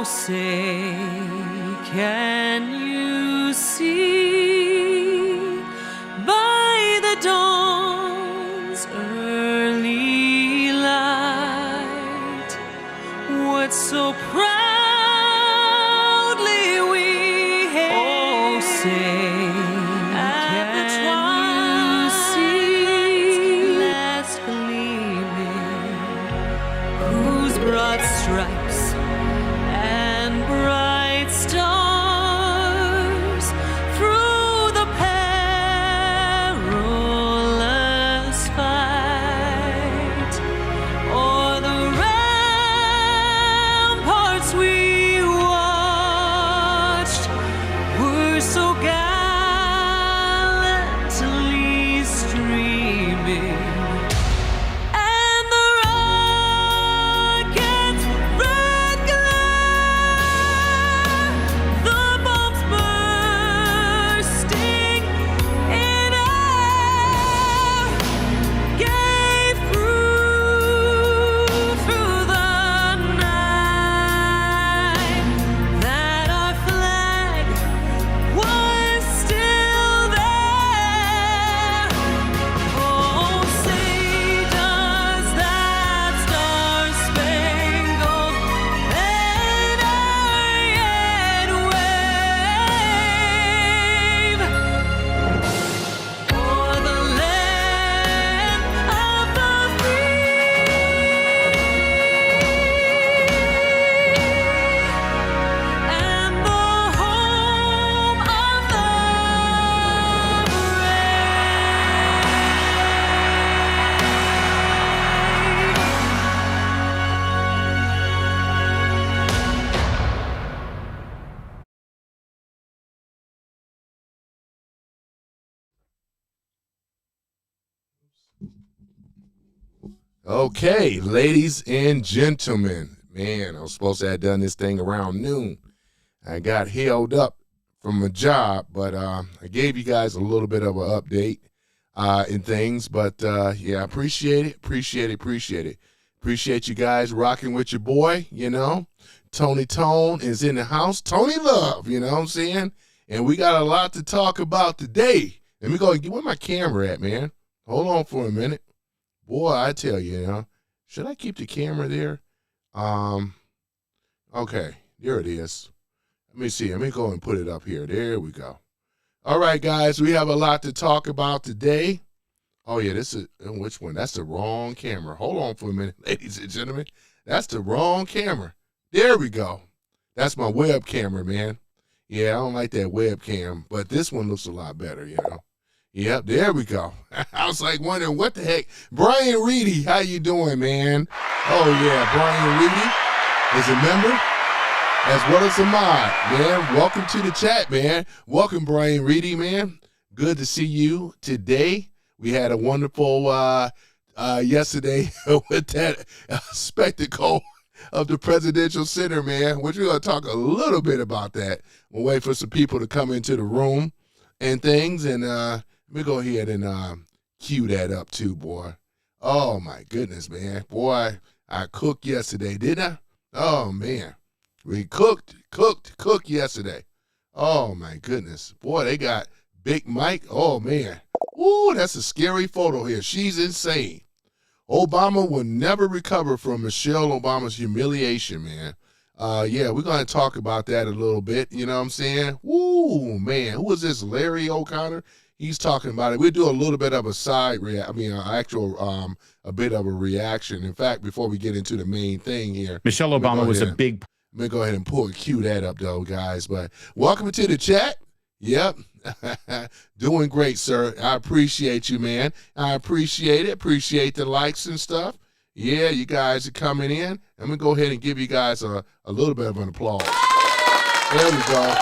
say, can you see by the dawn's early light what so proudly we hailed? Oh, say, can you see last gleaming, whose broad stripes and bright stars through the perilous fight o'er the ramparts we watched were so gallantly streaming. And the rocket's red glare, the bombs bursting in air, gave proof through the night that our flag was still there. Oh, say, does that star-spangled banner yet wave o'er the land of the free and the home of the Okay, ladies and gentlemen, man, I was supposed to have done this thing around noon. I got held up from a job, but I gave you guys a little bit of an update and things. But yeah, appreciate it. Appreciate you guys rocking with your boy, Tony Tone is in the house. Tony Love, you know what I'm saying? And we got a lot to talk about today. Let me go get where my camera at, man. Hold on for a minute. Boy, I tell you, should I keep the camera there? Okay, there it is. Let me see. Let me go and put it up here. There we go. All right, guys, we have a lot to talk about today. Oh, yeah, this is, which one? That's the wrong camera. Hold on for a minute, ladies and gentlemen. That's the wrong camera. There we go. That's my web camera, man. Yeah, I don't like that webcam, but this one looks a lot better, Yep, there we go. I was like wondering what the heck. Brian Reedy, how you doing, man? Oh, yeah, Brian Reedy is a member as well as a mod, man. Welcome to the chat, man. Welcome, Brian Reedy, man. Good to see you today. We had a wonderful yesterday with that spectacle of the Presidential Center, man, which we're going to talk a little bit about that. We'll wait for some people to come into the room and things, and let me go ahead and cue that up too, boy. Oh, my goodness, man. Boy, I cooked yesterday, didn't I? Oh, man. We cooked yesterday. Oh, my goodness. Boy, they got Big Mike. Oh, man. Ooh, that's a scary photo here. She's insane. Obama will never recover from Michelle Obama's humiliation, man. Yeah, we're going to talk about that a little bit. You know what I'm saying? Ooh, man. Who is this? Larry O'Connor? He's talking about it. We'll do a little bit of a a bit of a reaction. In fact, before we get into the main thing here. Michelle Obama was a big. Let me go ahead and cue that up, though, guys. But welcome to the chat. Yep. Doing great, sir. I appreciate you, man. I appreciate it. Appreciate the likes and stuff. Yeah, you guys are coming in. I'm going to go ahead and give you guys a little bit of an applause. There we go.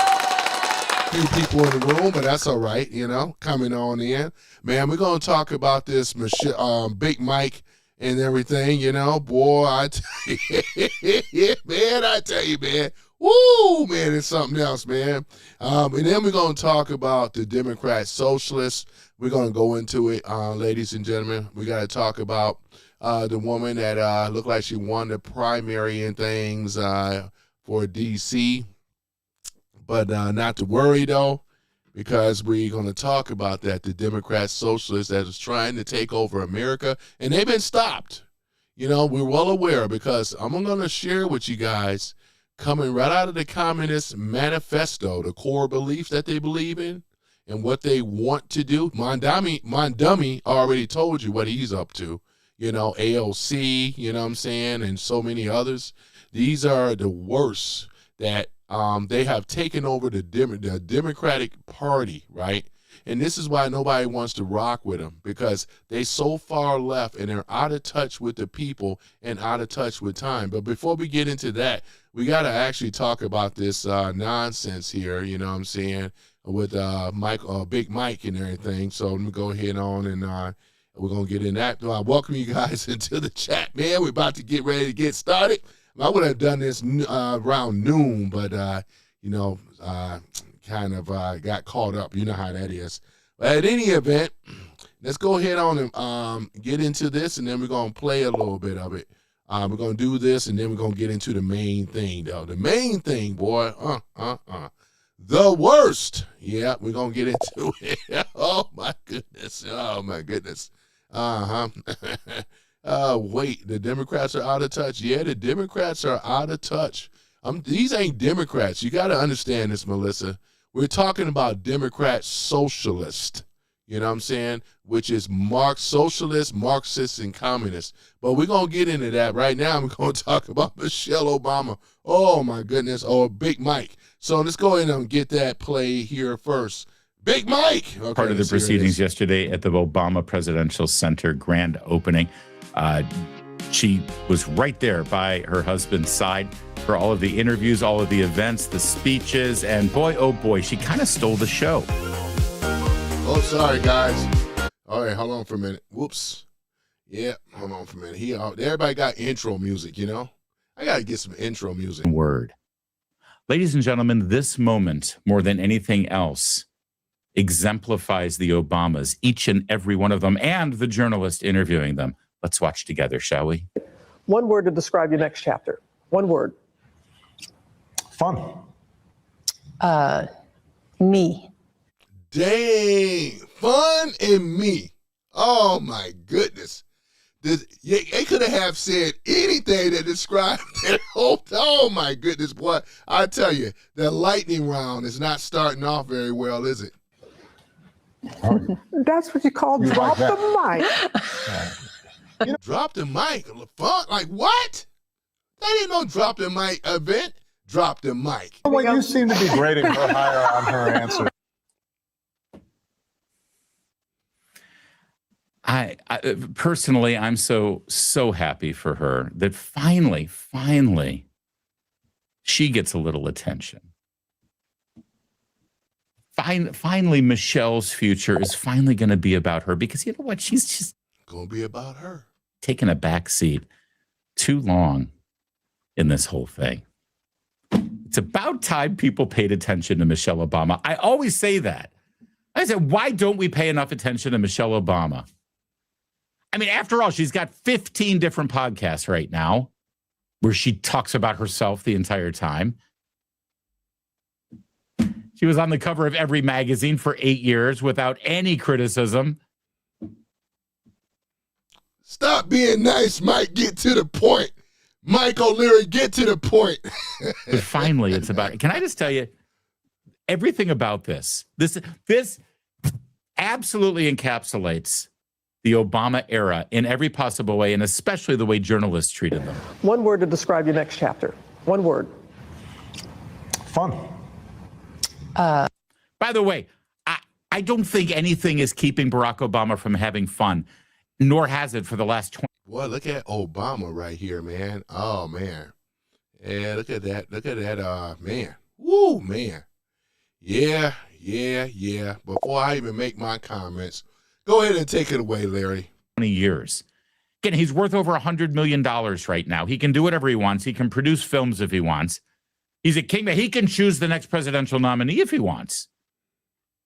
Few people in the room, but that's all right, coming on in. Man, we're going to talk about this Big Mike and everything, Boy, I tell you, man. Woo, man, it's something else, man. And then we're going to talk about the Democratic Socialists. We're going to go into it, ladies and gentlemen. We got to talk about the woman that looked like she won the primary and things for D.C., but not to worry, though, because we're going to talk about that, the Democrat Socialists that is trying to take over America, and they've been stopped. We're well aware, because I'm going to share with you guys, coming right out of the Communist Manifesto, the core beliefs that they believe in and what they want to do. Mondummy already told you what he's up to. AOC, you know what I'm saying, and so many others. These are the worst that they have taken over the Democratic Party, right? And this is why nobody wants to rock with them, because they so far left and they're out of touch with the people and out of touch with time. But before we get into that, we got to actually talk about this nonsense here, you know what I'm saying, with Big Mike and everything. So let me go ahead on and we're going to get in that. Welcome you guys into the chat, man. We're about to get ready to get started. I would have done this around noon, but, kind of got caught up. You know how that is. But at any event, let's go ahead on and get into this, and then we're going to play a little bit of it. We're going to do this, and then we're going to get into the main thing, though. The main thing, boy, the worst. Yeah, we're going to get into it. Oh, my goodness. Wait, the Democrats are out of touch. Yeah, the Democrats are out of touch. These ain't Democrats. You got to understand this, Melissa. We're talking about Democrat Socialist, you know what I'm saying, which is socialist, Marxist, and communist. But we're going to get into that right now. We're going to talk about Michelle Obama. Oh, my goodness. Or Big Mike. So let's go ahead and get that play here first. Big Mike. Okay, part of the proceedings yesterday at the Obama Presidential Center grand opening. She was right there by her husband's side for all of the interviews, all of the events, the speeches, and boy, oh boy, she kind of stole the show. Oh, sorry, guys. All right, hold on for a minute. Whoops. Yeah, hold on for a minute. Everybody got intro music, I got to get some intro music. Word. Ladies and gentlemen, this moment, more than anything else, exemplifies the Obamas, each and every one of them, and the journalist interviewing them. Let's watch together, shall we? One word to describe your next chapter. One word. Fun. Me. Dang, fun and me. Oh, my goodness. They could have said anything that described their whole. Oh, my goodness, boy. I tell you, the lightning round is not starting off very well, is it? That's what you call You drop like the mic. Drop the mic. Fun? Like what? That ain't no drop the mic event. Drop the mic. Well, you seem to be grading her higher on her answer. I personally, I'm so happy for her that finally, she gets a little attention. Finally, Michelle's future is finally going to be about her, because you know what? She's just Gonna be about her. Taking a back seat too long in this whole thing. It's about time people paid attention to Michelle Obama. I always say that. I said, why don't we pay enough attention to Michelle Obama? I mean, after all, she's got 15 different podcasts right now where she talks about herself the entire time. She was on the cover of every magazine for 8 years without any criticism. Stop being nice, Mike. Get to the point. Mike O'Leary, get to the point. But finally, it's about, can I just tell you, everything about this absolutely encapsulates the Obama era in every possible way, and especially the way journalists treated them. One word to describe your next chapter. One word. Fun. By the way, I don't think anything is keeping Barack Obama from having fun, nor has it for the last 20. Boy, look at Obama right here, man. Oh, man. Yeah, look at that. Look at that, man. Woo, man. Yeah. Before I even make my comments, go ahead and take it away, Larry. 20 years. Again, he's worth over $100 million right now. He can do whatever he wants. He can produce films if he wants. He's a king. He can choose the next presidential nominee if he wants.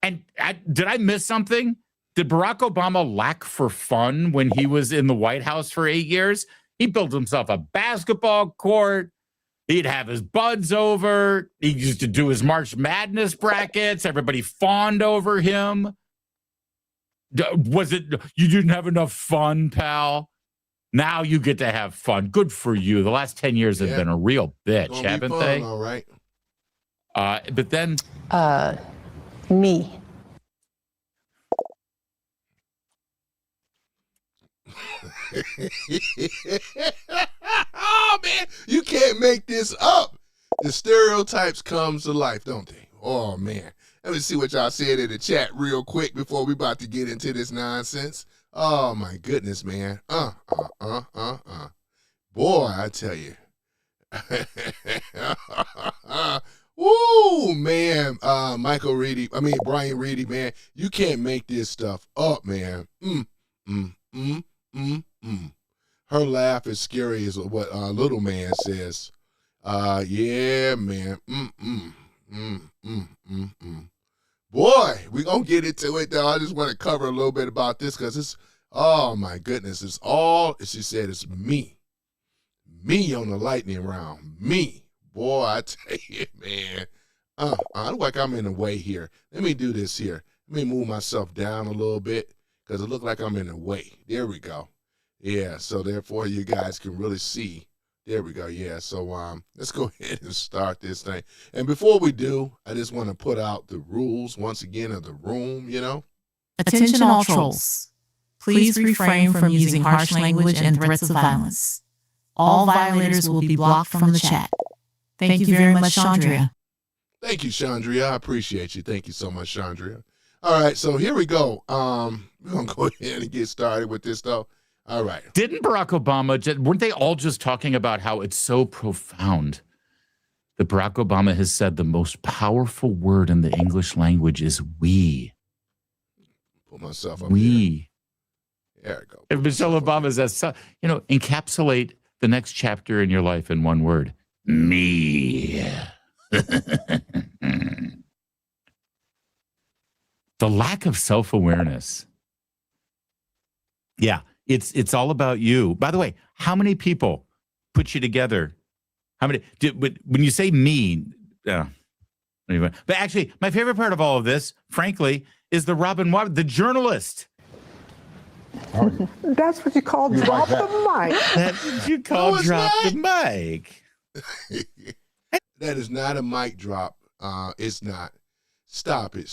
And did I miss something? Did Barack Obama lack for fun when he was in the White House for 8 years? He built himself a basketball court. He'd have his buds over. He used to do his March Madness brackets. Everybody fawned over him. Was it you didn't have enough fun, pal? Now you get to have fun. Good for you. The last 10 years have been a real bitch, haven't fun, they? All right. But then Me. Oh man, you can't make this up. The stereotypes comes to life, don't they? Oh man. Let me see what y'all said in the chat real quick before we about to get into this nonsense. Oh my goodness, man. Boy, I tell you. Woo, man. Brian Reedy, man. You can't make this stuff up, man. Her laugh is scary as what little man says. Yeah, man. Boy, we gonna get into it though. I just want to cover a little bit about this because it's, oh my goodness, it's all, as she said, it's me. Me on the lightning round. Me. Boy, I tell you, man. I look like I'm in the way here. Let me do this here. Let me move myself down a little bit because it looks like I'm in the way. There we go. Yeah, so therefore you guys can really see. There we go. Yeah, so let's go ahead and start this thing. And before we do, I just want to put out the rules once again of the room, you know. Attention all trolls. Please refrain from using harsh language and threats of violence. All violators will be blocked from the chat. Thank you very much, Chandria. Thank you, Chandria. I appreciate you. Thank you so much, Chandria. All right, so here we go. We're going to go ahead and get started with this, though. All right. Didn't Barack Obama, weren't they all just talking about how it's so profound that Barack Obama has said the most powerful word in the English language is we? Put myself up we. There we go. If Michelle Obama says, encapsulate the next chapter in your life in one word. Me. The lack of self-awareness. Yeah. It's all about you. By the way, how many people put you together? How many? When you say me, but actually, my favorite part of all of this, frankly, is the Robin Webb, the journalist. That's what you call drop the mic. That's what you call drop the mic. That is not a mic drop. It's not. Stop it.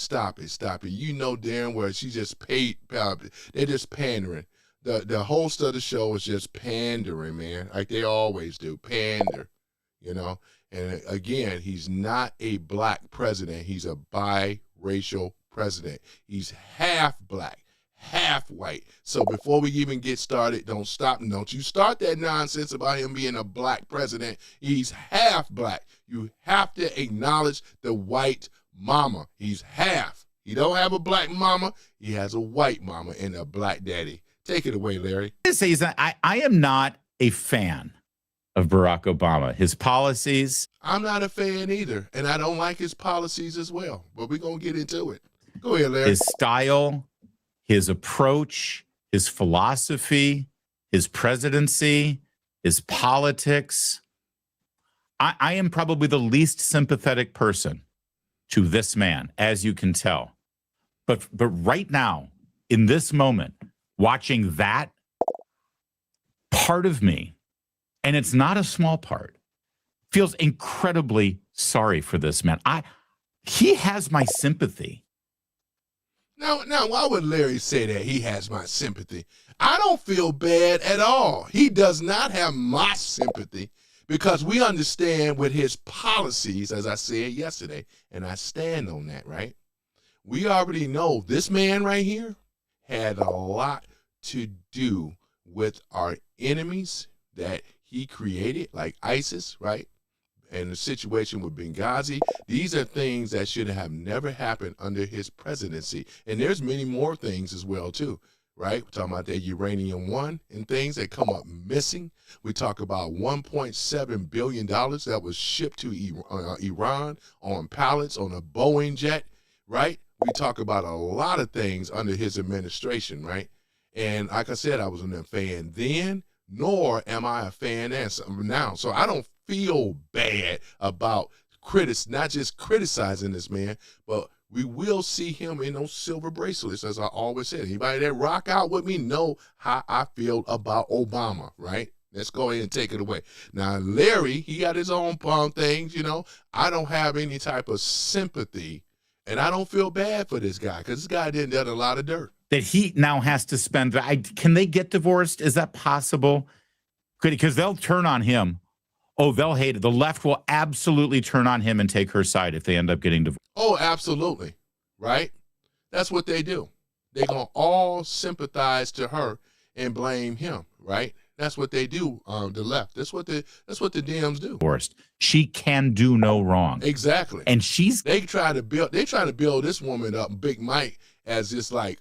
You know damn well she just paid. They're just pandering. The host of the show is just pandering, man, like they always do, pander, you know. And again, he's not a black president. He's a biracial president. He's half black, half white. So before we even get started, don't you start that nonsense about him being a black president. He's half black. You have to acknowledge the white mama. He's half. He don't have a black mama. He has a white mama and a black daddy. Take it away, Larry. I am not a fan of Barack Obama. His policies. I'm not a fan either, and I don't like his policies as well. But we're going to get into it. Go ahead, Larry. His style, his approach, his philosophy, his presidency, his politics. I am probably the least sympathetic person to this man, as you can tell. But right now, in this moment, watching that, part of me, and it's not a small part, feels incredibly sorry for this man. He has my sympathy. Now, why would Larry say that he has my sympathy? I don't feel bad at all. He does not have my sympathy because we understand with his policies, as I said yesterday, and I stand on that, right? We already know this man right here had a lot to do with our enemies that he created, like ISIS, right? And the situation with Benghazi. These are things that should have never happened under his presidency. And there's many more things as well, too, right? We're talking about that uranium one and things that come up missing. We talk about $1.7 billion that was shipped to Iran on pallets on a Boeing jet, right? We talk about a lot of things under his administration, right? And like I said, I wasn't a fan then, nor am I a fan now. So I don't feel bad about not just criticizing this man, but we will see him in those silver bracelets, as I always said. Anybody that rock out with me know how I feel about Obama, right? Let's go ahead and take it away. Now, Larry, he got his own things, you know. I don't have any type of sympathy, and I don't feel bad for this guy because this guy done a lot of dirt. That he now has to spend. Can they get divorced? Is that possible? Because they'll turn on him. Oh, they'll hate it. The left will absolutely turn on him and take her side if they end up getting divorced. Oh, absolutely, right? That's what they do. They're going to all sympathize to her and blame him, right? That's what they do on the left. That's what the Dems do. Divorced. She can do no wrong. Exactly. And they try to build this woman up, Big Mike, as this like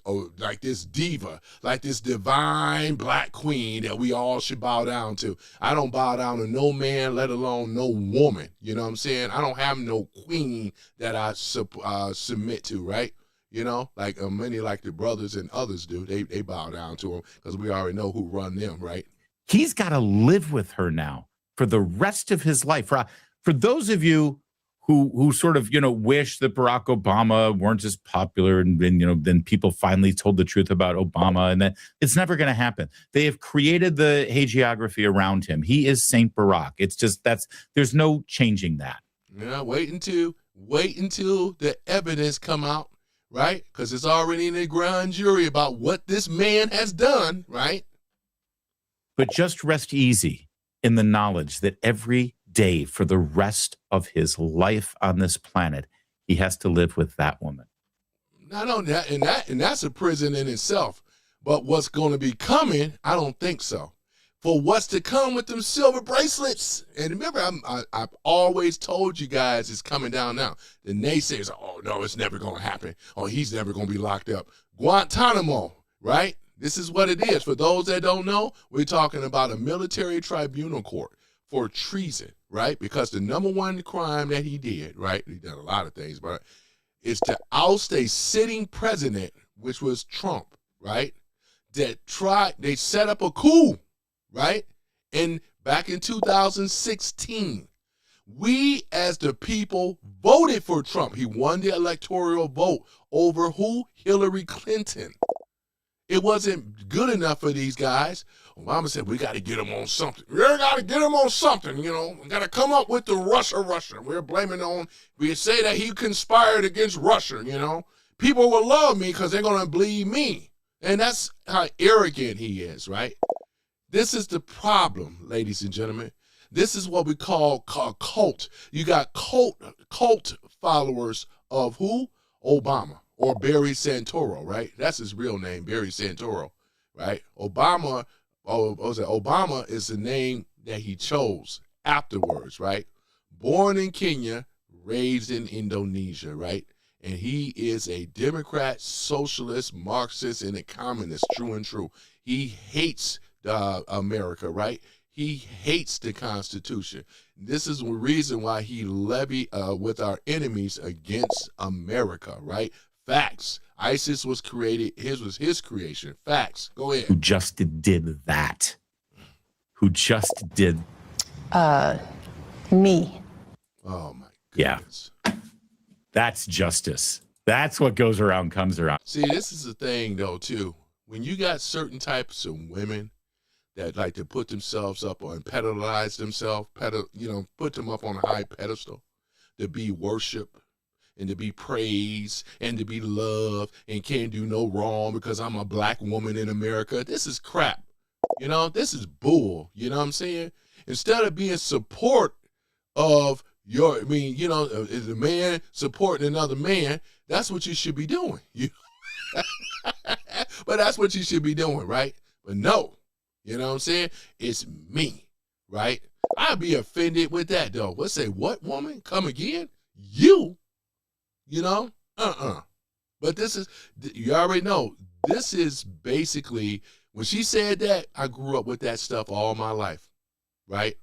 this diva, like this divine black queen that we all should bow down to. I don't bow down to no man, let alone no woman. You know what I'm saying? I don't have no queen that I submit to, right? You know, like many like the brothers and others do. They bow down to them because we already know who run them, right? He's got to live with her now for the rest of his life. For those of you who sort of, you know, wish that Barack Obama weren't as popular and you know, then people finally told the truth about Obama, and that it's never going to happen. They have created the hagiography around him. He is Saint Barack. It's just there's no changing that. Yeah, wait until the evidence come out, right? Because it's already in the grand jury about what this man has done, right? But just rest easy in the knowledge that every day for the rest of his life on this planet, he has to live with that woman. Not only that, and that's a prison in itself. But what's going to be coming, I don't think so. For what's to come with them silver bracelets. And remember, I've always told you guys it's coming down now. The naysayers, oh, no, it's never going to happen. Oh, he's never going to be locked up. Guantanamo, right? This is what it is. For those that don't know, we're talking about a military tribunal court for treason, right? Because the number one crime that he did, right? He did a lot of things, but is to oust a sitting president, which was Trump, right? They set up a coup, right? And back in 2016, we as the people voted for Trump. He won the electoral vote over who? Hillary Clinton. It wasn't good enough for these guys. Obama said, we got to get him on something. We got to get him on something, you know. We got to come up with the Russia. We're blaming we say that he conspired against Russia, you know. People will love me because they're going to believe me. And that's how arrogant he is, right? This is the problem, ladies and gentlemen. This is what we call cult. You got cult followers of who? Obama. Or Barry Santoro, right? That's his real name, Barry Santoro, right? Obama is the name that he chose afterwards, right? Born in Kenya, raised in Indonesia, right? And he is a Democrat, socialist, Marxist, and a communist, true and true. He hates America, right? He hates the Constitution. This is the reason why he levied with our enemies against America, right? Facts. ISIS was created. His was his creation. Facts. Go ahead. Who just did that? Who just did? Me. Oh my Yeah. goodness. That's justice. That's what goes around comes around. See, this is the thing though too. When you got certain types of women that like to put themselves up or pedalize themselves, put them up on a high pedestal to be worshiped and to be praised and to be loved and can't do no wrong because I'm a black woman in America. This is crap. You know, this is bull. You know what I'm saying? Instead of being support of is a man supporting another man, that's what you should be doing. But that's what you should be doing, right? But no, you know what I'm saying? It's me, right? I'd be offended with that, though. Let's say, what woman? Come again? You? You know? But this is, you already know, this is basically, when she said that, I grew up with that stuff all my life, right?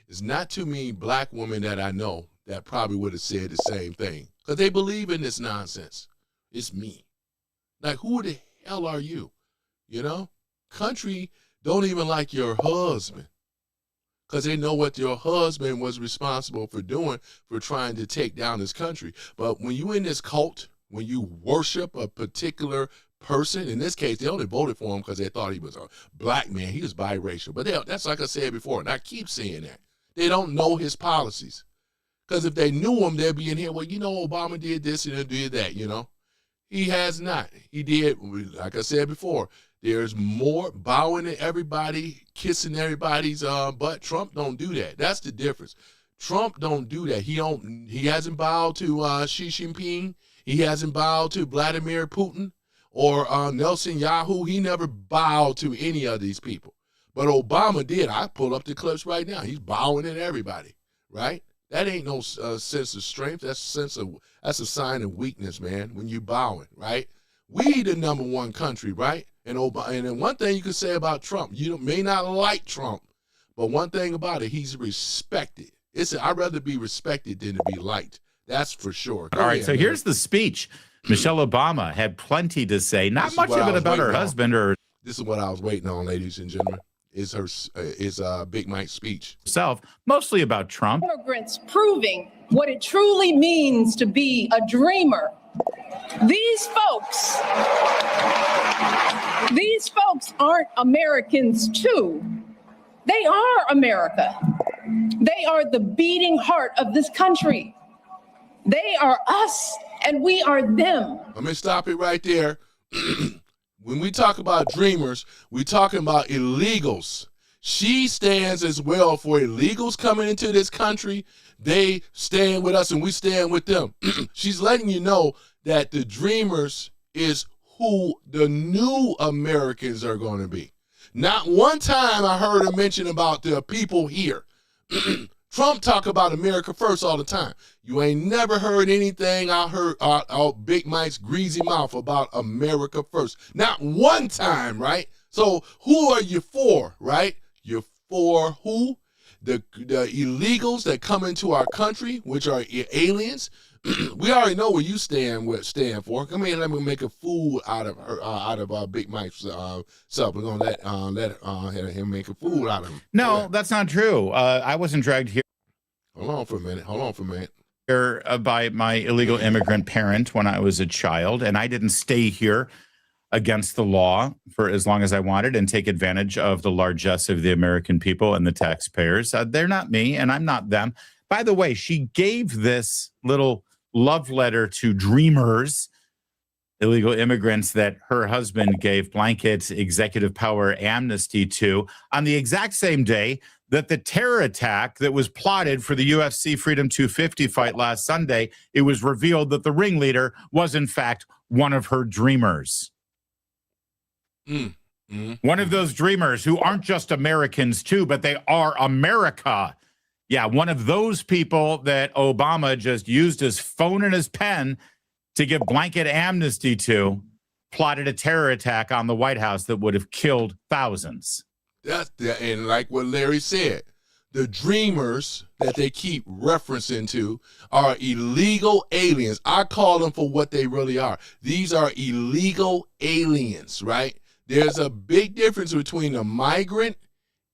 It's not too many black women that I know that probably would have said the same thing because they believe in this nonsense. It's me. Like, who the hell are you? You know? Country don't even like your husband. because they know what your husband was responsible for doing for trying to take down this country. But when you in this cult, when you worship a particular person, in this case, they only voted for him because they thought he was a black man. He was biracial. But that's like I said before, and I keep saying that. They don't know his policies. Because if they knew him, they'd be in here, well, Obama did this and did that, He has not. He did, like I said before, there's more bowing to everybody, kissing everybody's butt. Trump don't do that. That's the difference. Trump don't do that. He hasn't bowed to Xi Jinping. He hasn't bowed to Vladimir Putin or Nelson Yahoo. He never bowed to any of these people. But Obama did. I pull up the clips right now. He's bowing at everybody, right? That ain't no sense of strength. That's a sign of weakness, man, when you bowing, right? We the number one country, right? And then one thing you can say about Trump, you may not like Trump, but one thing about it, he's respected. I'd rather be respected than to be liked. That's for sure. All right, so here's the speech. Michelle Obama had plenty to say, not much of it about her husband or this is what I was waiting on, ladies and gentlemen, is Big Mike's speech. herself, mostly about Trump. Immigrants proving what it truly means to be a dreamer. These folks aren't Americans too. They are America. They are the beating heart of this country. They are us and we are them. Let me stop it right there. When we talk about dreamers, we're talking about illegals. She stands as well for illegals coming into this country. They stand with us and we stand with them. She's letting you know that the dreamers is who the new Americans are going to be. Not one time I heard her mention about the people here. Trump talk about America first all the time. You ain't never heard anything I heard out Big Mike's greasy mouth about America first. Not one time, right? So who are you for, right? You're for who? The illegals that come into our country, which are aliens. We already know where you stand for. Come here, let me make a fool out of her, out of Big Mike's self. We're gonna let him make a fool out of him. No, that's not true. I wasn't dragged here. Hold on for a minute. Here by my illegal immigrant parent when I was a child, and I didn't stay here against the law for as long as I wanted and take advantage of the largesse of the American people and the taxpayers. They're not me, and I'm not them. By the way, she gave this little love letter to dreamers, illegal immigrants that her husband gave blanket executive power amnesty to on the exact same day that the terror attack that was plotted for the UFC Freedom 250 fight last Sunday, it was revealed that the ringleader was in fact one of her dreamers. One of those dreamers who aren't just Americans too, but they are America. Yeah, one of those people that Obama just used his phone and his pen to give blanket amnesty to plotted a terror attack on the White House that would have killed thousands. And like what Larry said, the dreamers that they keep referencing to are illegal aliens. I call them for what they really are. These are illegal aliens, right? There's a big difference between a migrant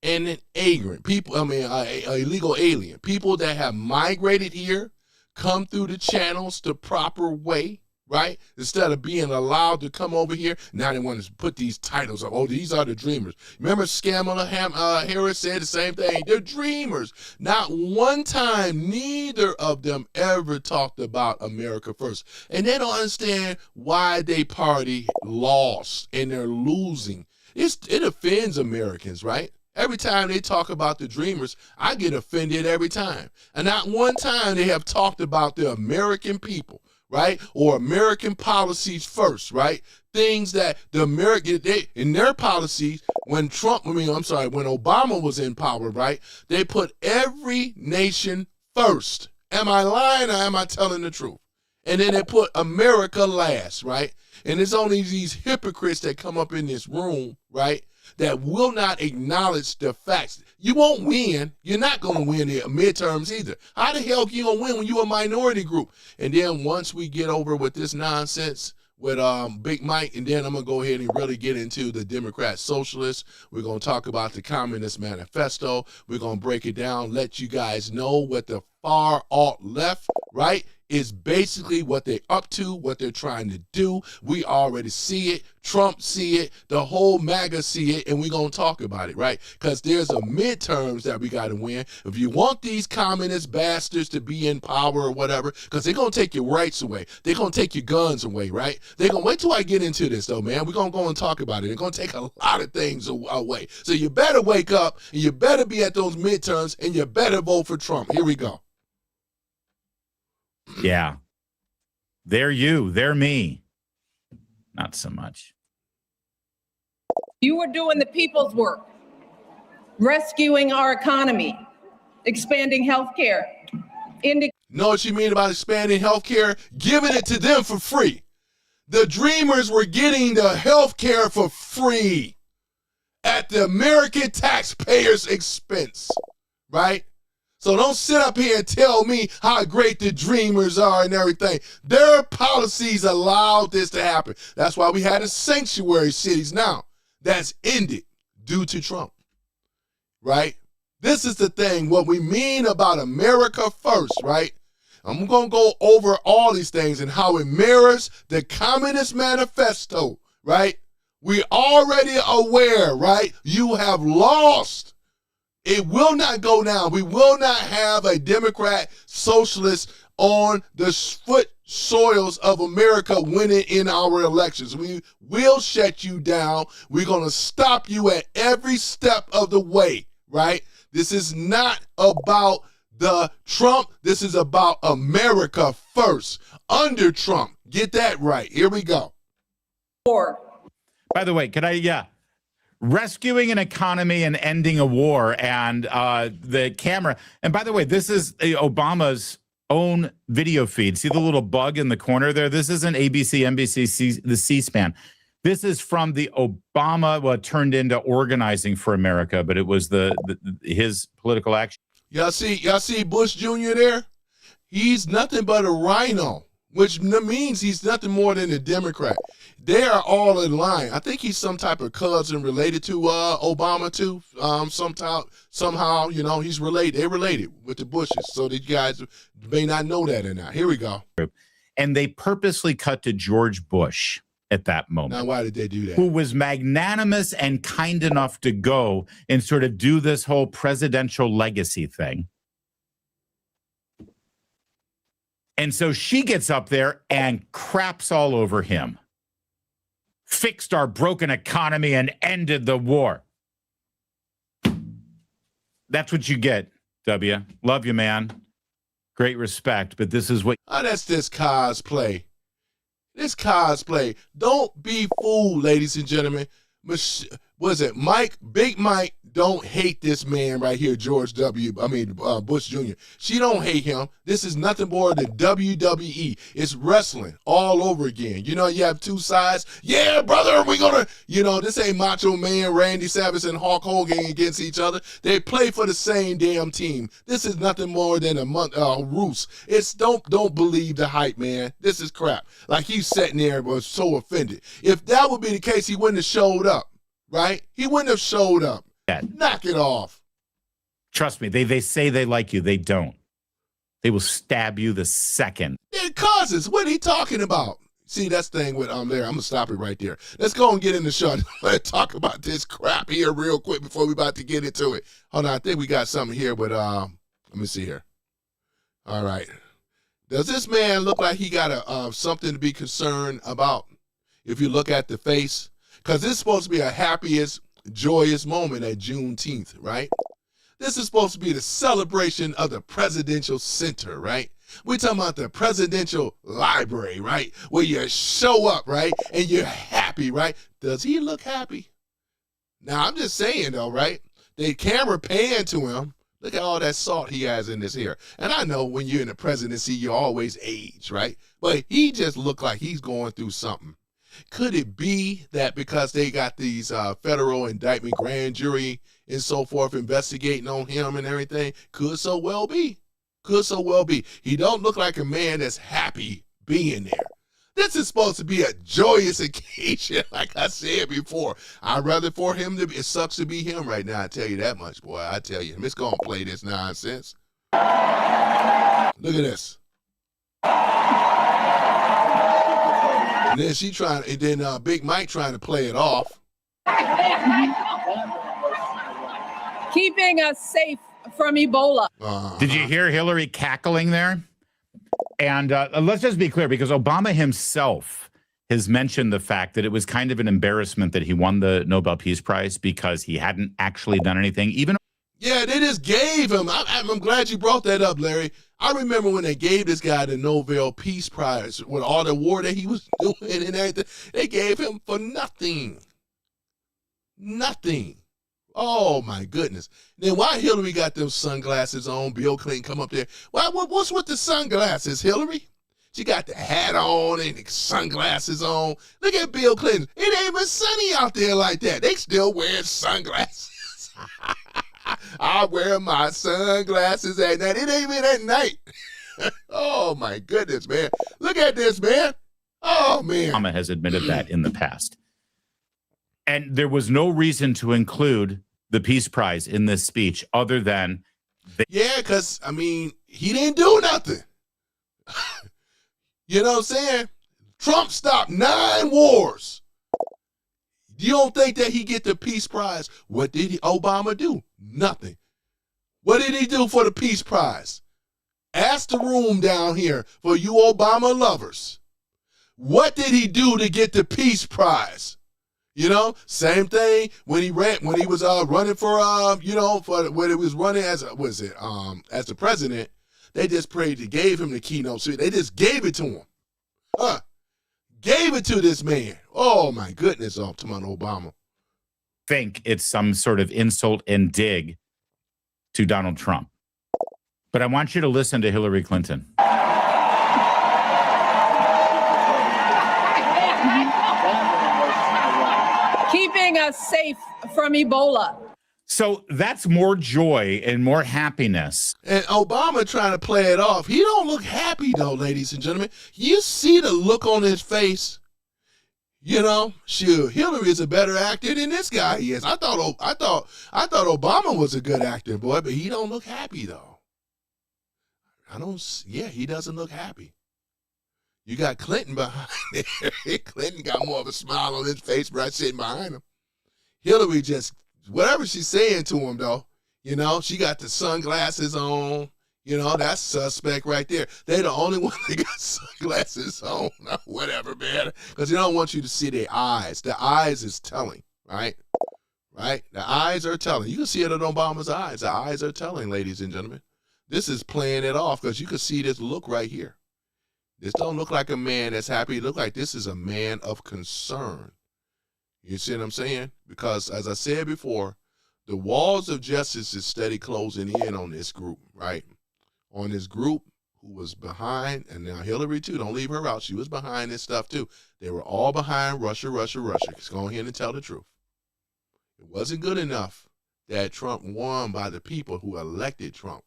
and an vagrant. Illegal alien. People that have migrated here, come through the channels the proper way, right? Instead of being allowed to come over here, now they want to put these titles up. Oh, these are the dreamers. Remember Kamala Harris said the same thing. They're dreamers. Not one time, neither of them ever talked about America first. And they don't understand why they party lost and they're losing. It offends Americans, right? Every time they talk about the dreamers, I get offended every time. And not one time they have talked about the American people, right? Or American policies first, right? Things that the in their policies, when Obama was in power, right? They put every nation first. Am I lying or am I telling the truth? And then they put America last, right? And it's only these hypocrites that come up in this room, right, that will not acknowledge the facts. You won't win. You're not going to win the midterms either. How the hell can you going to win when you're a minority group? And then once we get over with this nonsense, with Big Mike, and then I'm going to go ahead and really get into the Democratic Socialists. We're going to talk about the Communist Manifesto. We're going to break it down, let you guys know what the far alt left, right, is basically what they're up to, what they're trying to do. We already see it. Trump see it. The whole MAGA see it, and we're going to talk about it, right? Because there's a midterms that we got to win. If you want these communist bastards to be in power or whatever, because they're going to take your rights away. They're going to take your guns away, right? They're going to wait till I get into this, though, man. We're going to go and talk about it. They're going to take a lot of things away. So you better wake up, and you better be at those midterms, and you better vote for Trump. Here we go. Yeah. They're you. They're me. Not so much. You were doing the people's work, rescuing our economy, expanding healthcare, Know what you mean about expanding healthcare? Giving it to them for free. The Dreamers were getting the healthcare for free at the American taxpayers' expense, right? So don't sit up here and tell me how great the Dreamers are and everything. Their policies allowed this to happen. That's why we had the sanctuary cities now. That's ended due to Trump, right? This is the thing, what we mean about America first, right? I'm going to go over all these things and how it mirrors the Communist Manifesto, right? We're already aware, right? You have lost. It will not go down. We will not have a Democrat socialist on the foot soils of America winning in our elections. We will shut you down. We're going to stop you at every step of the way, right? This is not about the Trump. This is about America first under Trump. Get that right. Here we go. war. By the way, rescuing an economy and ending a war, and the camera. And by the way, this is Obama's own video feed. See the little bug in the corner there? This isn't ABC, NBC, the C-SPAN. This is from the Obama, what turned into Organizing for America, but it was his political action. Y'all see Bush Jr. there? He's nothing but a rhino, which means he's nothing more than a Democrat. They are all in line. I think he's some type of cousin related to Obama too. Somehow, you know, he's related. They're related with the Bushes. So these guys may not know that or not. Here we go. And they purposely cut to George Bush at that moment. Now, why did they do that? Who was magnanimous and kind enough to go and sort of do this whole presidential legacy thing. And so she gets up there and craps all over him. Fixed our broken economy and ended the war. That's what you get, W. Love you, man. Great respect, but this is what... That's this cosplay. This cosplay. Don't be fooled, ladies and gentlemen. Big Mike don't hate this man right here, Bush Jr. She don't hate him. This is nothing more than WWE. It's wrestling all over again. You know, you have two sides. Yeah, brother, we're going to, this ain't Macho Man, Randy Savage, and Hulk Hogan against each other. They play for the same damn team. This is nothing more than a ruse. It's don't believe the hype, man. This is crap. Like he's sitting there and was so offended. If that would be the case, he wouldn't have showed up. Right? He wouldn't have showed up. Knock it off. Trust me, they say they like you. They don't. They will stab you the second. They're cousins. What are he talking about? See, that's the thing with there. I'm going to stop it right there. Let's go and get in the show. Let's talk about this crap here real quick before we about to get into it. Hold on. I think we got something here, but let me see here. All right. Does this man look like he got something to be concerned about if you look at the face? Because this is supposed to be a happiest, joyous moment at Juneteenth, right? This is supposed to be the celebration of the presidential center, right? We're talking about the presidential library, right? Where you show up, right? And you're happy, right? Does he look happy? Now, I'm just saying, though, right? The camera panned to him. Look at all that salt he has in his hair. And I know when you're in the presidency, you always age, right? But he just looked like he's going through something. Could it be that because they got these federal indictment grand jury and so forth investigating on him and everything? Could so well be. Could so well be. He don't look like a man that's happy being there. This is supposed to be a joyous occasion, like I said before. I'd rather for him to be, it sucks to be him right now, I tell you that much, boy. I tell you, Miss gonna play this nonsense. Look at this. And then Big Mike trying to play it off. Keeping us safe from Ebola. Did you hear Hillary cackling there? And let's just be clear, because Obama himself has mentioned the fact that it was kind of an embarrassment that he won the Nobel Peace Prize because he hadn't actually done anything. Yeah, they just gave him. I'm glad you brought that up, Larry. I remember when they gave this guy the Nobel Peace Prize with all the war that he was doing and everything. They gave him for nothing. Nothing. Oh, my goodness. Then why Hillary got them sunglasses on? Bill Clinton come up there. What's with the sunglasses, Hillary? She got the hat on and the sunglasses on. Look at Bill Clinton. It ain't even sunny out there like that. They still wearing sunglasses. I wear my sunglasses at night. It ain't even at night. Oh, my goodness, man. Look at this, man. Oh, man. Obama has admitted that in the past. And there was no reason to include the Peace Prize in this speech other than... Yeah, because, I mean, he didn't do nothing. You know what I'm saying? Trump stopped 9 wars. You don't think that he get the Peace Prize? What did Obama do? Nothing. What did he do for the Peace Prize? Ask the room down here for you Obama lovers. What did he do to get the Peace Prize? You know, same thing when he was running for when he was running as the president. They just gave him the keynote speech. They just gave it to him. Gave it to this man. Oh my goodness, to Obama. Think it's some sort of insult and dig to Donald Trump. But I want you to listen to Hillary Clinton. Keeping us safe from Ebola. So that's more joy and more happiness. And Obama trying to play it off. He don't look happy though, ladies and gentlemen. You see the look on his face. You know, shoot, Hillary is a better actor than this guy is. I thought Obama was a good actor, boy, but he don't look happy though. He doesn't look happy. You got Clinton behind there. Clinton got more of a smile on his face right sitting behind him. Hillary just, whatever she's saying to him, though, you know, she got the sunglasses on. You know, that's suspect right there. They're the only one that got sunglasses on. Whatever, man. Because they don't want you to see their eyes. The eyes is telling, right? Right? The eyes are telling. You can see it in Obama's eyes. The eyes are telling, ladies and gentlemen. This is playing it off because you can see this look right here. This don't look like a man that's happy. It look like this is a man of concern. You see what I'm saying? Because as I said before, the walls of justice is steady closing in on this group, right? On this group who was behind, and now Hillary too, don't leave her out. She was behind this stuff too. They were all behind Russia. Let's go ahead and tell the truth. It wasn't good enough that Trump won by the people who elected Trump,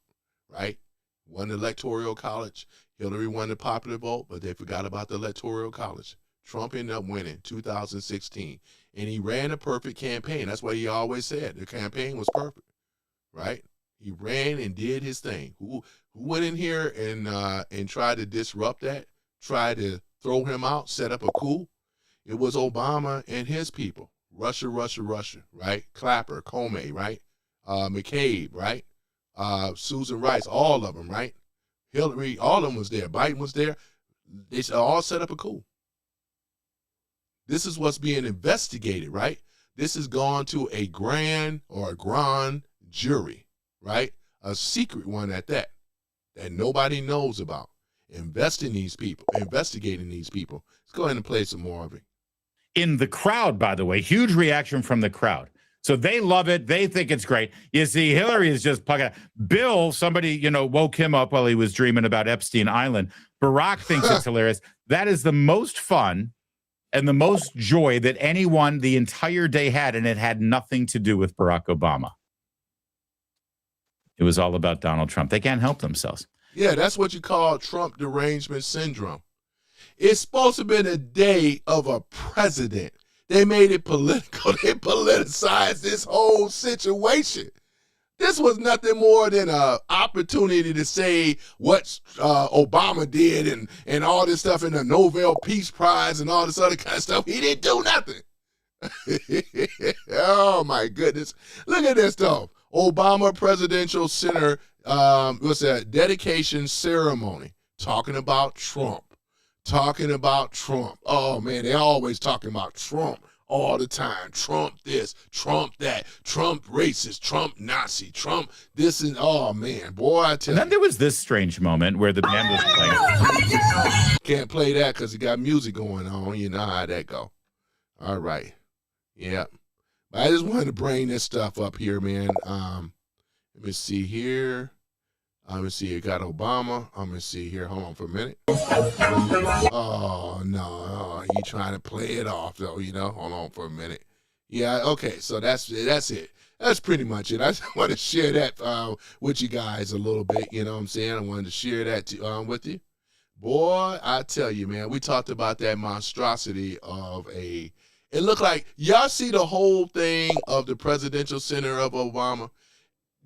right? Won the Electoral College. Hillary won the popular vote, but they forgot about the Electoral College. Trump ended up winning 2016, and he ran a perfect campaign. That's what he always said. The campaign was perfect, right? He ran and did his thing. Who went in here and tried to disrupt that, tried to throw him out, set up a coup? It was Obama and his people. Russia, right? Clapper, Comey, right? McCabe, right? Susan Rice, all of them, right? Hillary, all of them was there. Biden was there. They all set up a coup. This is what's being investigated, right? This has gone to a grand jury, right? A secret one at that nobody knows about. Investigating these people. Let's go ahead and play some more of it. In the crowd, by the way, huge reaction from the crowd. So they love it. They think it's great. You see, Hillary is just plugging. Bill, somebody, woke him up while he was dreaming about Epstein Island. Barack thinks it's hilarious. That is the most fun and the most joy that anyone the entire day had, and it had nothing to do with Barack Obama. It was all about Donald Trump. They can't help themselves. Yeah, that's what you call Trump derangement syndrome. It's supposed to have been a day of a president. They made it political. They politicized this whole situation. This was nothing more than an opportunity to say what Obama did and all this stuff in the Nobel Peace Prize and all this other kind of stuff. He didn't do nothing. Oh, my goodness. Look at this, though. Obama Presidential Center, what's that, dedication ceremony, talking about Trump. Oh, man, they always talking about Trump. All the time. Trump this, Trump that, Trump racist, Trump Nazi, Trump this and oh man, boy, I tell And then you. there was this strange moment where the band was playing. Can't play that because it got music going on. You know how that go. All right. Yeah. But I just wanted to bring this stuff up here, man. Let me see here. Let me see. You got Obama. I'm gonna see here. Hold on for a minute. Oh no, you trying to play it off though? You know. Hold on for a minute. Yeah. Okay. So that's it. That's pretty much it. I just want to share that with you guys a little bit. You know what I'm saying? I wanted to share that with you. Boy, I tell you, man. We talked about that monstrosity of a. It looked like y'all see the whole thing of the presidential center of Obama.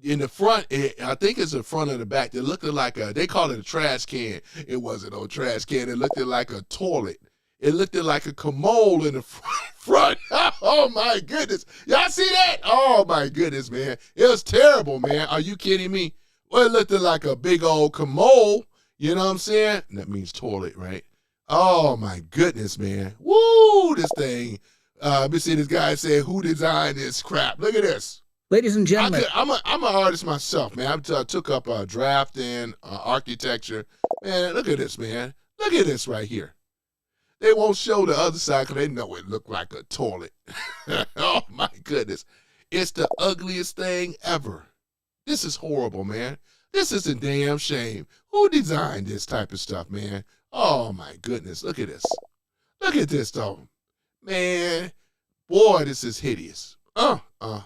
In the front, I think it's the front of the back. It looked like they call it a trash can. It wasn't no trash can. It looked like a toilet. It looked like a commode in the front. Oh, my goodness. Y'all see that? Oh, my goodness, man. It was terrible, man. Are you kidding me? Well, it looked like a big old commode. You know what I'm saying? That means toilet, right? Oh, my goodness, man. Woo, this thing. Let me see this guy saying, who designed this crap? Look at this. Ladies and gentlemen, I'm an artist myself, man. I took up drafting, architecture. Man, look at this, man. Look at this right here. They won't show the other side because they know it looked like a toilet. Oh, my goodness. It's the ugliest thing ever. This is horrible, man. This is a damn shame. Who designed this type of stuff, man? Oh, my goodness. Look at this. Look at this, though. Man, boy, this is hideous. I'm going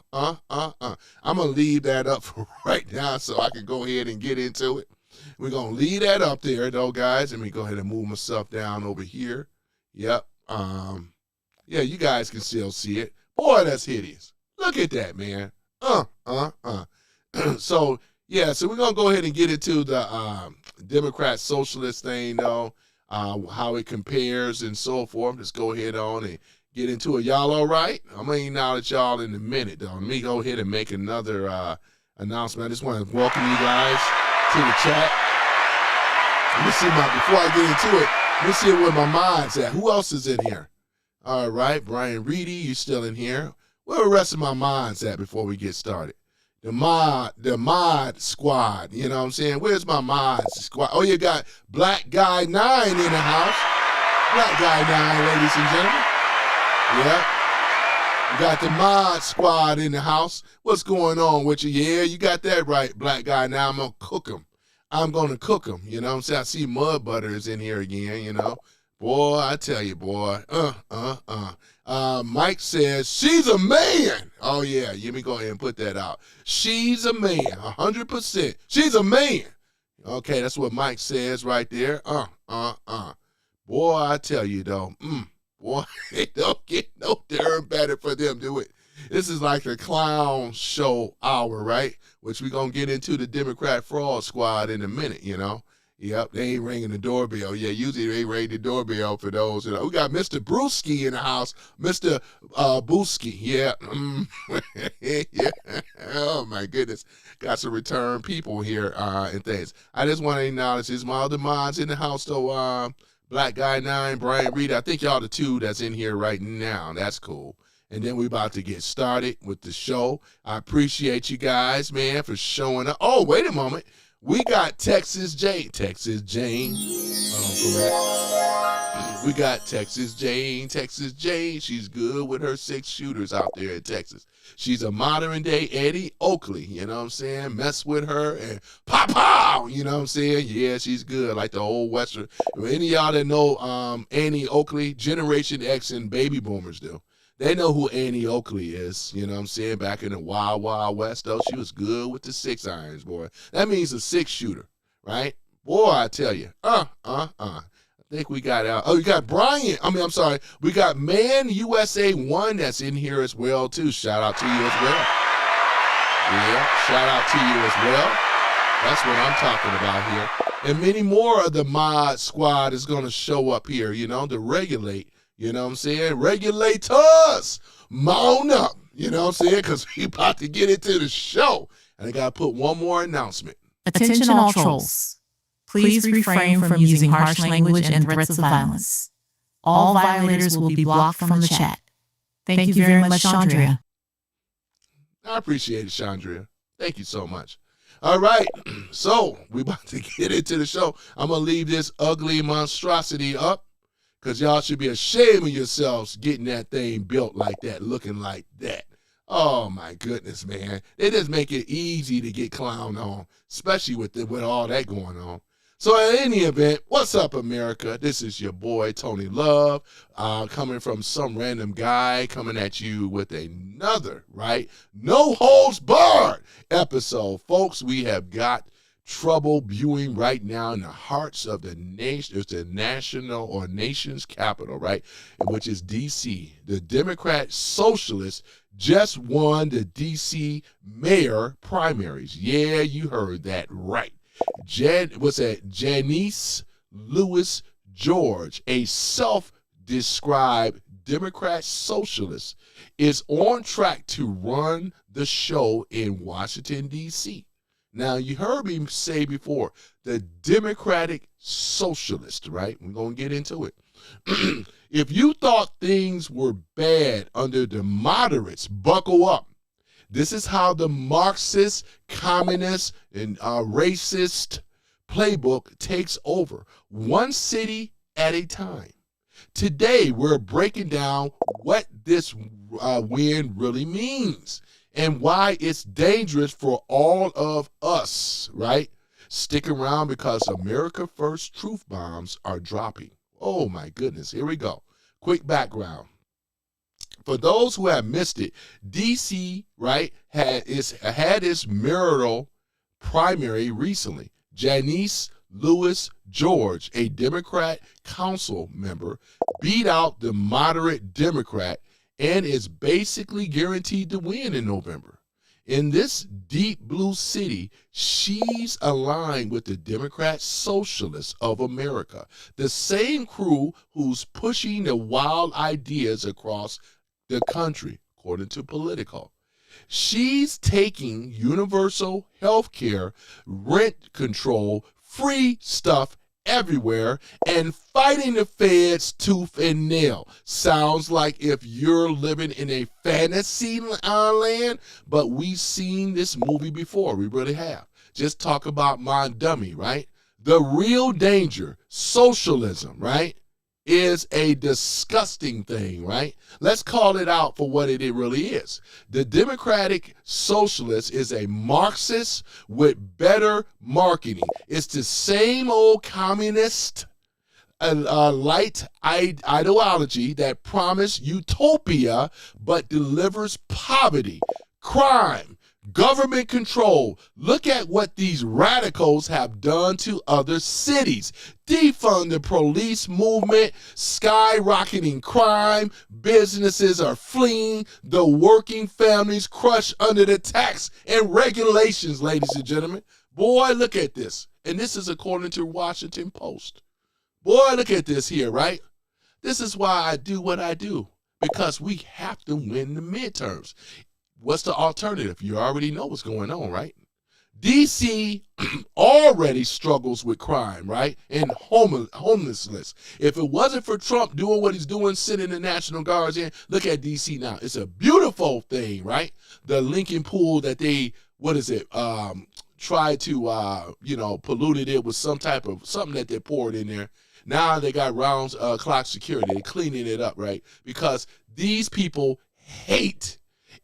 to leave that up for right now so I can go ahead and get into it. We're going to leave that up there, though, guys. Let me go ahead and move myself down over here. Yep. Yeah, you guys can still see it. Boy, that's hideous. Look at that, man. So, yeah, so we're going to go ahead and get into the Democrat Socialist thing, though, how it compares and so forth. Let's go ahead on and get into it. Y'all all right? I'm going to acknowledge y'all in a minute, though. Let me go ahead and make another announcement. I just want to welcome you guys to the chat. Let me see before I get into it, let me see where my mind's at. Who else is in here? All right, Brian Reedy, you still in here. Where the rest of my mind's at before we get started? The mod squad, you know what I'm saying? Where's my mod squad? Oh, you got Black Guy 9 in the house. Black Guy 9, ladies and gentlemen. Yeah. You got the mod squad in the house. What's going on with you? Yeah, you got that right, Black Guy. Now I'm going to cook them. I'm going to cook them. You know what I'm saying? I see Mud Butter is in here again, you know. Boy, I tell you, boy. Mike says, she's a man. Oh, yeah. Let me go ahead and put that out. She's a man. 100%. She's a man. Okay, that's what Mike says right there. Boy, I tell you, though. Boy, it don't get no darn better for them, do it. This is like the clown show hour, right? Which we're going to get into the Democrat fraud squad in a minute, you know. Yep, they ain't ringing the doorbell. Yeah, usually they ring the doorbell for those. You know, we got Mr. Brewski in the house. Mr. Booski, yeah. Yeah. Oh, my goodness. Got some return people here and things. I just want to acknowledge these my other mods in the house, though. Black Guy 9, Brian Reed. I think y'all the two that's in here right now. That's cool. And then we about to get started with the show. I appreciate you guys, man, for showing up. Oh, wait a moment. We got Texas Jane. We got Texas Jane. She's good with her 6 shooters out there in Texas. She's a modern day Eddie Oakley, you know what I'm saying? Mess with her and pow, you know what I'm saying? Yeah, she's good, like the old Western. Any of y'all that know Annie Oakley, Generation X and baby boomers do. They know who Annie Oakley is, you know what I'm saying? Back in the Wild Wild West, though, she was good with the 6 irons, boy. That means a 6 shooter, right? Boy, I tell you, I think we got we got Brian. I'm sorry. We got Man USA 1 that's in here as well too. Shout out to you as well. Yeah, shout out to you as well. That's what I'm talking about here. And many more of the mod squad is going to show up here, to regulate, you know what I'm saying? Regulate us. Mount up, you know what I'm saying? Because we about to get into the show. And I got to put one more announcement. Attention all trolls. Please refrain from using harsh language and threats of violence. All violators will be blocked from the chat. Thank you very much, Chandria. I appreciate it, Chandria. Thank you so much. All right, so we about to get into the show. I'm going to leave this ugly monstrosity up because y'all should be ashamed of yourselves getting that thing built like that, looking like that. Oh, my goodness, man. They just make it easy to get clowned on, especially with all that going on. So in any event, what's up, America? This is your boy, Tony Love, coming from some random guy coming at you with another, right? No holds barred episode. Folks, we have got trouble brewing right now in the hearts of the nation. It's the national or nation's capital, right? Which is D.C. The Democratic Socialists just won the D.C. mayor primaries. Yeah, you heard that right. Janeese Lewis George, a self-described Democrat socialist, is on track to run the show in Washington, D.C. Now, you heard me say before, the Democratic Socialist, right? We're going to get into it. If you thought things were bad under the moderates, buckle up. This is how the Marxist, communist, and racist playbook takes over, one city at a time. Today, we're breaking down what this win really means and why it's dangerous for all of us, right? Stick around because America First truth bombs are dropping. Oh, my goodness. Here we go. Quick background. For those who have missed it, D.C., right, had its mayoral primary recently. Janeese Lewis George, a Democrat council member, beat out the moderate Democrat and is basically guaranteed to win in November. In this deep blue city, she's aligned with the Democratic Socialists of America, the same crew who's pushing the wild ideas across the country, according to Politico. She's taking universal health care, rent control, free stuff everywhere, and fighting the feds tooth and nail. Sounds like if you're living in a fantasy land, but we've seen this movie before. We really have. Just talk about my dummy, right? The real danger, socialism, right, is a disgusting thing, right? Let's call it out for what it really is. The Democratic Socialist is a Marxist with better marketing. It's the same old communist light ideology that promised utopia but delivers poverty, crime, government control. Look at what these radicals have done to other cities. Defund the police movement, skyrocketing crime, businesses are fleeing, the working families crushed under the tax and regulations, ladies and gentlemen. Boy, look at this. And this is according to Washington Post. Boy, look at this here, right? This is why I do what I do, because we have to win the midterms. What's the alternative? You already know what's going on, right? D.C. already struggles with crime, right? And homelessness. If it wasn't for Trump doing what he's doing, sending the National Guards in, look at D.C. now. It's a beautiful thing, right? The Lincoln Pool that they, tried to, polluted it with something that they poured in there. Now they got round clock security. They're cleaning it up, right? Because these people hate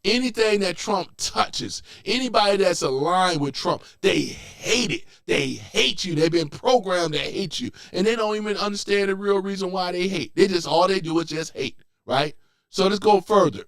anything that Trump touches. Anybody that's aligned with Trump, they hate it. They hate you. They've been programmed to hate you. And they don't even understand the real reason why they hate. All they do is just hate, right? So let's go further.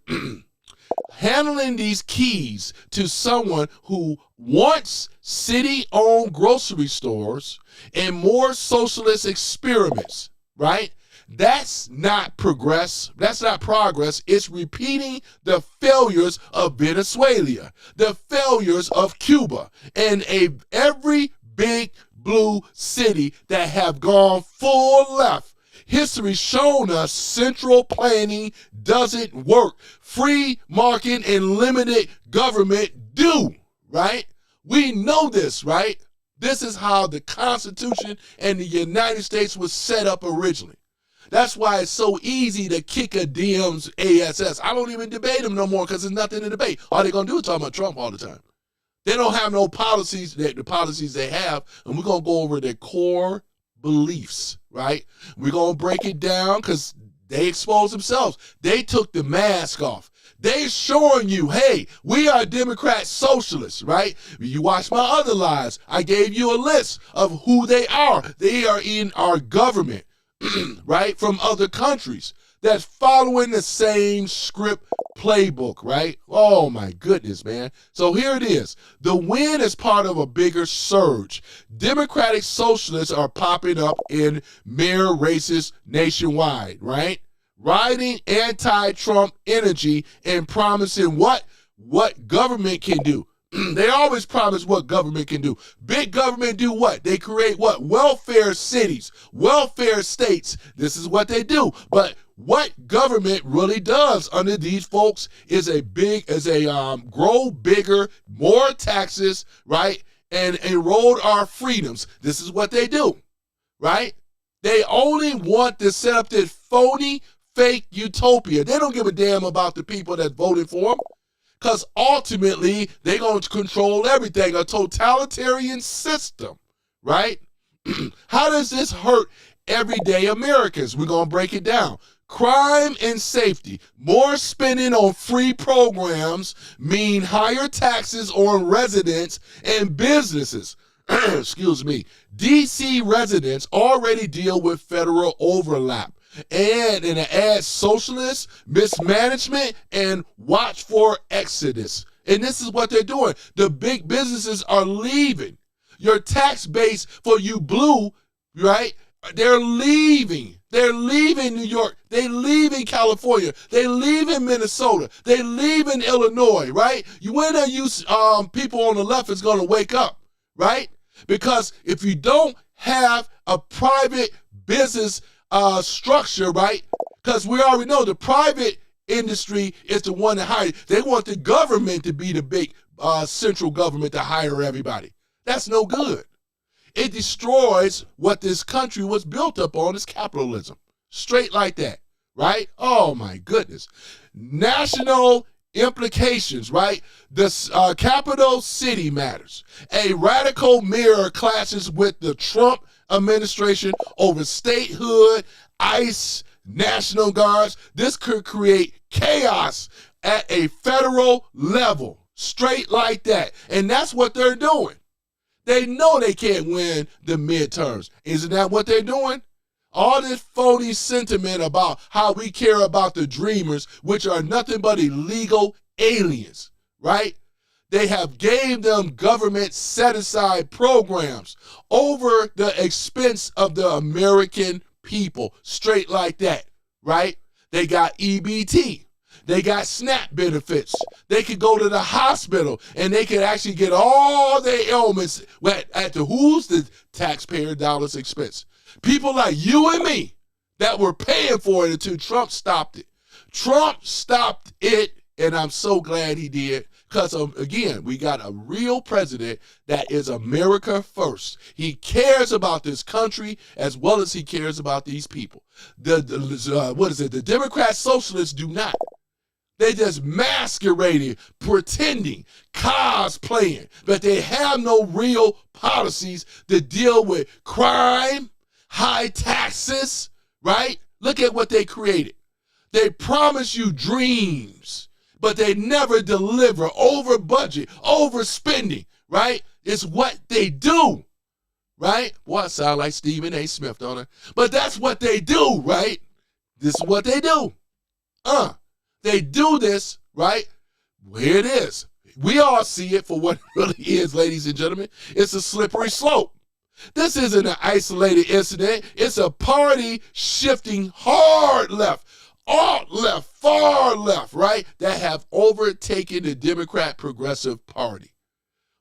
Handling these keys to someone who wants city-owned grocery stores and more socialist experiments, right? That's not progress. That's not progress. It's repeating the failures of Venezuela, the failures of Cuba, and every big blue city that have gone full left. History's shown us central planning doesn't work. Free market and limited government do, right? We know this, right? This is how the Constitution and the United States was set up originally. That's why it's so easy to kick a DM's ASS. I don't even debate them no more because there's nothing to debate. All they're going to do is talk about Trump all the time. They don't have no policies, the policies they have, and we're going to go over their core beliefs, right? We're going to break it down because they expose themselves. They took the mask off. They showing you, hey, we are Democrat Socialists, right? You watch my other lives. I gave you a list of who they are. They are in our government. Right, from other countries that's following the same script playbook, right? Oh my goodness, man. So here it is. The win is part of a bigger surge. Democratic Socialists are popping up in mayor races nationwide, right? Riding anti-Trump energy and promising what government can do. They always promise what government can do. Big government do what? They create what? Welfare cities, welfare states. This is what they do. But what government really does under these folks is grow bigger, more taxes, right? And erode our freedoms. This is what they do, right? They only want to set up this phony, fake utopia. They don't give a damn about the people that voted for them. Because ultimately, they're going to control everything, a totalitarian system, right? How does this hurt everyday Americans? We're going to break it down. Crime and safety. More spending on free programs mean higher taxes on residents and businesses. Excuse me. D.C. residents already deal with federal overlap. And it adds socialist mismanagement and watch for exodus. And this is what they're doing. The big businesses are leaving. Your tax base for you blue, right? They're leaving. They're leaving New York. They're leaving California. They're leaving Minnesota. They're leaving Illinois, right? When are you people on the left is going to wake up, right? Because if you don't have a private business structure, right? Because we already know the private industry is the one that hires. They want the government to be the big central government to hire everybody. That's no good. It destroys what this country was built up on, is capitalism. Straight like that, right? Oh my goodness. National implications, right? The capital city matters. A radical mayor clashes with the Trump administration over statehood, ICE, National Guards. This could create chaos at a federal level, straight like that. And that's what they're doing. They know they can't win the midterms. Isn't that what they're doing? All this phony sentiment about how we care about the dreamers, which are nothing but illegal aliens, right? They have gave them government set-aside programs over the expense of the American people, straight like that, right? They got EBT. They got SNAP benefits. They could go to the hospital and they could actually get all their ailments at who's the taxpayer dollars expense. People like you and me that were paying for it until Trump stopped it. Trump stopped it, and I'm so glad he did. Because, again, we got a real president that is America first. He cares about this country as well as he cares about these people. The Democrat Socialists do not. They just masquerading, pretending, cosplaying, but they have no real policies to deal with crime, high taxes, right? Look at what they created. They promise you dreams, but they never deliver, over budget, overspending, right? It's what they do, right? Boy, I sound like Stephen A. Smith, don't I? But that's what they do, right? This is what they do. They do this, right? Here it is. We all see it for what it really is, ladies and gentlemen. It's a slippery slope. This isn't an isolated incident. It's a party shifting hard left, alt left, far left, right, that have overtaken the Democrat Progressive Party.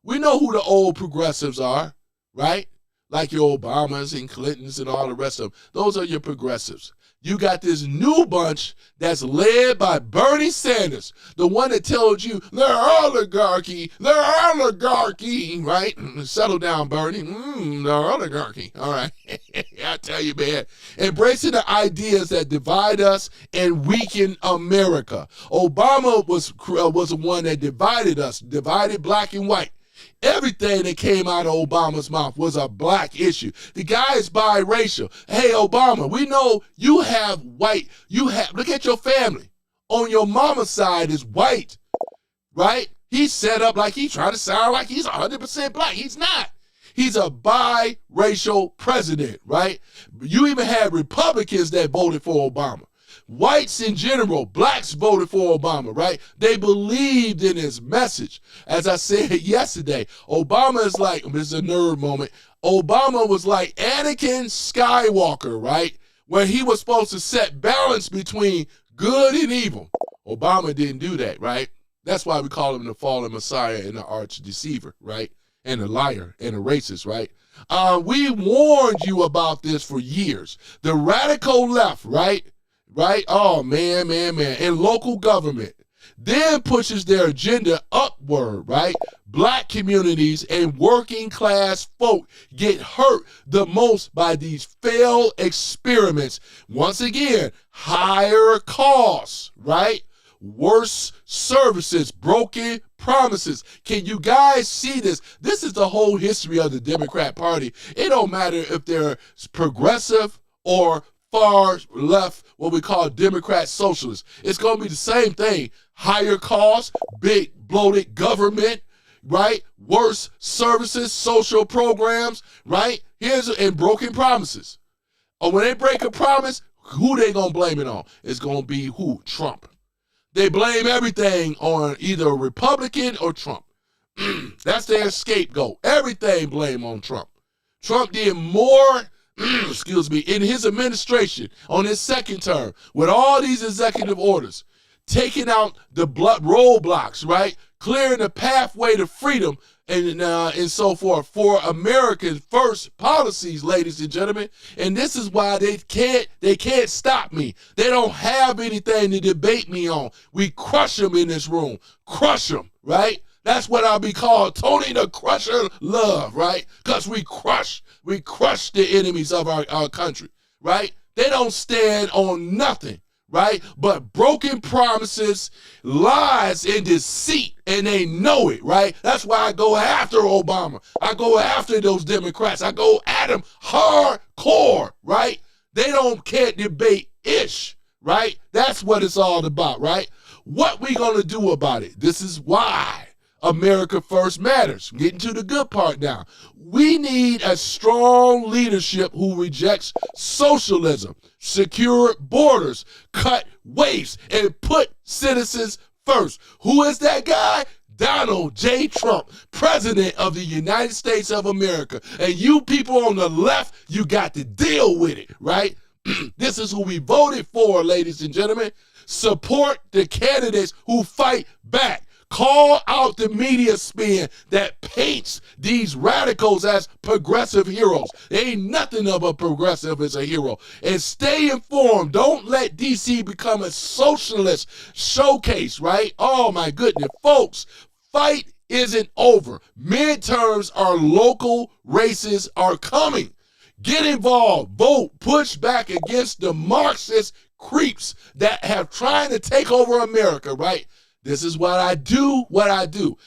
We know who the old progressives are, right? Like your Obamas and Clintons and all the rest of them. Those are your progressives. You got this new bunch that's led by Bernie Sanders, the one that told you they're oligarchy, right? Settle down, Bernie. They're oligarchy. All right. I tell you, man. Embracing the ideas that divide us and weaken America. Obama was the one that divided us, divided black and white. Everything that came out of Obama's mouth was a black issue. The guy is biracial. Hey, Obama, we know you have white. Look at your family. On your mama's side is white, right? He's set up like he's trying to sound like he's 100% black. He's not. He's a biracial president, right? You even had Republicans that voted for Obama. Whites in general, blacks voted for Obama, right? They believed in his message. As I said yesterday, Obama is like, this is a nerd moment, Obama was like Anakin Skywalker, right? Where he was supposed to set balance between good and evil. Obama didn't do that, right? That's why we call him the fallen messiah and the arch deceiver, right? And a liar and a racist, right? We warned you about this for years. The radical left, right? Right? Oh, man. And local government then pushes their agenda upward, right? Black communities and working class folk get hurt the most by these failed experiments. Once again, higher costs, right? Worse services, broken promises. Can you guys see this? This is the whole history of the Democrat Party. It don't matter if they're progressive or far left, what we call Democrat Socialists. It's going to be the same thing. Higher costs, big bloated government, right? Worse services, social programs, right? And broken promises. Or when they break a promise, who they going to blame it on? It's going to be who? Trump. They blame everything on either a Republican or Trump. That's their scapegoat. Everything blame on Trump. Trump did more in his administration on his second term with all these executive orders, taking out the roadblocks, right? Clearing the pathway to freedom and so forth for American first policies, ladies and gentlemen. And this is why they can't stop me. They don't have anything to debate me on. We crush them in this room. Crush them, right? That's what I'll be called, Tony the Crusher Love, right? Because we crush the enemies of our country, right? They don't stand on nothing, right? But broken promises, lies, and deceit, and they know it, right? That's why I go after Obama. I go after those Democrats. I go at them hardcore, right? They can't debate ish, right? That's what it's all about, right? What we gonna do about it? This is why America first matters. Getting to the good part now. We need a strong leadership who rejects socialism, secure borders, cut waste, and put citizens first. Who is that guy? Donald J. Trump, President of the United States of America. And you people on the left, you got to deal with it, right? This is who we voted for, ladies and gentlemen. Support the candidates who fight back. Call out the media spin that paints these radicals as progressive heroes. There ain't nothing of a progressive as a hero. And stay informed. Don't let DC become a socialist showcase, right? Oh my goodness. Folks, fight isn't over. Midterms, our local races are coming. Get involved, vote, push back against the Marxist creeps that have trying to take over America, right? This is what I do.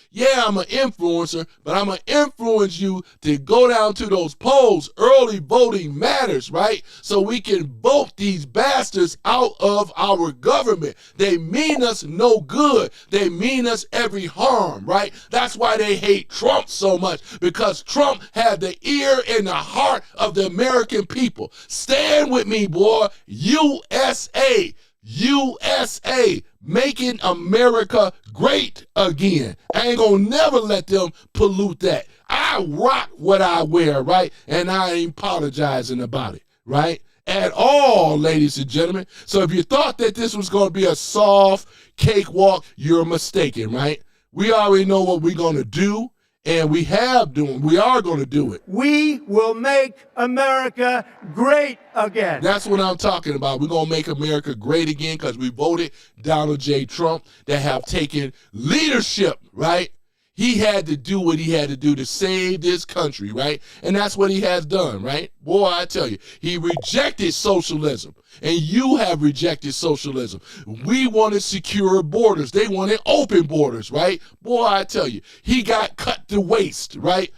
Yeah, I'm an influencer, but I'm going to influence you to go down to those polls. Early voting matters, right? So we can vote these bastards out of our government. They mean us no good. They mean us every harm, right? That's why they hate Trump so much, because Trump had the ear and the heart of the American people. Stand with me, boy. USA. USA, making America great again. I ain't gonna never let them pollute that. I rock what I wear, right? And I ain't apologizing about it, right? At all, ladies and gentlemen. So if you thought that this was gonna be a soft cakewalk, you're mistaken, right? We already know what we're gonna do, and we are gonna do it. We will make America great again. That's what I'm talking about. We're going to make America great again because we voted Donald J. Trump that have taken leadership, right? He had to do what he had to do to save this country, right? And that's what he has done, right? Boy, I tell you, he rejected socialism, and you have rejected socialism. We wanted secure borders. They wanted open borders, right? Boy, I tell you, he got cut to waste, right?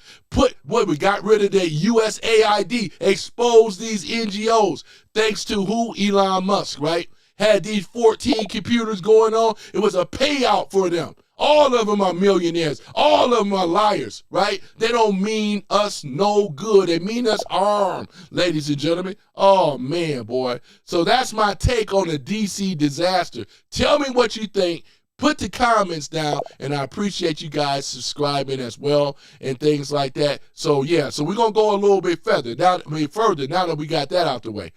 We got rid of the USAID, exposed these NGOs, thanks to who? Elon Musk, right? Had these 14 computers going on. It was a payout for them. All of them are millionaires. All of them are liars, right? They don't mean us no good. They mean us harm, ladies and gentlemen. Oh, man, boy. So that's my take on the D.C. disaster. Tell me what you think. Put the comments down, and I appreciate you guys subscribing as well and things like that. So, yeah, so we're going to go a little bit further now that we got that out the way.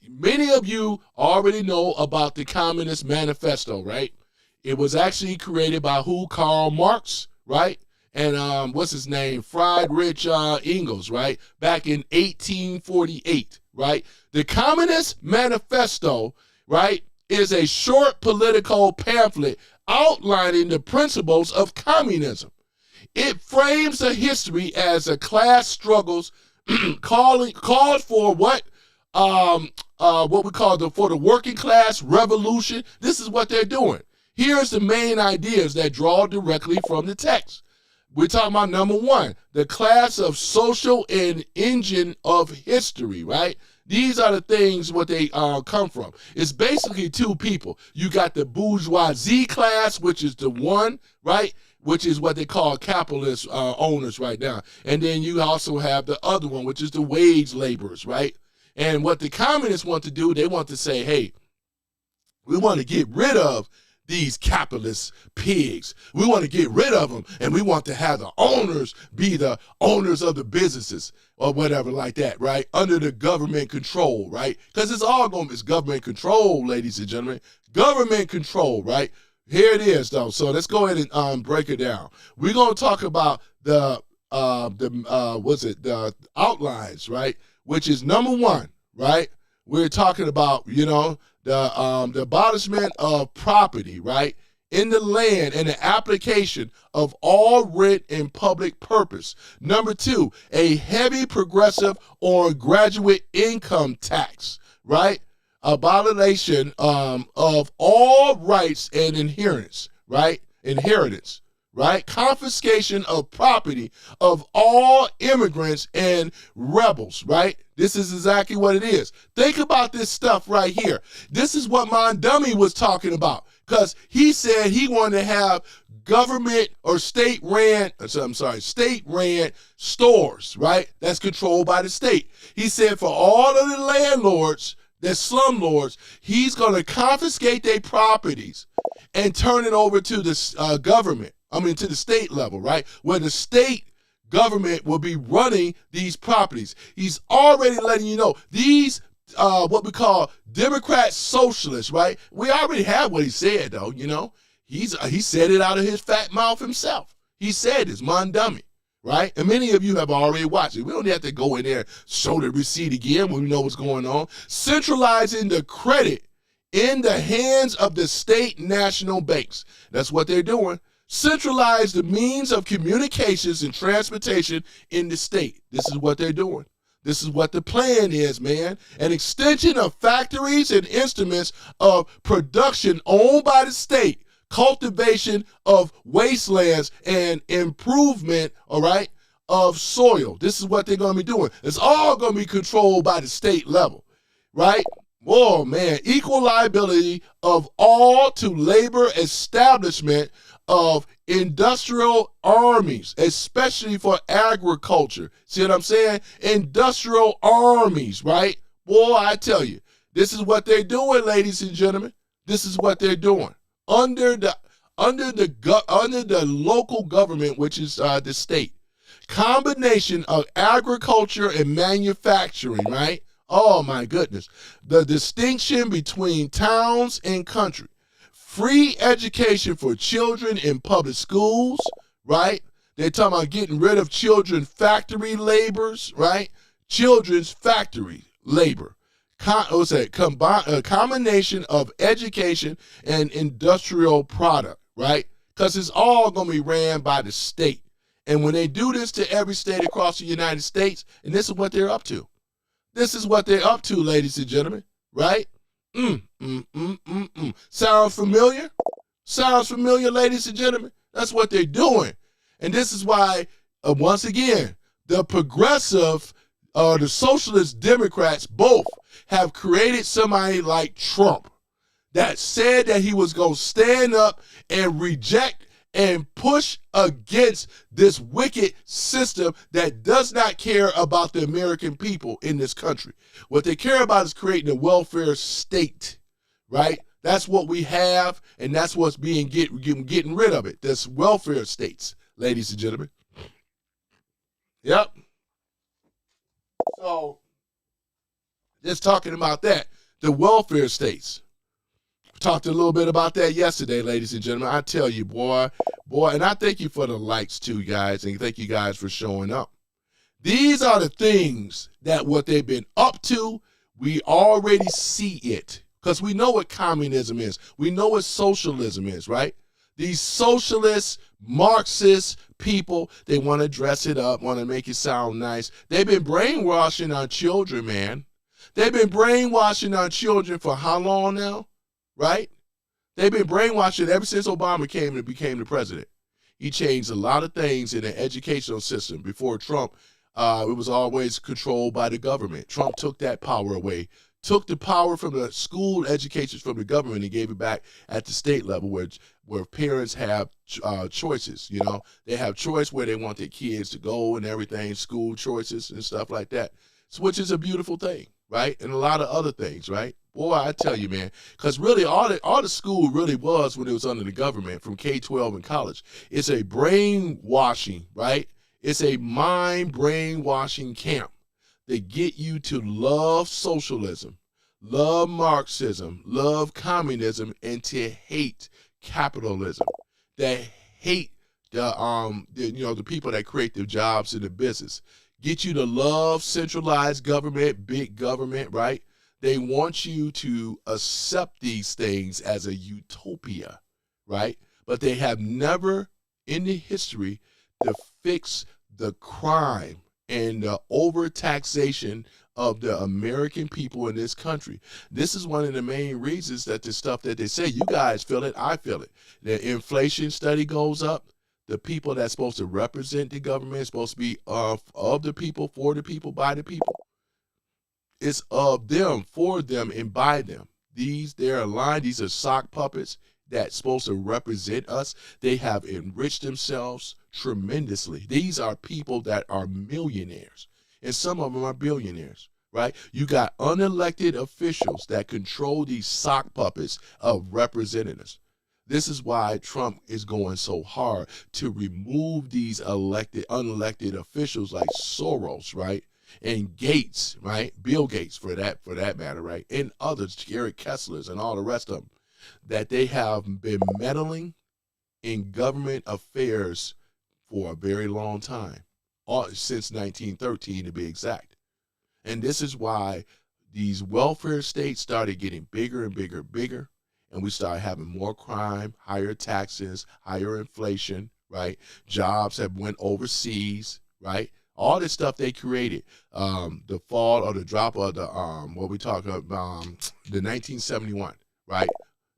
Many of you already know about the Communist Manifesto, right? It was actually created by who? Karl Marx, right? And what's his name? Friedrich Engels, right? Back in 1848, right? The Communist Manifesto, right, is a short political pamphlet outlining the principles of communism. It frames the history as a class struggles called for what we call for the working class revolution. This is what they're doing. Here's the main ideas that draw directly from the text. We're talking about number one, the class of social and engine of history, right? These are the things what they come from. It's basically two people. You got the bourgeoisie class, which is the one, right? Which is what they call capitalist owners right now. And then you also have the other one, which is the wage laborers, right? And what the communists want to do, they want to say, hey, we want to get rid of these capitalist pigs. We want to get rid of them, and we want to have the owners be the owners of the businesses or whatever like that, right? Under the government control, right? Because it's government control, ladies and gentlemen. Government control, right? Here it is, though. So let's go ahead and break it down. We're going to talk about the outlines, right? Which is number one, right? We're talking about, the abolishment of property, right, in the land and the application of all rent in public purpose. Number two, a heavy progressive or graduate income tax, right? Abolition of all rights and inheritance, right? Confiscation of property of all immigrants and rebels, right? This is exactly what it is. Think about this stuff right here. This is what Mondummy was talking about, because he said he wanted to have government or state-ran stores, right? That's controlled by the state. He said for all of the landlords, the slumlords, he's going to confiscate their properties and turn it over to the government. To the state level, right? Where the state government will be running these properties. He's already letting you know these, what we call Democratic Socialists, right? We already have what he said, though, he said it out of his fat mouth himself. He said it's Mondummy, right? And many of you have already watched it. We don't have to go in there and show the receipt again when we know what's going on. Centralizing the credit in the hands of the state national banks. That's what they're doing. Centralize the means of communications and transportation in the state. This is what they're doing. This is what the plan is, man. An extension of factories and instruments of production owned by the state, cultivation of wastelands, and improvement, all right, of soil. This is what they're going to be doing. It's all going to be controlled by the state level, right? Oh, man. Equal liability of all to labor establishment of industrial armies, especially for agriculture. See what I'm saying? Industrial armies, right? Boy, I tell you, This is what they're doing, ladies and gentlemen. This is what they're doing under the local government, which is the state. Combination of agriculture and manufacturing, right? Oh my goodness. The distinction between towns and country. Free education for children in public schools, right? They're talking about getting rid of children factory laborers, right? Children's factory labor. A combination of education and industrial product, right? Because it's all going to be ran by the state. And when they do this to every state across the United States, and this is what they're up to. This is what they're up to, ladies and gentlemen, right? Sound familiar? Sounds familiar, ladies and gentlemen? That's what they're doing. And this is why, once again, the progressive, the socialist Democrats both have created somebody like Trump that said that he was going to stand up and reject and push against this wicked system that does not care about the American people in this country. What they care about is creating a welfare state, right? That's what we have, and that's what's getting rid of it. That's welfare states, ladies and gentlemen. Yep. So, just talking about that, the welfare states. Talked a little bit about that yesterday, ladies and gentlemen. I tell you, boy, and I thank you for the likes too, guys, and thank you guys for showing up. These are the things that what they've been up to, we already see it. Because we know what communism is. We know what socialism is, right? These socialist, Marxist people, they want to dress it up, want to make it sound nice. They've been brainwashing our children, man. They've been brainwashing our children for how long now? Right? They've been brainwashing ever since Obama became the president. He changed a lot of things in the educational system. Before Trump, it was always controlled by the government. Trump took that power away, took the power from the school education from the government and gave it back at the state level where parents have choices. You know, they have choice where they want their kids to go and everything, school choices and stuff like that, which is a beautiful thing, right? And a lot of other things, right? Boy, I tell you, man, because really all the school really was when it was under the government from K-12 and college. It's a brainwashing, right? It's a mind brainwashing camp. They get you to love socialism, love Marxism, love communism, and to hate capitalism. They hate the people that create the jobs in the business. Get you to love centralized government, big government, right? They want you to accept these things as a utopia, right? But they have never in the history to fix the crime and the overtaxation of the American people in this country. This is one of the main reasons that the stuff that they say, you guys feel it, I feel it. The inflation study goes up. The people that's supposed to represent the government is supposed to be of the people, for the people, by the people. It's of them, for them, and by them. They're aligned. These are sock puppets that's supposed to represent us. They have enriched themselves tremendously. These are people that are millionaires, and some of them are billionaires, right? You got unelected officials that control these sock puppets of representatives. This is why Trump is going so hard to remove these unelected officials like Soros, right? And Gates, right? Bill Gates, for that matter, right? And others, Eric Kesslers and all the rest of them, that they have been meddling in government affairs for a very long time, since 1913 to be exact. And this is why these welfare states started getting bigger and bigger and bigger, and we started having more crime, higher taxes, higher inflation, right? Jobs have went overseas, right? All this stuff they created, the fall or the drop of the what we talk about, the 1971, right?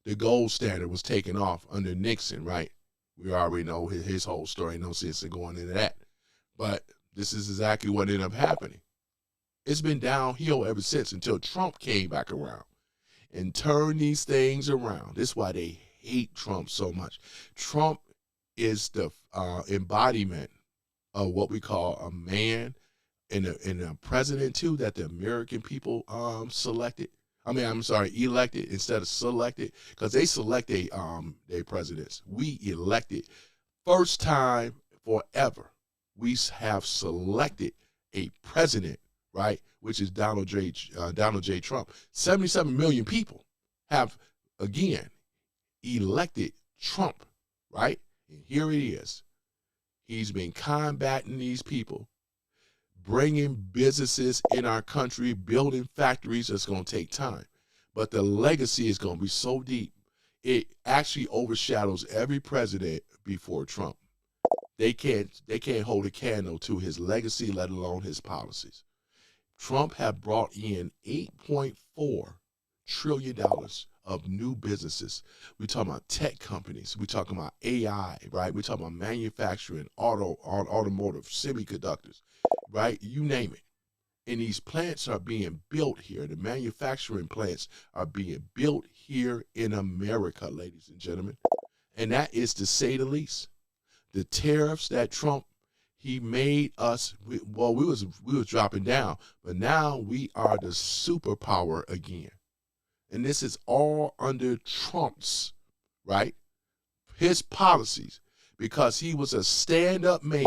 The gold standard was taken off under Nixon, right? We already know his whole story. No sense in going into that, but this is exactly what ended up happening. It's been downhill ever since until Trump came back around and turned these things around. This is why they hate Trump so much. Trump is the embodiment of what we call a man and a president too that the American people selected. I'm sorry, elected instead of selected, because they select their presidents. We elected. First time forever, we have selected a president, right? Which is Donald J. Trump. 77 million people have, again, elected Trump, right? And here it is. He's been combating these people, bringing businesses in our country, building factories. That's going to take time. But the legacy is going to be so deep, it actually overshadows every president before Trump. They can't hold a candle to his legacy, let alone his policies. Trump have brought in $8.4 trillion of new businesses. We're talking about tech companies. We're talking about AI, right? We're talking about manufacturing, automotive, semiconductors, right? You name it. And these plants are being built here. The manufacturing plants are being built here in America, ladies and gentlemen. And that is to say the least. The tariffs that Trump, he made us, we was dropping down, but now we are the superpower again. And this is all under Trump's, right? His policies, because he was a stand-up man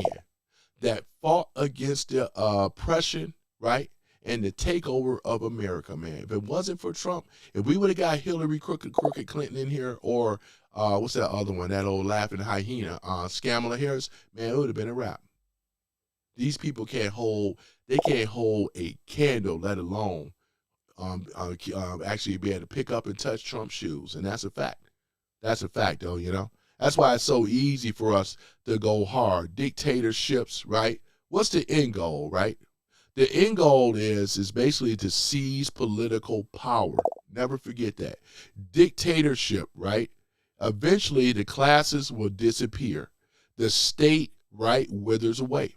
that fought against the oppression, right? And the takeover of America, man. If it wasn't for Trump, if we would have got Hillary Crooked Clinton in here, or what's that other one, that old laughing hyena, Kamala Harris, man, it would have been a wrap. These people can't hold a candle, let alone actually be able to pick up and touch Trump's shoes. And that's a fact. That's a fact, though, you know. That's why it's so easy for us to go hard. Dictatorships, right? What's the end goal, right? The end goal is basically to seize political power. Never forget that. Dictatorship, right? Eventually, the classes will disappear. The state, right, withers away.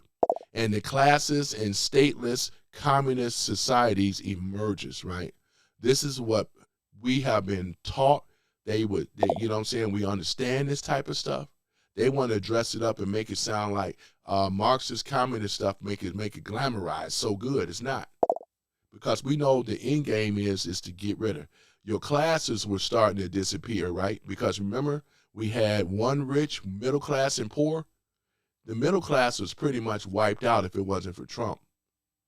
And the classes and stateless communist societies emerges, right? This is what we have been taught. You know what I'm saying? We understand this type of stuff. They want to dress it up and make it sound like Marxist communist stuff, make it glamorized so good. It's not. Because we know the end game is to get rid of. Your classes were starting to disappear, right? Because remember, we had one rich, middle class, and poor. The middle class was pretty much wiped out if it wasn't for Trump.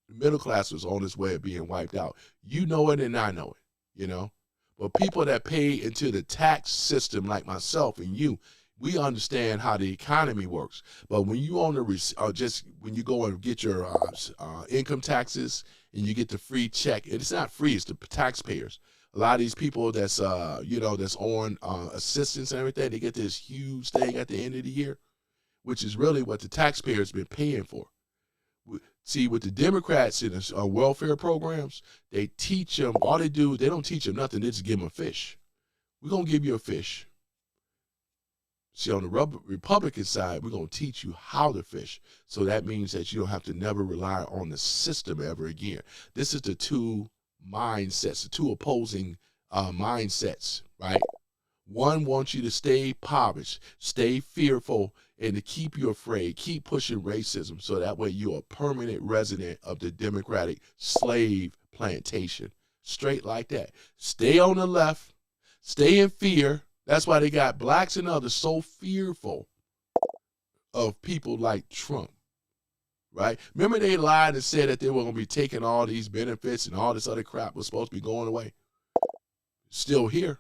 The middle class was on its way of being wiped out. You know it and I know it, you know. But people that pay into the tax system like myself and you, we understand how the economy works. But when you on the when you go and get your income taxes and you get the free check, it's not free, it's the taxpayers. A lot of these people that's that's on assistance and everything, they get this huge thing at the end of the year, which is really what the taxpayers been paying for. See, with the Democrats in the welfare programs, they teach them, all they do, they don't teach them nothing, they just give them a fish. We're going to give you a fish. See, on the Republican side, we're going to teach you how to fish. So that means that you don't have to never rely on the system ever again. This is the two mindsets, the two opposing mindsets, right? One wants you to stay impoverished, stay fearful, and to keep you afraid, keep pushing racism, so that way you're a permanent resident of the Democratic slave plantation. Straight like that. Stay on the left, stay in fear. That's why they got blacks and others so fearful of people like Trump, right? Remember they lied and said that they were going to be taking all these benefits and all this other crap was supposed to be going away. Still here.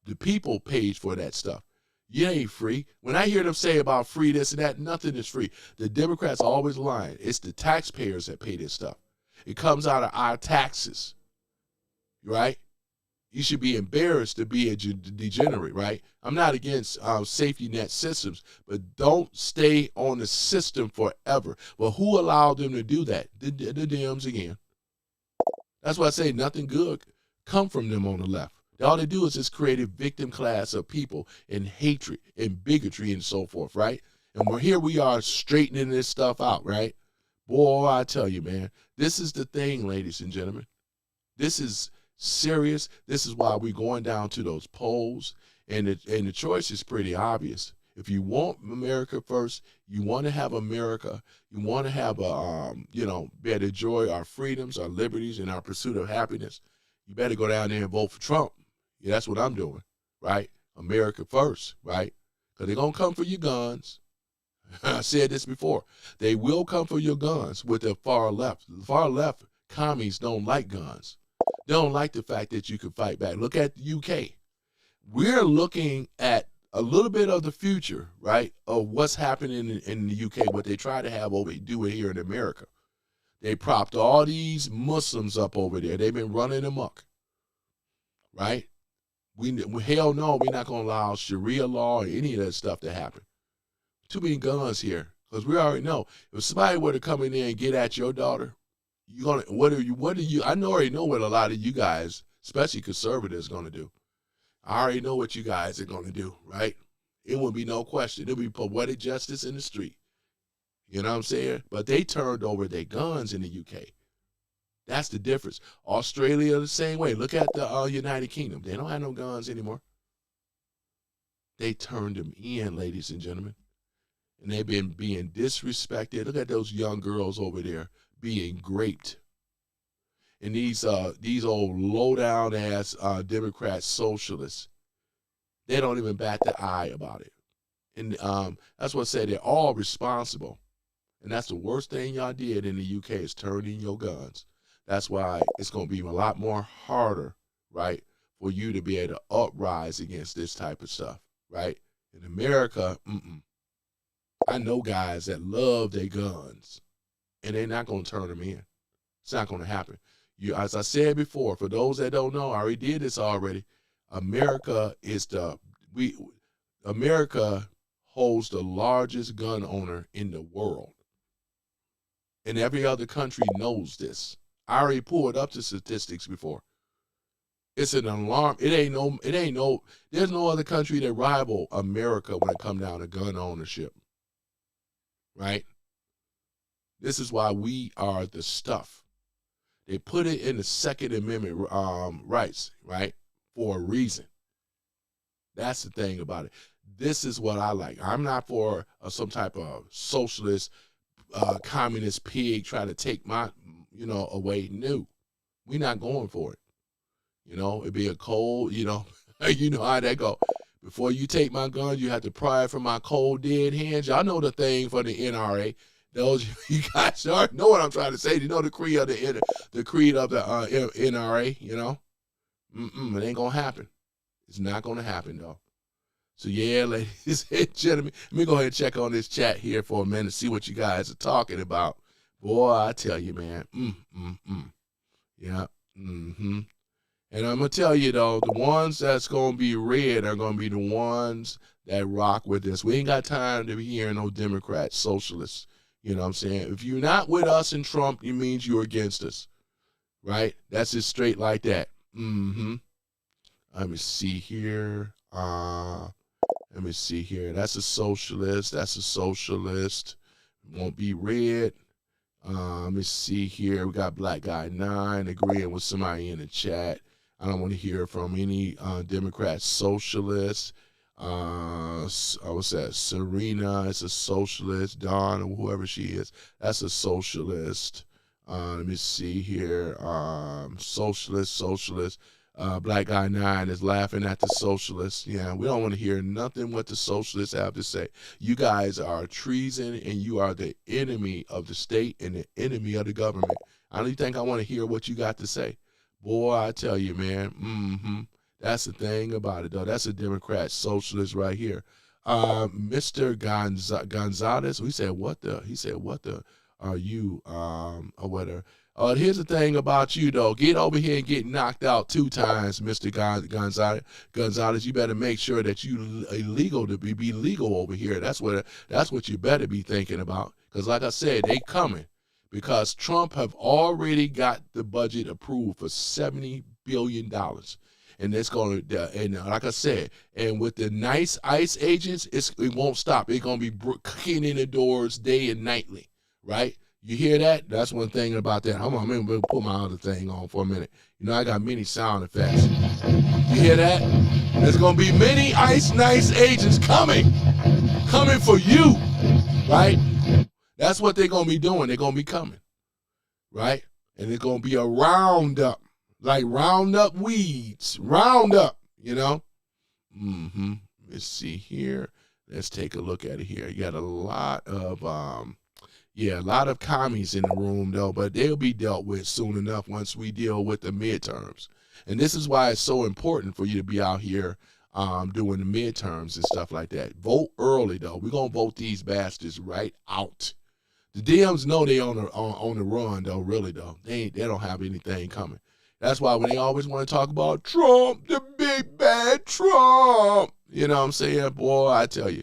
The people paid for that stuff. You ain't free. When I hear them say about free this and that, nothing is free. The Democrats are always lying. It's the taxpayers that pay this stuff. It comes out of our taxes, right? You should be embarrassed to be a degenerate, right? I'm not against safety net systems, but don't stay on the system forever. Well, who allowed them to do that? The Dems again. That's why I say nothing good come from them on the left. All they do is just create a victim class of people and hatred and bigotry and so forth, right? And we are straightening this stuff out, right? Boy, I tell you, man, this is the thing, ladies and gentlemen. This is serious. This is why we're going down to those polls. And the choice is pretty obvious. If you want America first, you want to have America, you want to have be able to enjoy our freedoms, our liberties, and our pursuit of happiness, you better go down there and vote for Trump. Yeah, that's what I'm doing, right? America first, right? Because they're going to come for your guns. I said this before. They will come for your guns with the far left. The far left commies don't like guns. They don't like the fact that you can fight back. Look at the UK. We're looking at a little bit of the future, right, of what's happening in the UK, what they try to do it here in America. They propped all these Muslims up over there. They've been running amok, right? Hell no, we're not going to allow Sharia law or any of that stuff to happen. Too many guns here, because we already know if somebody were to come in there and get at your daughter, I already know what a lot of you guys, especially conservatives, going to do. I already know what you guys are going to do, right? It wouldn't be no question. It'll be poetic justice in the street. You know what I'm saying? But they turned over their guns in the UK. That's the difference. Australia the same way. Look at the United Kingdom. They don't have no guns anymore. They turned them in, ladies and gentlemen. And they've been being disrespected. Look at those young girls over there being raped. And these old low-down ass Democrat socialists, they don't even bat the eye about it. And that's what I said. They're all responsible. And that's the worst thing y'all did in the UK is turn in your guns. That's why it's going to be a lot more harder, right, for you to be able to uprise against this type of stuff, right? In America, I know guys that love their guns, and they're not going to turn them in. It's not going to happen. As I said before, for those that don't know, I already did this already. America holds the largest gun owner in the world. And every other country knows this. I already pulled up the statistics before. It's an alarm. There's no other country that rival America when it comes down to gun ownership. Right? This is why we are the stuff. They put it in the Second Amendment rights, right, for a reason. That's the thing about it. This is what I like. I'm not for some type of socialist, communist pig trying to take my, away. No, we're not going for it. It'd be a cold, you know how that go. Before you take my gun, you have to pry it from my cold, dead hands. Y'all know the thing for the NRA. Those you guys already know what I'm trying to say. You know the creed of the NRA. It ain't gonna happen. It's not gonna happen though. So yeah, ladies and gentlemen, let me go ahead and check on this chat here for a minute, see what you guys are talking about. Boy, I tell you, man. Yeah. And I'm gonna tell you though, the ones that's gonna be red are gonna be the ones that rock with this. We ain't got time to be hearing no Democrats, socialists. You know what I'm saying? If you're not with us and Trump, it means you're against us. Right? That's just straight like that. Let me see here. That's a socialist. That's a socialist. Won't be red. Let me see here. We got Black Guy 9 agreeing with somebody in the chat. I don't want to hear from any Democrat socialists. What's that? Serena is a socialist. Dawn, or whoever she is, that's a socialist. Let me see here. Socialist. Black Guy 9 is laughing at the socialists. Yeah, we don't want to hear nothing what the socialists have to say. You guys are treason, and you are the enemy of the state and the enemy of the government. I don't think I want to hear what you got to say. Boy, I tell you, man. That's the thing about it, though. That's a Democrat socialist right here. Mr. Gonzalez, he said, what the are you, or whatever. Here's the thing about you, though. Get over here and get knocked out 2 times, Mr. Gonzalez. You better make sure that you illegal to be legal over here. That's what you better be thinking about. Because like I said, they coming. Because Trump have already got the budget approved for $70 billion. And it's going to, and like I said, and with the nice ICE agents, it won't stop. It's going to be kicking in the doors day and nightly, right? You hear that? That's one thing about that. Hold on, I'm going to put my other thing on for a minute. I got many sound effects. You hear that? There's going to be many ICE nice agents coming for you, right? That's what they're going to be doing. They're going to be coming, right? And it's going to be a roundup. like round up weeds, round up, you know. Let's see here. Let's take a look at it here. You got a lot of a lot of commies in the room though, but they'll be dealt with soon enough once we deal with the midterms. And this is why it's so important for you to be out here doing the midterms and stuff like that. Vote early though. We're gonna vote these bastards right out. The Dems know they on the run though, really though. They don't have anything coming. That's why when they always want to talk about Trump, the big bad Trump, you know what I'm saying? Boy, I tell you,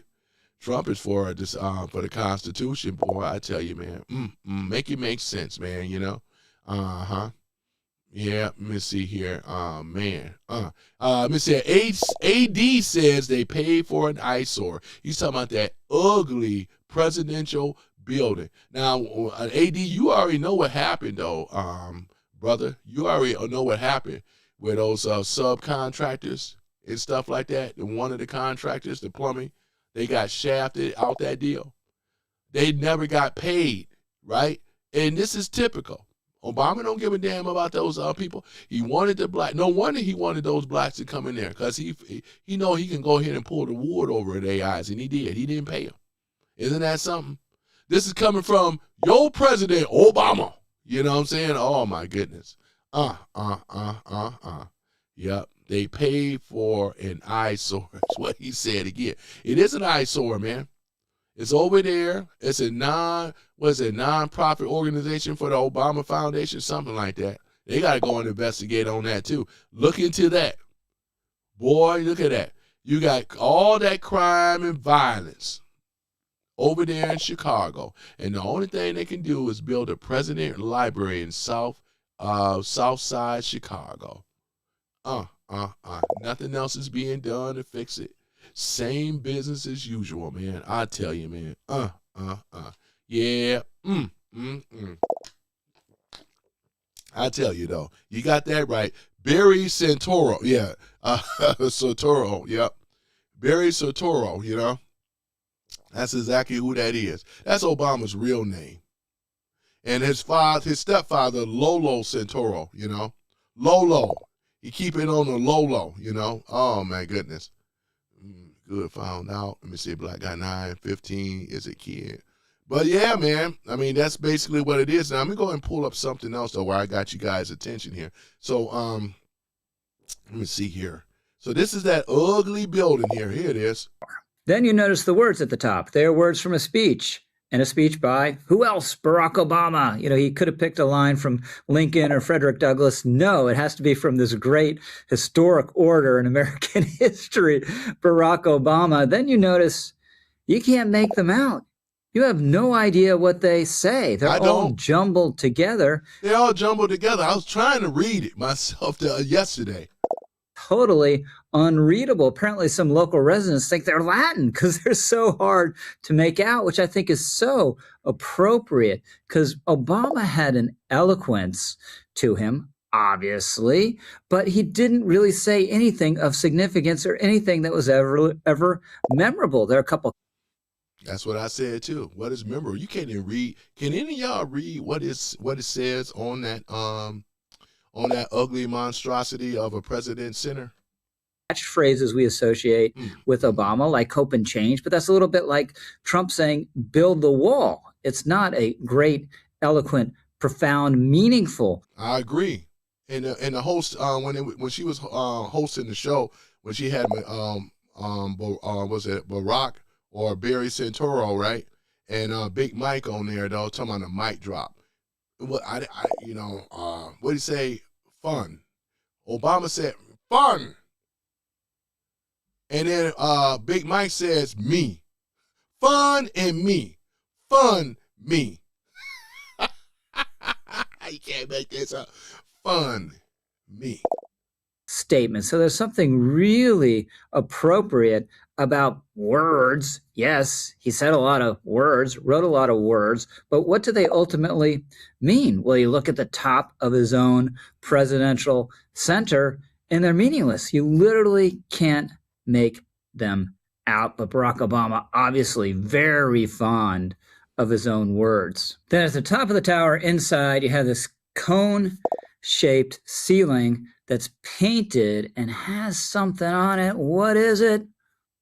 Trump is for this for the Constitution, boy. I tell you, man. Make it make sense, man, you know? Yeah, let me see here. Man. Let me see. AD says they paid for an eyesore. He's talking about that ugly presidential building. Now, AD, you already know what happened, though, brother. You already know what happened with those subcontractors and stuff like that. And one of the contractors, the plumbing, they got shafted out that deal. They never got paid, right? And this is typical. Obama don't give a damn about those people. He wanted the black. No wonder he wanted those blacks to come in there because he know he can go ahead and pull the wood over their eyes, and he did. He didn't pay them. Isn't that something? This is coming from your president, Obama. You know what I'm saying? Oh, my goodness. Yep. They paid for an eyesore. That's what he said again. It is an eyesore, man. It's over there. It's a non-profit organization for the Obama Foundation, something like that. They got to go and investigate on that, too. Look into that. Boy, look at that. You got all that crime and violence over there in Chicago. And the only thing they can do is build a president library in South Side Chicago. Nothing else is being done to fix it. Same business as usual, man. I tell you, man. Yeah. I tell you, though. You got that right. Barry Santoro. Yeah. Santoro. Yep. Barry Santoro, you know. That's exactly who that is. That's Obama's real name. And his stepfather, Lolo Santoro, you know. Lolo. He keep it on the Lolo, you know. Oh, my goodness. Good, found out. Let me see, black guy 9, 15 is a kid. But yeah, man, I mean, that's basically what it is. Now, let me go and pull up something else, though, where I got you guys' attention here. So, let me see here. So this is that ugly building here. Here it is. Then you notice the words at the top. They are words from a speech. And a speech by who else? Barack Obama. You know, he could have picked a line from Lincoln or Frederick Douglass. No, it has to be from this great historic order in American history, Barack Obama. Then you notice you can't make them out. You have no idea what they say. They're all jumbled together. They're all jumbled together. I was trying to read it myself yesterday. Totally unreadable. Apparently some local residents think they're Latin because they're so hard to make out, which I think is so appropriate because Obama had an eloquence to him, obviously, but he didn't really say anything of significance or anything that was ever memorable. There are a couple. That's what I said too. What is memorable? You can't even read. Can any of y'all read what it says on that ugly monstrosity of a president center? Phrases we associate with Obama, like hope and change, but that's a little bit like Trump saying, build the wall. It's not a great, eloquent, profound, meaningful. I agree. And the host, when she was hosting the show, when she had, was it Barack or Barry Santoro, right? And Big Mike on there, though, talking about a mic drop. What what did he say? Fun. Obama said, fun. And then Big Mike says, me. Fun and me. Fun, me. You can't make this up. Fun, me. Statement. So there's something really appropriate about words. Yes, he said a lot of words, wrote a lot of words, but what do they ultimately mean? Well, you look at the top of his own presidential center, and they're meaningless. You literally can't make them out. But Barack Obama, obviously very fond of his own words. Then at the top of the tower inside, you have this cone shaped ceiling that's painted and has something on it. What is it?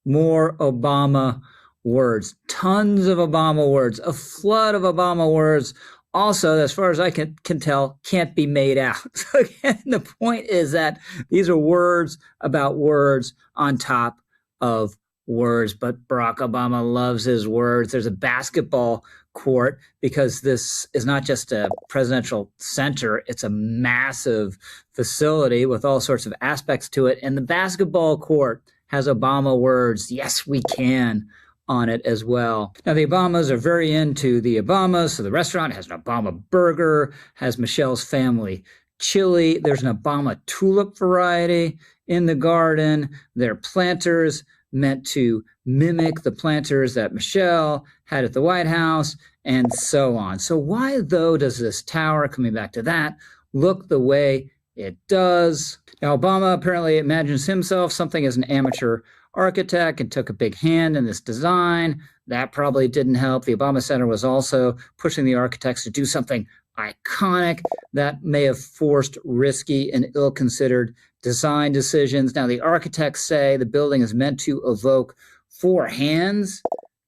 More Obama words, tons of Obama words, a flood of Obama words. Also, as far as I can tell, can't be made out. So again, the point is that these are words about words on top of words, but Barack Obama loves his words. There's a basketball court because this is not just a presidential center, it's a massive facility with all sorts of aspects to it. And the basketball court has Obama words, "Yes, we can," on it as well. Now, the Obamas are very into the Obamas, so the restaurant has an Obama burger, has Michelle's family chili. There's an Obama tulip variety in the garden. There are planters meant to mimic the planters that Michelle had at the White House, and so on. So why, though, does this tower, coming back to that, look the way it does? Now, Obama apparently imagines himself something as an amateur architect and took a big hand in this design. That probably didn't help. The Obama Center was also pushing the architects to do something iconic that may have forced risky and ill-considered design decisions. Now, the architects say the building is meant to evoke four hands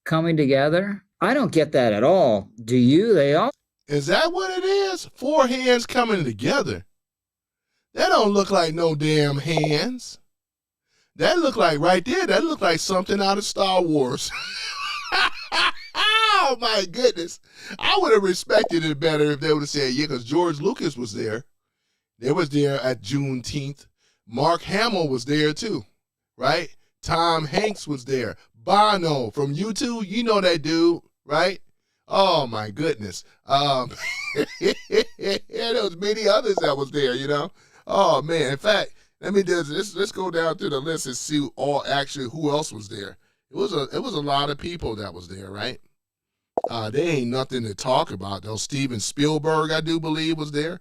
coming together. I don't get that at all. Do you? They all. Is that what it is? Four hands coming together. That don't look like no damn hands. That look like right there, that look like something out of Star Wars. Oh my goodness. I would have respected it better if they would have said, yeah, because George Lucas was there. They was there at Juneteenth. Mark Hamill was there too, right? Tom Hanks was there. Bono from U2, you know that dude, right? Oh my goodness. There was many others that was there, you know. Oh man. In fact, let's go down through the list and see who else was there. It was a lot of people that was there, right? They ain't nothing to talk about though. Steven Spielberg, I do believe, was there.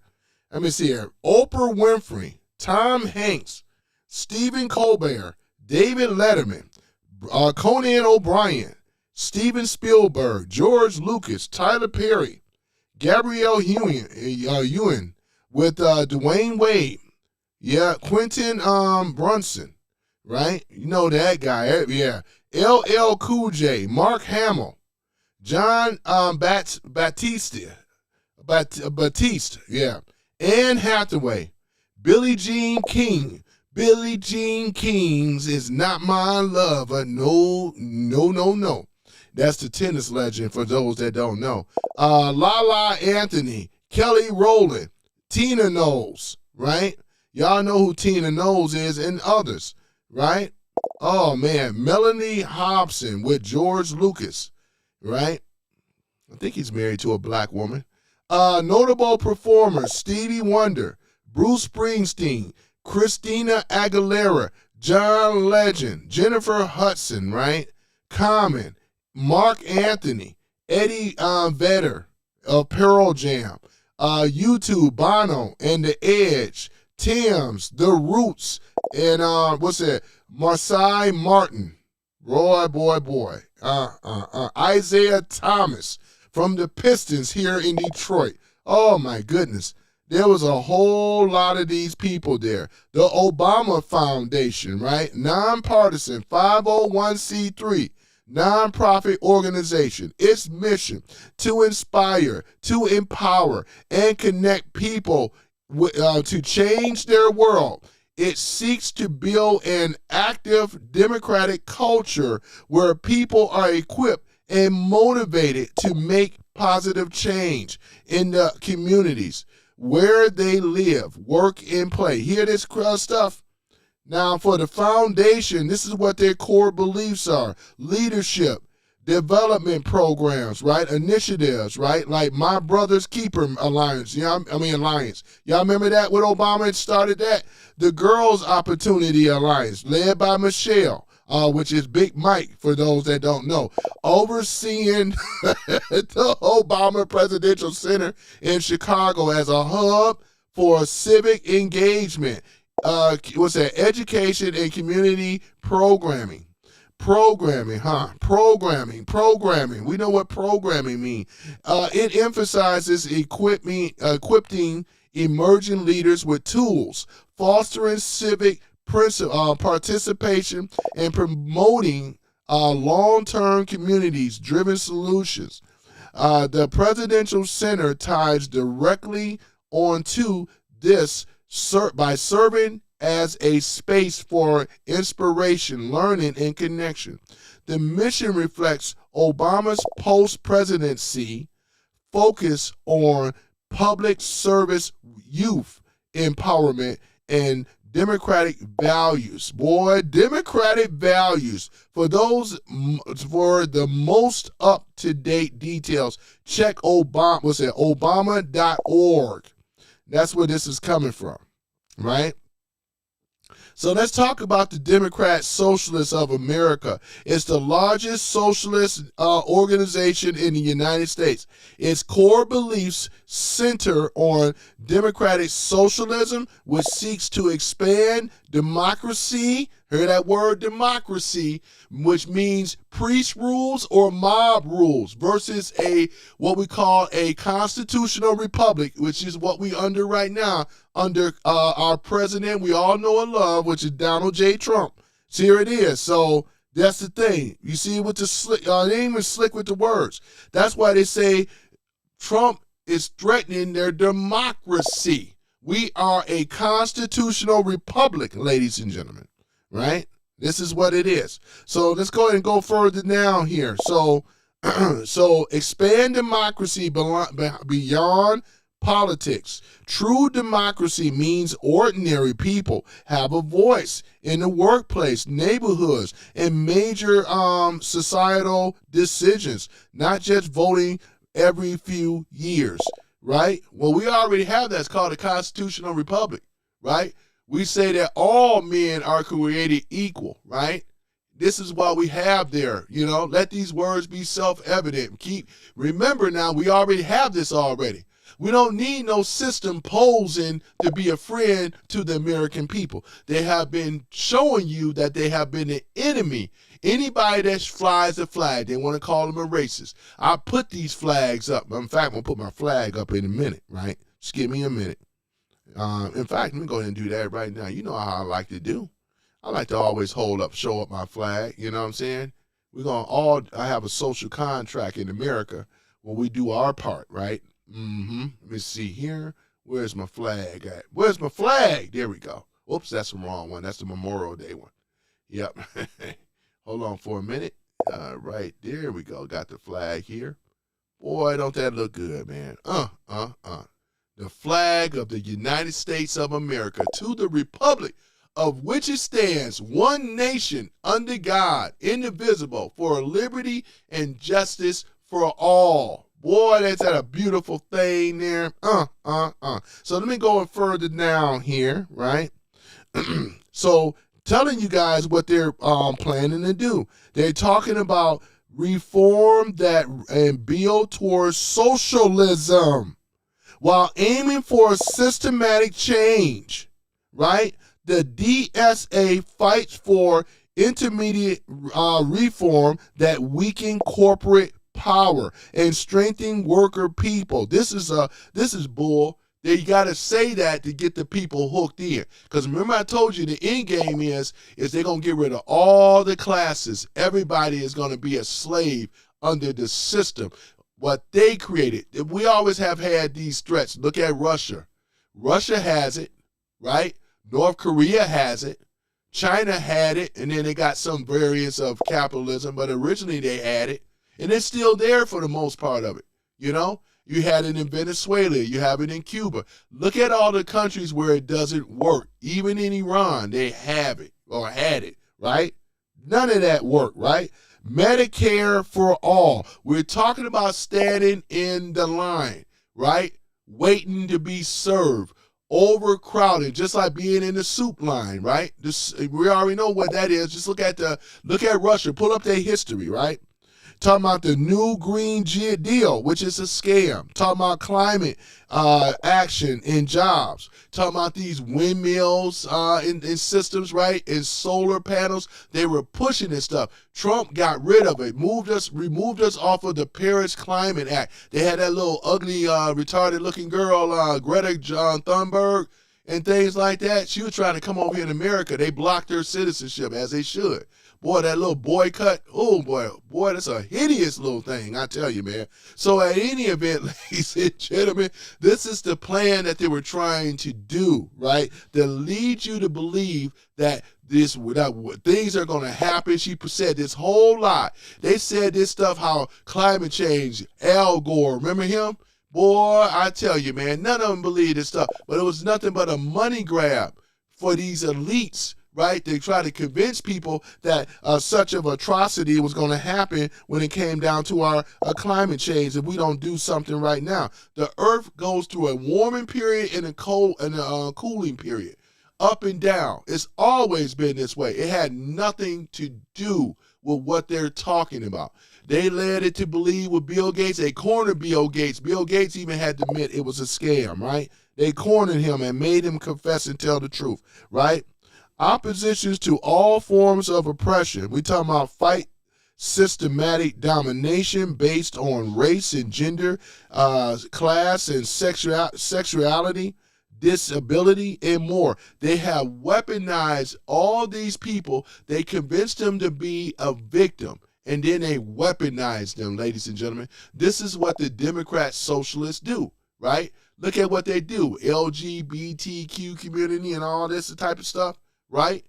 Let me see here. Oprah Winfrey, Tom Hanks, Stephen Colbert, David Letterman, Conan O'Brien, Steven Spielberg, George Lucas, Tyler Perry, Gabrielle Ewan with Dwayne Wade. Yeah, Quentin Brunson, right? You know that guy. Yeah. LL Cool J, Mark Hamill, John Batiste, yeah. Anne Hathaway, Billie Jean King. Billie Jean King's is not my lover. No. That's the tennis legend for those that don't know. Lala Anthony, Kelly Rowland, Tina Knowles, right? Y'all know who Tina Knowles is and others, right? Oh, man. Melanie Hobson with George Lucas, right? I think he's married to a black woman. Notable performers, Stevie Wonder, Bruce Springsteen, Christina Aguilera, John Legend, Jennifer Hudson, right? Common, Mark Anthony, Eddie Vedder of Pearl Jam, U2, Bono, and The Edge, Thames, The Roots, and Marsai Martin, boy. Isaiah Thomas from the Pistons here in Detroit. Oh my goodness. There was a whole lot of these people there. The Obama Foundation, right? Nonpartisan, 501c3, nonprofit organization. Its mission to inspire, to empower, and connect people to change their world. It seeks to build an active democratic culture where people are equipped and motivated to make positive change in the communities where they live, work, and play. Hear this stuff? Now, for the foundation, this is what their core beliefs are. Leadership, development programs, right? Initiatives, right? Like My Brother's Keeper Alliance. Alliance. Y'all remember that when Obama started that? The Girls Opportunity Alliance, led by Michelle, which is Big Mike, for those that don't know, overseeing the Obama Presidential Center in Chicago as a hub for civic engagement. Education and community programming. Programming. We know what programming means. It emphasizes equipping emerging leaders with tools, fostering civic participation, and promoting long-term communities-driven solutions. The Presidential Center ties directly onto this by serving as a space for inspiration, learning, and connection. The mission reflects Obama's post-presidency focus on public service, youth empowerment, and democratic values. Boy, democratic values. For the most up-to-date details, check Obama.org. That's where this is coming from, right? So let's talk about the Democratic Socialists of America. It's the largest socialist organization in the United States. Its core beliefs center on democratic socialism, which seeks to expand democracy. Hear that word, democracy, which means priest rules or mob rules, versus what we call a constitutional republic, which is what we under right now under our president we all know and love, which is Donald J. Trump. So here it is. So that's the thing. You see with the slick, they ain't even slick with the words. That's why they say Trump is threatening their democracy. We are a constitutional republic, ladies and gentlemen, right? This is what it is. So let's go ahead and go further down here. So, so expand democracy beyond politics. True democracy means ordinary people have a voice in the workplace, neighborhoods, and major societal decisions, not just voting every few years, right? Well, we already have that. It's called a constitutional republic, right? We say that all men are created equal, right? This is what we have there, let these words be self-evident. Remember now, we already have this already. We don't need no system posing to be a friend to the American people. They have been showing you that they have been an enemy. Anybody that flies a flag, they want to call them a racist. I put these flags up. In fact, I'm going to put my flag up in a minute, right? Just give me a minute. In fact, let me go ahead and do that right now. You know how I like to do. I like to always show up my flag. You know what I'm saying? I have a social contract in America where we do our part, right? Let me see here. Where's my flag at? Where's my flag? There we go. Oops, that's the wrong one. That's the Memorial Day one. Yep. Hold on for a minute. Right there we go. Got the flag here. Boy, don't that look good, man. The flag of the United States of America, to the republic of which it stands, one nation under God, indivisible, for liberty and justice for all. Boy, that's a beautiful thing there. So let me go further down here, right? So telling you guys what they're planning to do. They're talking about reform and build towards socialism while aiming for a systematic change, right? The DSA fights for intermediate reform that weaken corporate power and strengthen worker people. This is bull. You got to say that to get the people hooked in. Because remember I told you the end game is they're going to get rid of all the classes. Everybody is going to be a slave under the system. What they created. We always have had these threats. Look at Russia. Russia has it, right? North Korea has it. China had it, and then they got some variants of capitalism, but originally they had it. And it's still there for the most part of it, You had it in Venezuela. You have it in Cuba. Look at all the countries where it doesn't work. Even in Iran, they have it or had it, right? None of that worked, right? Medicare for all. We're talking about standing in the line, right? Waiting to be served. Overcrowded, just like being in the soup line, right? We already know what that is. Just look at Russia. Pull up their history, right? Talking about the new Green Deal, which is a scam. Talking about climate action and jobs. Talking about these windmills in systems, right? And solar panels. They were pushing this stuff. Trump got rid of it, removed us off of the Paris Climate Act. They had that little ugly, retarded-looking girl, Greta Thunberg, and things like that. She was trying to come over here in America. They blocked her citizenship, as they should. Boy, that little boycott, oh boy, that's a hideous little thing, I tell you, man. So at any event, ladies and gentlemen, this is the plan that they were trying to do, right? To lead you to believe that things are going to happen. She said this whole lot. They said this stuff, how climate change, Al Gore, remember him? Boy, I tell you, man, none of them believe this stuff. But it was nothing but a money grab for these elites, right? They try to convince people that such of atrocity was going to happen when it came down to our climate change if we don't do something right now. The Earth goes through a warming period and a cooling period, up and down. It's always been this way. It had nothing to do with what they're talking about. They led it to believe with Bill Gates. They cornered Bill Gates. Bill Gates even had to admit it was a scam, right? They cornered him and made him confess and tell the truth, right? Oppositions to all forms of oppression. We talking about fight systematic domination based on race and gender, class and sexuality, disability, and more. They have weaponized all these people. They convinced them to be a victim, and then they weaponize them, ladies and gentlemen. This is what the Democrat Socialists do, right? Look at what they do. LGBTQ community and all this type of stuff, right?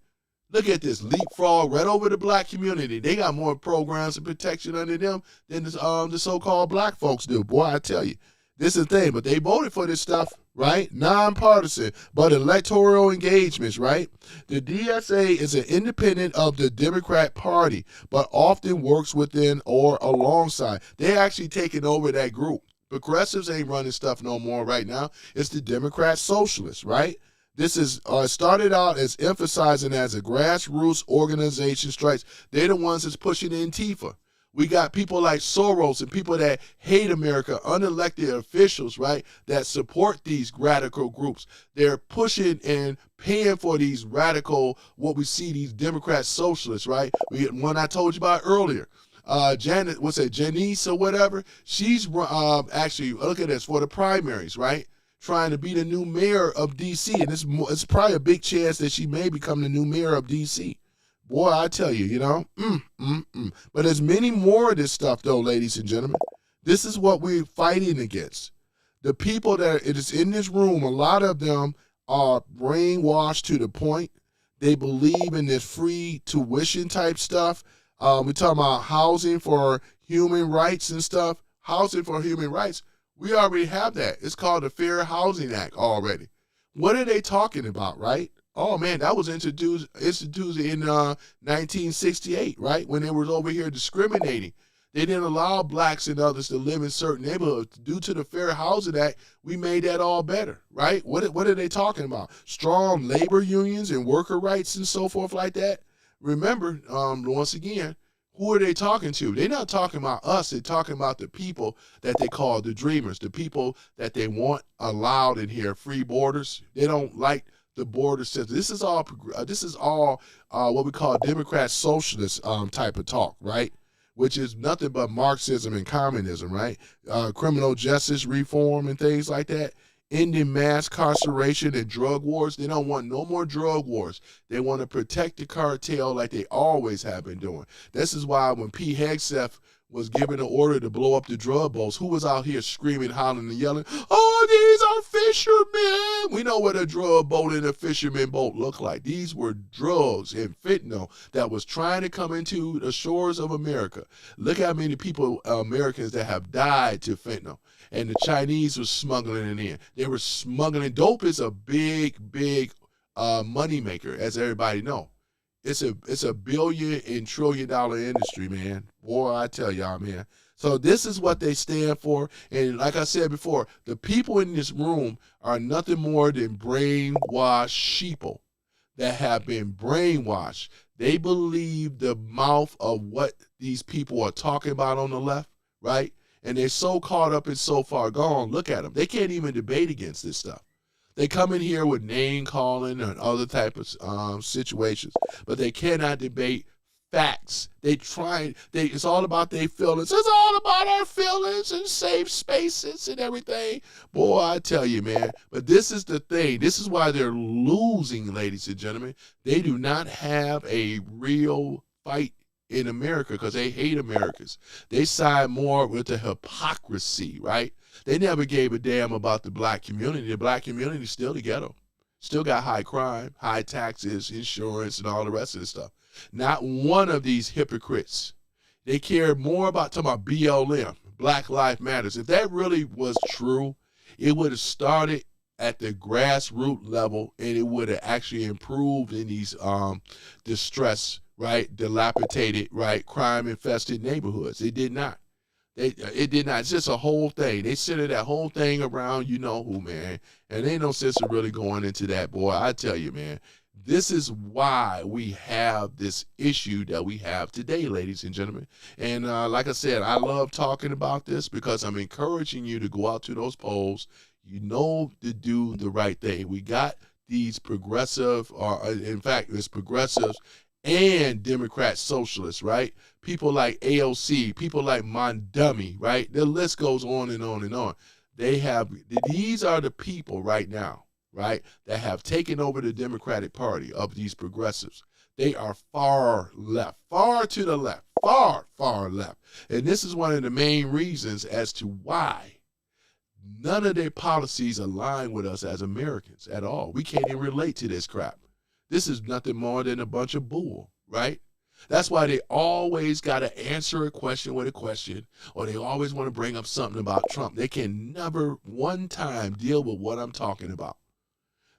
Look at this. Leapfrog right over the black community. They got more programs and protection under them than the so-called black folks do. Boy, I tell you. This is the thing, but they voted for this stuff, right? Nonpartisan, but electoral engagements, right? The DSA is an independent of the Democrat Party, but often works within or alongside. They're actually taking over that group. Progressives ain't running stuff no more right now. It's the Democrat Socialists, right? This is started out as emphasizing as a grassroots organization strikes. They're the ones that's pushing Antifa. We got people like Soros and people that hate America, unelected officials, right, that support these radical groups. They're pushing and paying for these radical, what we see, these Democrat socialists, right? One I told you about earlier. Janeese or whatever, she's actually, look at this, for the primaries, right? Trying to be the new mayor of D.C. And it's probably a big chance that she may become the new mayor of D.C. Boy, I tell you, you know. But there's many more of this stuff, though, ladies and gentlemen. This is what we're fighting against. The people that is in this room, a lot of them are brainwashed to the point they believe in this free tuition type stuff. We're talking about housing for human rights and stuff. Housing for human rights. We already have that. It's called the Fair Housing Act already. What are they talking about, right? Oh, man, that was introduced in 1968, right, when they were over here discriminating. They didn't allow blacks and others to live in certain neighborhoods. Due to the Fair Housing Act, we made that all better, right? What are they talking about? Strong labor unions and worker rights and so forth like that? Remember, once again, who are they talking to? They're not talking about us. They're talking about the people that they call the dreamers, the people that they want allowed in here, free borders. They don't like the border system. This is all what we call Democrat socialist type of talk, right? Which is nothing but Marxism and communism, right? Criminal justice reform and things like that. Ending mass incarceration and drug wars. They don't want no more drug wars. They want to protect the cartel like they always have been doing. This is why when P. Hegseth was given the order to blow up the drug boats, who was out here screaming, hollering, and yelling, "Oh, these are fishermen!" We know what a drug boat and a fisherman boat look like. These were drugs and fentanyl that was trying to come into the shores of America. Look how many people, Americans, that have died to fentanyl. And the Chinese were smuggling it in. They were smuggling. Dope is a big money maker, as everybody know. It's a billion and trillion dollar industry, man. Boy, I tell y'all, man. So this is what they stand for. And like I said before, the people in this room are nothing more than brainwashed sheeple that have been brainwashed. They believe the mouth of what these people are talking about on the left, right? And they're so caught up and so far gone. Look at them. They can't even debate against this stuff. They come in here with name calling and other type of situations, but they cannot debate facts. It's all about their feelings. It's all about our feelings and safe spaces and everything. Boy, I tell you, man. But this is the thing. This is why they're losing, ladies and gentlemen. They do not have a real fight in America because they hate Americans. They side more with the hypocrisy, right? They never gave a damn about the black community. The black community is still the ghetto. Still got high crime, high taxes, insurance, and all the rest of this stuff. Not one of these hypocrites. They care more about talking about BLM, Black Lives Matters. If that really was true, it would have started at the grassroots level, and it would have actually improved in these distressed, right, dilapidated, right, crime-infested neighborhoods. It did not. It did not. It's just a whole thing. They centered that whole thing around you know who, man. And ain't no sense of really going into that, boy. I tell you, man. This is why we have this issue that we have today, ladies and gentlemen. And like I said, I love talking about this because I'm encouraging you to go out to those polls. You know to do the right thing. We got these progressive, or in fact, it's progressives and Democrat socialists, right? People like AOC, people like Mondummy, right? The list goes on and on and on. These are the people right now, right, that have taken over the Democratic Party of these progressives. They are far left, far to the left, far, far left. And this is one of the main reasons as to why none of their policies align with us as Americans at all. We can't even relate to this crap. This is nothing more than a bunch of bull, right? That's why they always got to answer a question with a question, or they always want to bring up something about Trump. They can never one time deal with what I'm talking about.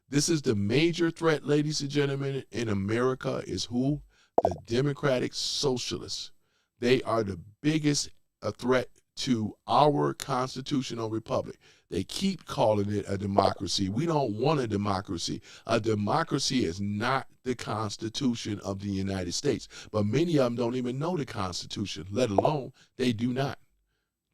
This is the major threat, ladies and gentlemen, in America is who? The Democratic Socialists. They are the biggest threat to our constitutional republic. They keep calling it a democracy. We don't want a democracy. A democracy is not the Constitution of the United States. But many of them don't even know the Constitution, let alone they do not.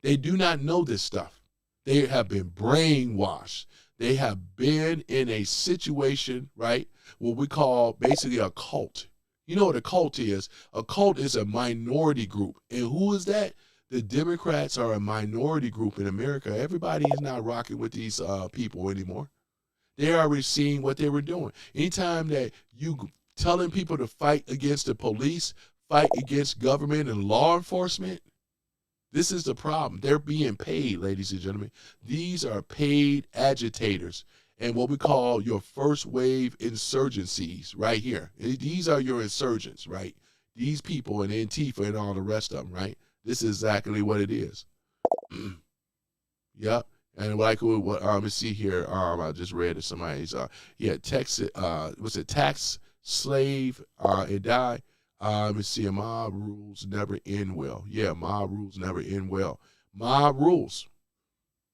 They do not know this stuff. They have been brainwashed. They have been in a situation, right, what we call basically a cult. You know what a cult is? A cult is a minority group. And who is that? The Democrats are a minority group in America. Everybody is not rocking with these people anymore. They already seen what they were doing. Anytime that you telling people to fight against the police, fight against government and law enforcement, this is the problem. They're being paid, ladies and gentlemen. These are paid agitators and what we call your first wave insurgencies right here. These are your insurgents, right? These people and Antifa and all the rest of them, right? This is exactly what it is. Yep. And like what let's see here. I just read it. Somebody's tax slave and die. Let me see. Mob rules never end well. Yeah, mob rules never end well. Mob rules.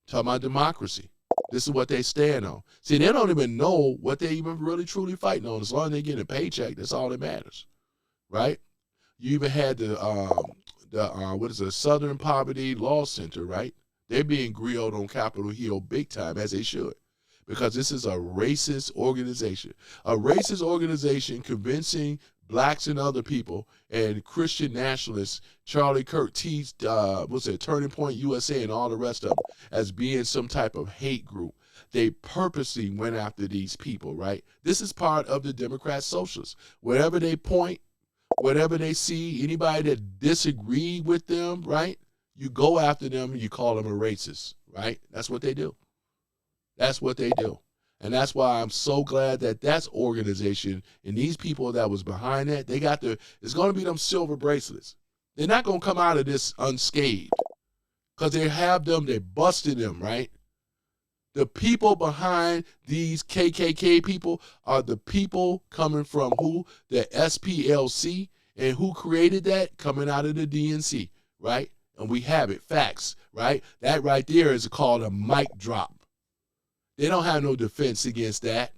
Talking about democracy. This is what they stand on. See, they don't even know what they even really truly fighting on. As long as they get a paycheck, that's all that matters, right? You even had the Southern Poverty Law Center, right? They're being grilled on Capitol Hill big time, as they should, because this is a racist organization. A racist organization convincing blacks and other people and Christian nationalists, Charlie Kirk, Turning Point USA and all the rest of them, as being some type of hate group. They purposely went after these people, right? This is part of the Democrat Socialists. Wherever they point, whatever they see, anybody that disagree with them, right? You go after them and you call them a racist, right? That's what they do. That's what they do. And that's why I'm so glad that that's organization and these people that was behind that, it's going to be them silver bracelets. They're not going to come out of this unscathed because they busted them, right? The people behind these KKK people are the people coming from who? The SPLC. And who created that? Coming out of the DNC, right? And we have it, facts, right? That right there is called a mic drop. They don't have no defense against that.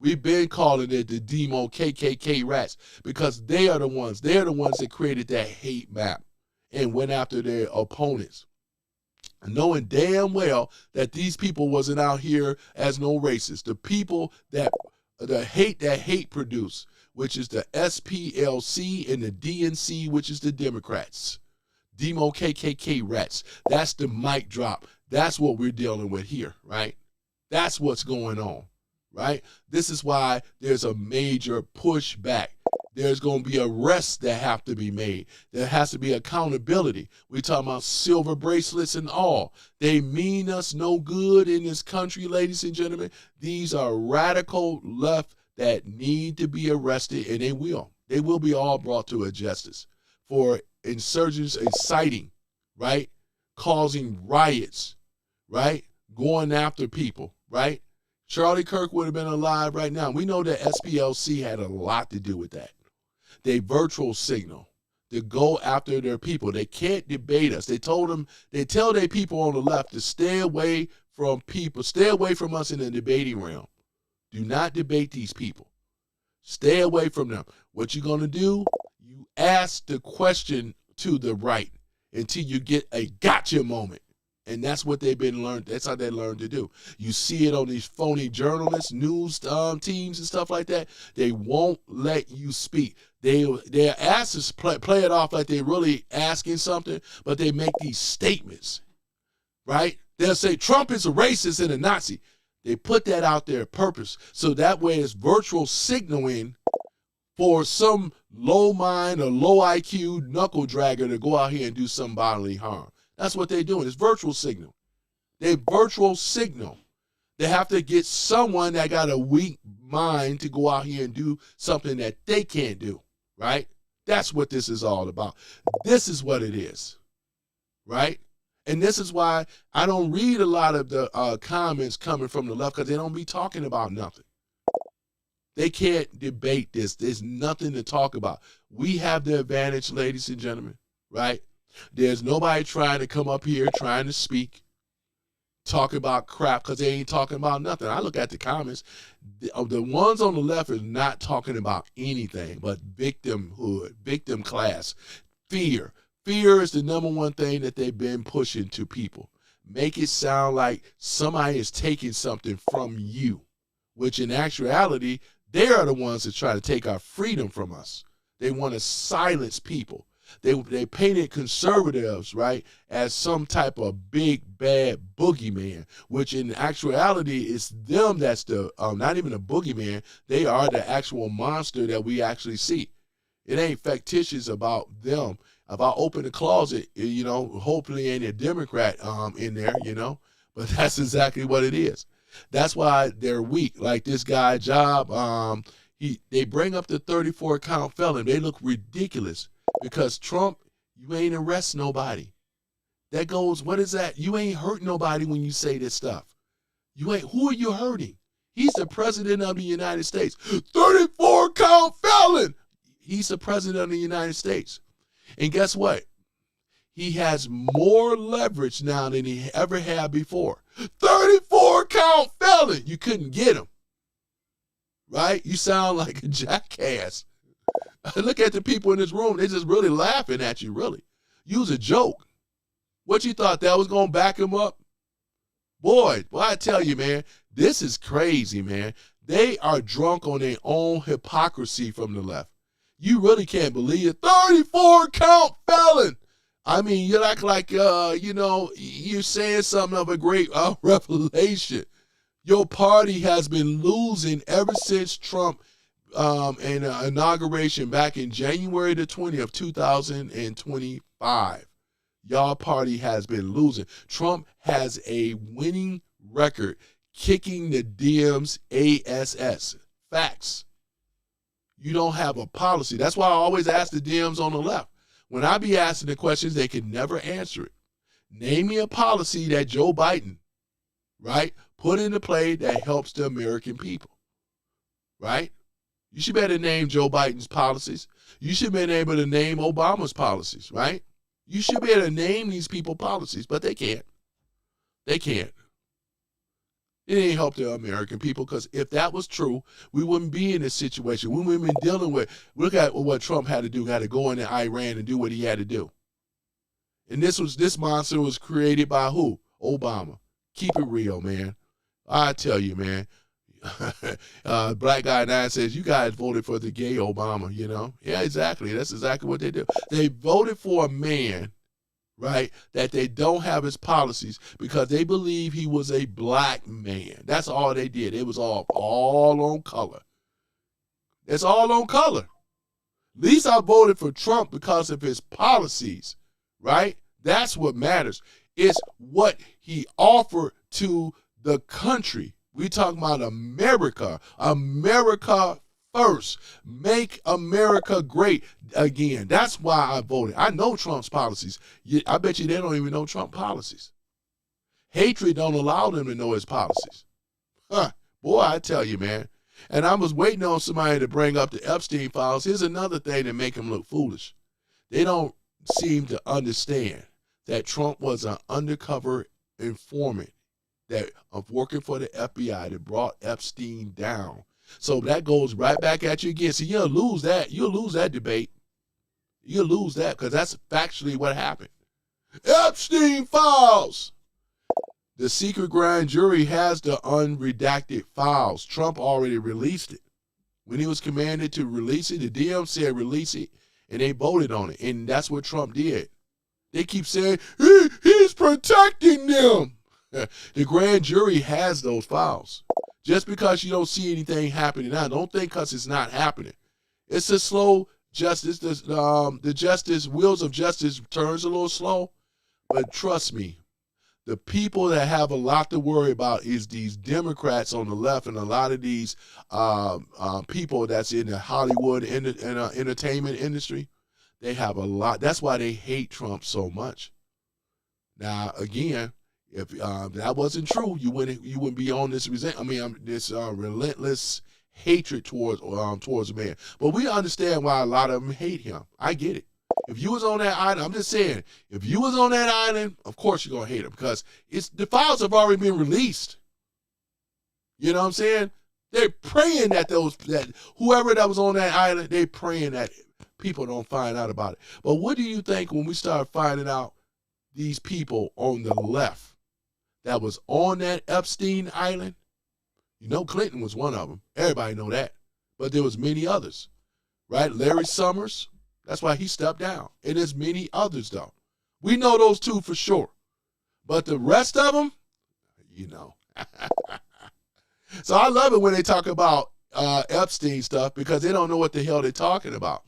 We've been calling it the Demo KKK rats because they are the ones that created that hate map and went after their opponents. Knowing damn well that these people wasn't out here as no racists. The people that hate produced, which is the SPLC and the DNC, which is the Democrats. Demo KKK rats. That's the mic drop. That's what we're dealing with here, right? That's what's going on, right? This is why there's a major pushback. There's going to be arrests that have to be made. There has to be accountability. We're talking about silver bracelets and all. They mean us no good in this country, ladies and gentlemen. These are radical left that need to be arrested, and they will. They will be all brought to a justice for insurgents inciting, right? Causing riots, right? Going after people, right? Charlie Kirk would have been alive right now. We know that SPLC had a lot to do with that. They virtual signal to go after their people. They can't debate us. They tell their people on the left to stay away from people, stay away from us in the debating realm. Do not debate these people. Stay away from them. What you're going to do, you ask the question to the right until you get a gotcha moment. And that's what they've been learned. That's how they learned to do. You see it on these phony journalists, news teams and stuff like that. They won't let you speak. Their asses play it off like they're really asking something, but they make these statements, right? They'll say Trump is a racist and a Nazi. They put that out there on purpose. So that way it's virtual signaling for some low mind or low IQ knuckle dragger to go out here and do some bodily harm. That's what they're doing. It's virtual signal. They virtual signal. They have to get someone that got a weak mind to go out here and do something that they can't do, right? That's what this is all about. This is what it is, right? And this is why I don't read a lot of the comments coming from the left because they don't be talking about nothing. They can't debate this. There's nothing to talk about. We have the advantage, ladies and gentlemen, right? There's nobody trying to come up here trying to speak, talk about crap because they ain't talking about nothing. I look at the comments. The ones on the left are not talking about anything but victimhood, victim class, fear. Fear is the number one thing that they've been pushing to people. Make it sound like somebody is taking something from you, which in actuality, they are the ones that try to take our freedom from us. They want to silence people. They painted conservatives, right, as some type of big, bad boogeyman, which in actuality is them that's the, not even a boogeyman, they are the actual monster that we actually see. It ain't fictitious about them. If I open the closet, you know, hopefully ain't a Democrat in there, you know, but that's exactly what it is. That's why they're weak. Like this guy, Job, they bring up the 34 count felon. They look ridiculous. Because Trump, you ain't arrest nobody. That goes, what is that? You ain't hurt nobody when you say this stuff. Who are you hurting? He's the president of the United States. 34 count felon. He's the president of the United States. And guess what? He has more leverage now than he ever had before. 34 count felon. You couldn't get him. Right? You sound like a jackass. Look at the people in this room. They're just really laughing at you, really. You was a joke. What you thought that was going to back him up? Boy, I tell you, man, this is crazy, man. They are drunk on their own hypocrisy from the left. You really can't believe it. 34 count felon. I mean, you act like, you know, you're saying something of a great revelation. Your party has been losing ever since Trump and inauguration back in January the 20th of 2025. Y'all party has been losing. Trump has a winning record kicking the Dems ass. Facts. You don't have a policy. That's why I always ask the Dems on the left. When I be asking the questions, they can never answer it. Name me a policy that Joe Biden, right, put into play that helps the American people, right? You should better name Joe Biden's policies. You should be able to name Obama's policies, right? You should be able to name these people's policies, but they can't. They can't. It ain't helped the American people, because if that was true, we wouldn't be in this situation. We wouldn't be dealing with, look at what Trump had to do, had to go into Iran and do what he had to do. And this monster was created by who? Obama. Keep it real, man. I tell you, man. Black Guy 9 says, you guys voted for the gay Obama, you know? Yeah, exactly. That's exactly what they do. They voted for a man, right, that they don't have his policies because they believe he was a black man. That's all they did. It was all on color. It's all on color. At least I voted for Trump because of his policies, right? That's what matters. It's what he offered to the country. We talking about America. America first. Make America great again. That's why I voted. I know Trump's policies. I bet you they don't even know Trump policies. Hatred don't allow them to know his policies. Boy, I tell you, man. And I was waiting on somebody to bring up the Epstein files. Here's another thing that make him look foolish. They don't seem to understand that Trump was an undercover informant that of working for the FBI that brought Epstein down. So that goes right back at you again. See, you'll lose that. You'll lose that debate. You'll lose that because that's factually what happened. Epstein files. The secret grand jury has the unredacted files. Trump already released it. When he was commanded to release it, the DM said release it, and they voted on it. And that's what Trump did. They keep saying, he's protecting them. The grand jury has those files. Just because you don't see anything happening now, don't think because it's not happening. It's a slow justice. The wheels of justice turns a little slow. But trust me, the people that have a lot to worry about is these Democrats on the left and a lot of these people that's in the Hollywood and entertainment industry. They have a lot. That's why they hate Trump so much. Now, again, if that wasn't true, you wouldn't be on this relentless hatred towards a man. But we understand why a lot of them hate him. I get it. If you was on that island, I'm just saying, if you was on that island, of course you're gonna hate him because the files have already been released. You know what I'm saying? They're praying that whoever that was on that island, they're praying that people don't find out about it. But what do you think when we start finding out these people on the left that was on that Epstein island? You know, Clinton was one of them. Everybody know that. But there was many others, right? Larry Summers, that's why he stepped down. And there's many others, though. We know those two for sure. But the rest of them, you know. So I love it when they talk about Epstein stuff because they don't know what the hell they're talking about.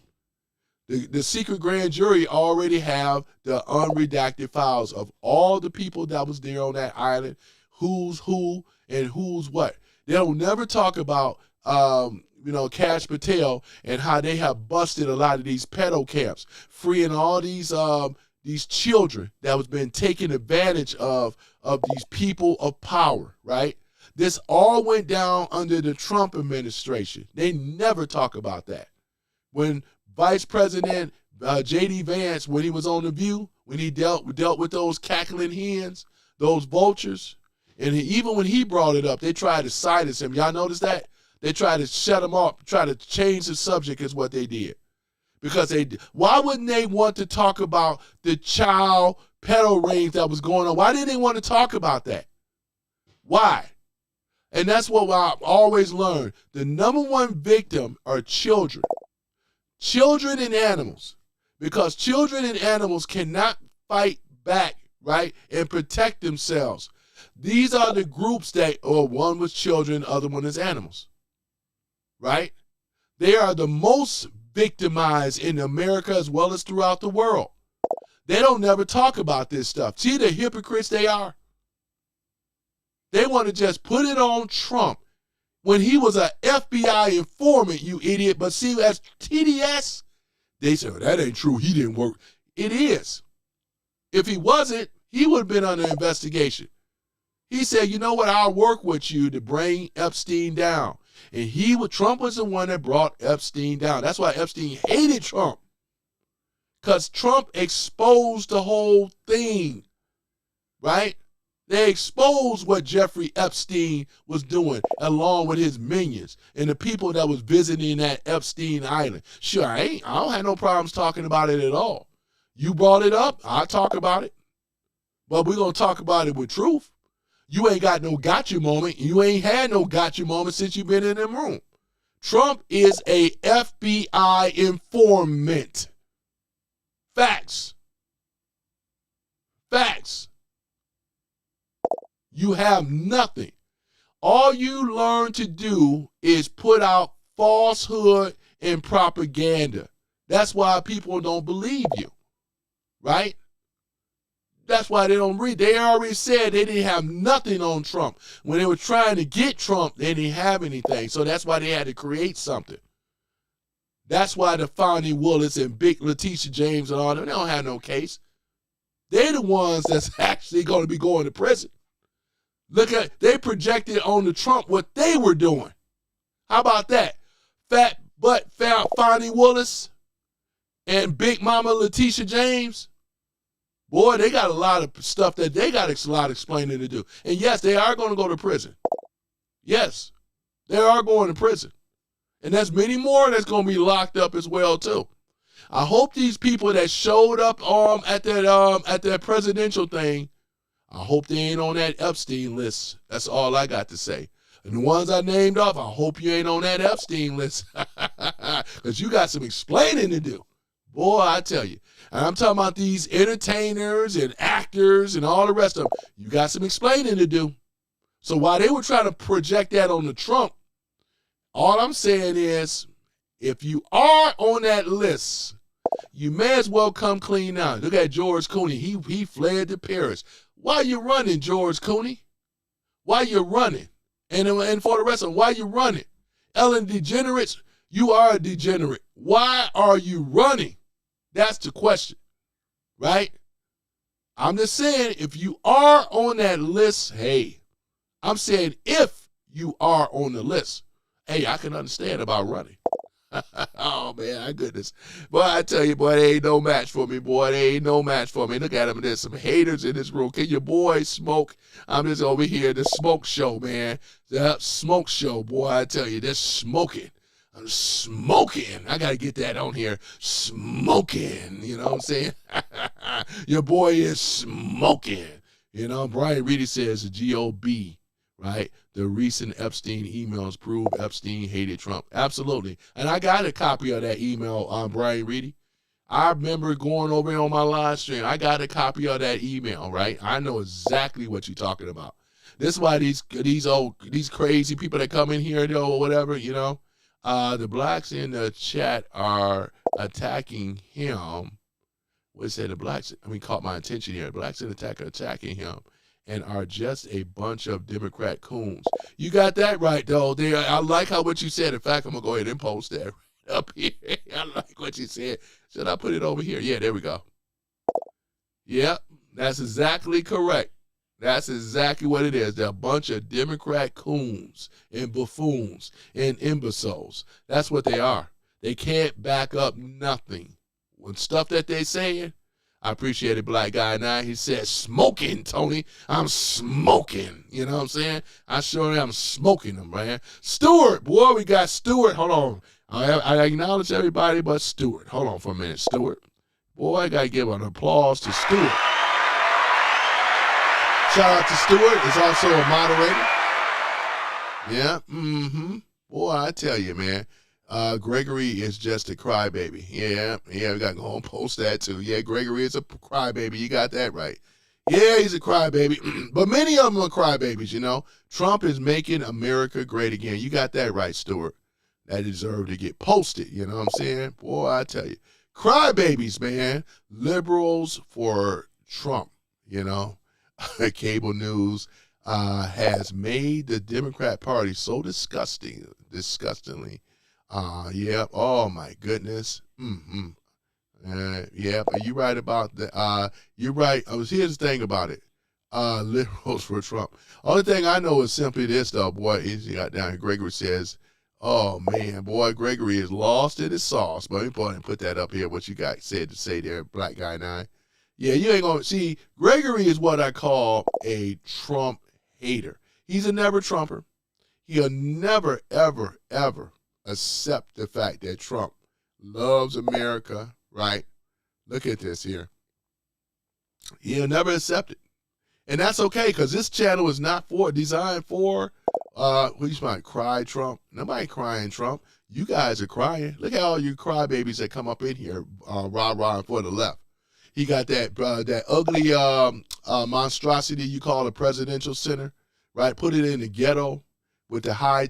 The secret grand jury already have the unredacted files of all the people that was there on that island, who's who and who's what. They'll never talk about, Cash Patel and how they have busted a lot of these pedo camps, freeing all these children that was been taken advantage of these people of power, right? This all went down under the Trump administration. They never talk about that. When Vice President J.D. Vance, when he was on The View, when he dealt with those cackling hens, those vultures, and even when he brought it up, they tried to silence him. Y'all notice that? They tried to shut him up, try to change the subject is what they did. Because why wouldn't they want to talk about the child pedo rings that was going on? Why didn't they want to talk about that? Why? And that's what I've always learned. The number one victim are children. Children and animals. Because children and animals cannot fight back, right, and protect themselves. These are the groups one was children, other one is animals, right? They are the most victimized in America as well as throughout the world. They don't never talk about this stuff. See the hypocrites they are? They want to just put it on Trump when he was an FBI informant, you idiot. But see, as TDS, they say, that ain't true. He didn't work. It is. If he wasn't, he would have been under investigation. He said, you know what, I'll work with you to bring Epstein down. And Trump was the one that brought Epstein down. That's why Epstein hated Trump. Because Trump exposed the whole thing, right? They exposed what Jeffrey Epstein was doing along with his minions and the people that was visiting that Epstein Island. Sure, I don't have no problems talking about it at all. You brought it up, I'll talk about it. But we're going to talk about it with truth. You ain't got no gotcha moment. You ain't had no gotcha moment since you've been in the room. Trump is a FBI informant. Facts. Facts. You have nothing. All you learn to do is put out falsehood and propaganda. That's why people don't believe you, right? That's why they don't read. They already said they didn't have nothing on Trump. When they were trying to get Trump, they didn't have anything. So that's why they had to create something. That's why the Fonnie Willis and Big Letitia James and all them, they don't have no case. They're the ones that's actually going to be going to prison. Look at, they projected on the Trump what they were doing. How about that? Fat butt Fonnie Willis and Big Mama Letitia James. Boy, they got a lot of stuff that they got a lot of explaining to do. And yes, they are going to go to prison. Yes, they are going to prison. And there's many more that's going to be locked up as well, too. I hope these people that showed up at that presidential thing, I hope they ain't on that Epstein list. That's all I got to say. And the ones I named off, I hope you ain't on that Epstein list. Because you got some explaining to do. Boy, I tell you. And I'm talking about these entertainers and actors and all the rest of them. You got some explaining to do. So while they were trying to project that on the Trump, all I'm saying is, if you are on that list, you may as well come clean out. Look at George Clooney. He fled to Paris. Why you running, George Clooney? Why you running? And for the rest of them, why you running? Ellen DeGeneres, you are a degenerate. Why are you running? That's the question, right? I'm just saying, if you are on that list, hey, I'm saying if you are on the list, hey, I can understand about running. Oh, man, my goodness. Boy, I tell you, boy, they ain't no match for me, boy. They ain't no match for me. Look at them. There's some haters in this room. Can your boy smoke? I'm just over here, the smoke show, man. The smoke show, boy, I tell you, they're smoking. I'm smoking. I got to get that on here. Smoking. You know what I'm saying? Your boy is smoking. You know, Brian Reedy says the GOB, right? The recent Epstein emails prove Epstein hated Trump. Absolutely. And I got a copy of that email on Brian Reedy. I remember going over on my live stream. I got a copy of that email, right? I know exactly what you're talking about. This is why these crazy people that come in here, though, or whatever, you know, the blacks in the chat are attacking him. What said the blacks? I mean, caught my attention here. Blacks in the chat are attacking him and are just a bunch of Democrat coons. You got that right, though. I like what you said. In fact, I'm going to go ahead and post that right up here. I like what you said. Should I put it over here? Yeah, there we go. Yep, that's exactly correct. That's exactly what it is. They're a bunch of Democrat coons and buffoons and imbeciles. That's what they are. They can't back up nothing. When stuff that they saying, I appreciate it, Black Guy 9. He said, smoking, Tony. I'm smoking. You know what I'm saying? I sure am smoking them, man. Stewart, boy, we got Stewart. Hold on. I acknowledge everybody but Stewart. Hold on for a minute, Stewart. Boy, I got to give an applause to Stewart. Shout out to Stewart. He's also a moderator. Yeah, Boy, I tell you, man. Gregory is just a crybaby. Yeah, we got to go and post that too. Yeah, Gregory is a crybaby. You got that right. Yeah, he's a crybaby. But many of them are crybabies, you know. Trump is making America great again. You got that right, Stuart. That deserve to get posted, you know what I'm saying? Boy, I tell you. Crybabies, man. Liberals for Trump, you know. Cable news has made the Democrat Party so disgustingly. Yeah. Oh my goodness. Yeah. You right about that. You're right. Here's the thing about it. Liberals for Trump. Only thing I know is simply this, though, boy. He got down here. Gregory says, "Oh man, boy, Gregory is lost in his sauce." But let me put that up here. What you got said to say there, Black Guy 9. Yeah, you ain't gonna see. Gregory is what I call a Trump hater. He's a never Trumper. He'll never, ever, ever accept the fact that Trump loves America, right? Look at this here. He'll never accept it. And that's okay, because this channel is not designed for, you might cry Trump. Nobody crying Trump. You guys are crying. Look at all you crybabies that come up in here, rah-rah for the left. He got that ugly monstrosity you call a presidential center, right? Put it in the ghetto with the high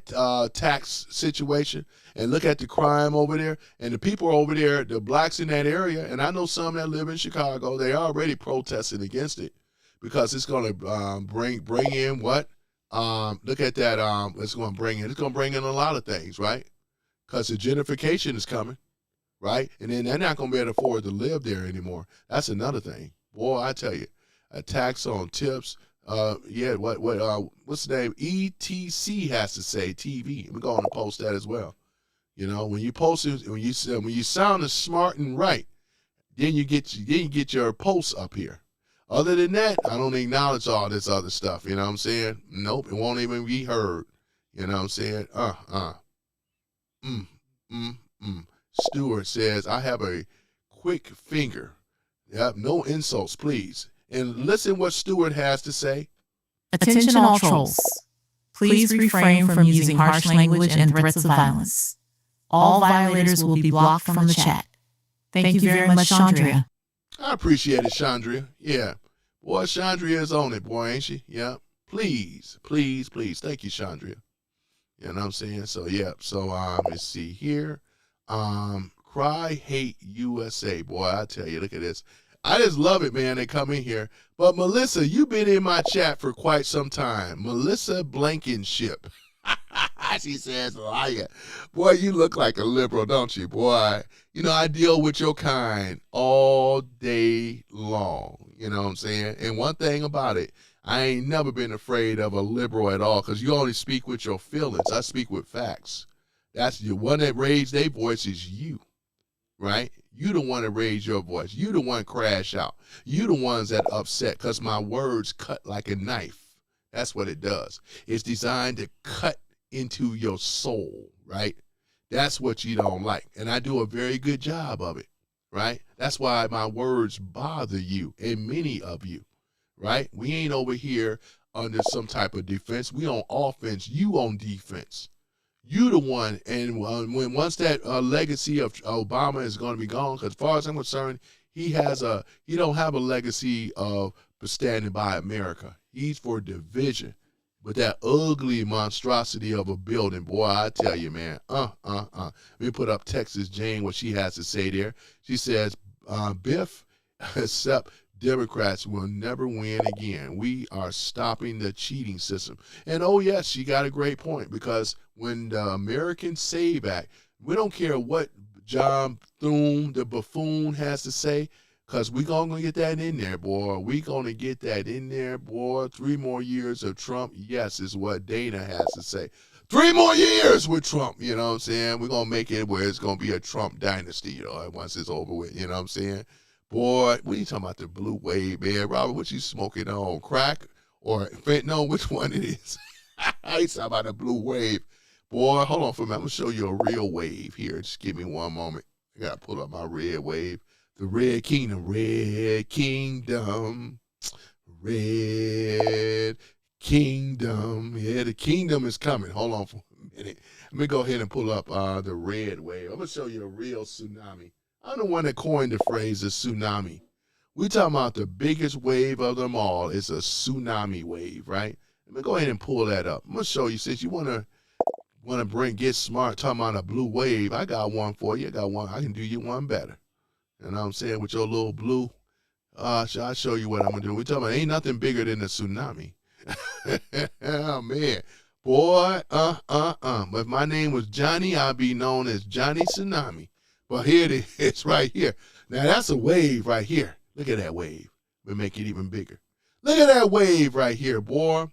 tax situation, and look at the crime over there. And the people over there, the blacks in that area, and I know some that live in Chicago, they already protesting against it because it's going to bring in what? Look at that. It's going to bring in a lot of things, right? Because the gentrification is coming, right? And then they're not going to be able to afford to live there anymore. That's another thing. Boy, I tell you, a tax on tips. What's the name? ETC has to say TV. We're going to post that as well. You know, when you post it, when you sound as smart and right, then you get your posts up here. Other than that, I don't acknowledge all this other stuff. You know what I'm saying? Nope, it won't even be heard. You know what I'm saying? Stewart says, I have a quick finger. Yep, no insults, please. And listen what Stewart has to say. Attention all trolls. Please refrain from using harsh language and threats of violence. All violators will be blocked from the chat. Thank you very much, Chandria. I appreciate it, Chandria. Yeah. Boy, Chandria is on it, boy, ain't she? Yeah. Please, please, please. Thank you, Chandria. You know what I'm saying? So, yeah. So, let's see here. Cry Hate USA. Boy, I tell you, look at this. I just love it, man. They come in here. But, Melissa, you've been in my chat for quite some time. Melissa Blankenship. She says, liar. Boy, you look like a liberal, don't you, boy? You know, I deal with your kind all day long. You know what I'm saying? And one thing about it, I ain't never been afraid of a liberal at all, because you only speak with your feelings. I speak with facts. That's the one that raised their voice is you, right? You the one that raised your voice. You the one crash out. You the ones that upset, because my words cut like a knife. That's what it does. It's designed to cut into your soul, right? That's what you don't like. And I do a very good job of it, right? That's why my words bother you and many of you, right? We ain't over here under some type of defense. We on offense. You on defense. You the one. And once that legacy of Obama is going to be gone, because as far as I'm concerned, he don't have a legacy of standing by America. He's for division. But that ugly monstrosity of a building, boy, I tell you, man, Let me put up Texas Jane, what she has to say there. She says, Biff, except Democrats will never win again. We are stopping the cheating system. And, oh, yes, she got a great point, because when the American Save Act, we don't care what John Thune, the buffoon, has to say, because we're going to get that in there, boy. We're going to get that in there, boy. 3 more years of Trump, yes, is what Dana has to say. 3 more years with Trump, you know what I'm saying? We're going to make it where it's going to be a Trump dynasty, you know, once it's over with, you know what I'm saying? Boy, what are you talking about, the blue wave, man? Robert, what you smoking on, crack or fentanyl? Which one it is? He's talking about the blue wave. Boy, hold on for a minute. I'm going to show you a real wave here. Just give me one moment. I got to pull up my red wave. The Red Kingdom, Red Kingdom, Red Kingdom. Yeah, the kingdom is coming. Hold on for a minute. Let me go ahead and pull up the red wave. I'm going to show you a real tsunami. I'm the one that coined the phrase a tsunami. We're talking about the biggest wave of them all. It's a tsunami wave, right? Let me go ahead and pull that up. I'm going to show you, since you want to get smart, talking about a blue wave, I got one for you. I got one. I can do you one better. You know what I'm saying? With your little blue, I'll show you what I'm going to do. We're talking about ain't nothing bigger than a tsunami. Oh, man. Boy, But if my name was Johnny, I'd be known as Johnny Tsunami. But here it is right here. Now, that's a wave right here. Look at that wave. We'll make it even bigger. Look at that wave right here, boy.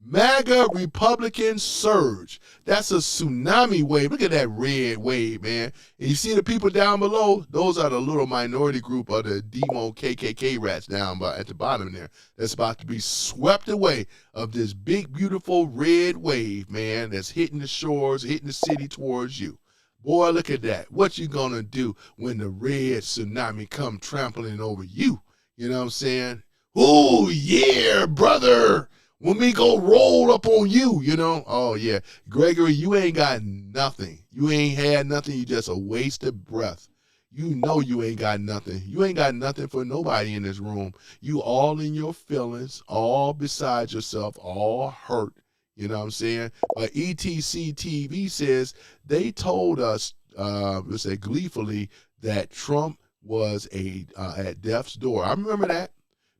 MAGA Republican surge. That's a tsunami wave. Look at that red wave, man. And you see the people down below? Those are the little minority group of the demo KKK rats down at the bottom there. That's about to be swept away of this big, beautiful red wave, man, that's hitting the shores, hitting the city towards you. Boy, look at that. What you gonna do when the red tsunami come trampling over you? You know what I'm saying? Oh, yeah, brother. When we go roll up on you, you know? Oh, yeah. Gregory, you ain't got nothing. You ain't had nothing. You just a waste of breath. You know you ain't got nothing. You ain't got nothing for nobody in this room. You all in your feelings, all beside yourself, all hurt. You know what I'm saying? But ETC TV says they told us, let's say gleefully, that Trump was at death's door. I remember that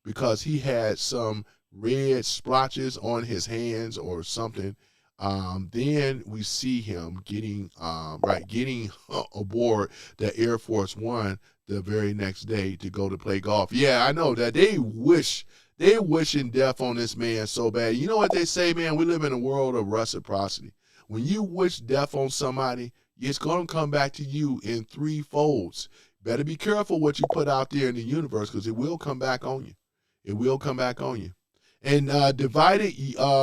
because he had some red splotches on his hands or something. Then we see him getting aboard the Air Force One the very next day to go to play golf. Yeah, I know that they're wishing death on this man so bad. You know what they say, man? We live in a world of reciprocity. When you wish death on somebody, it's going to come back to you in three folds. Better be careful what you put out there in the universe because it will come back on you. It will come back on you. And divided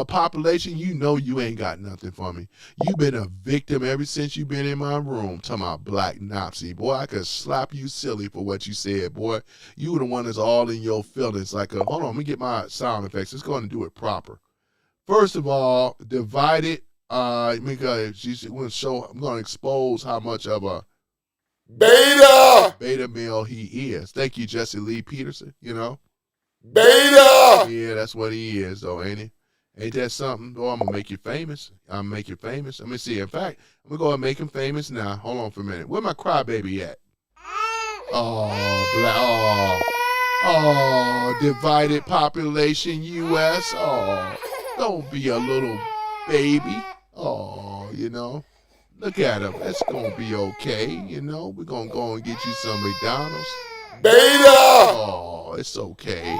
population, you know you ain't got nothing for me. You've been a victim ever since you've been in my room. Talking about black Nazi. Boy, I could slap you silly for what you said, boy. You were the one that's all in your feelings. Like, hold on, let me get my sound effects. Let's go and do it proper. First of all, divided. I'm going to expose how much of a beta male he is. Thank you, Jesse Lee Peterson, you know. Beta! Yeah, that's what he is, though, ain't he? Ain't that something? Oh, I'm going to make you famous. I'm going to make you famous. Let me see. In fact, I'm going to go ahead and make him famous now. Hold on for a minute. Where my crybaby at? Oh, divided population U.S. Oh, don't be a little baby. Oh, you know. Look at him. That's going to be okay, you know. We're going to go and get you some McDonald's. Beta! Oh, it's okay.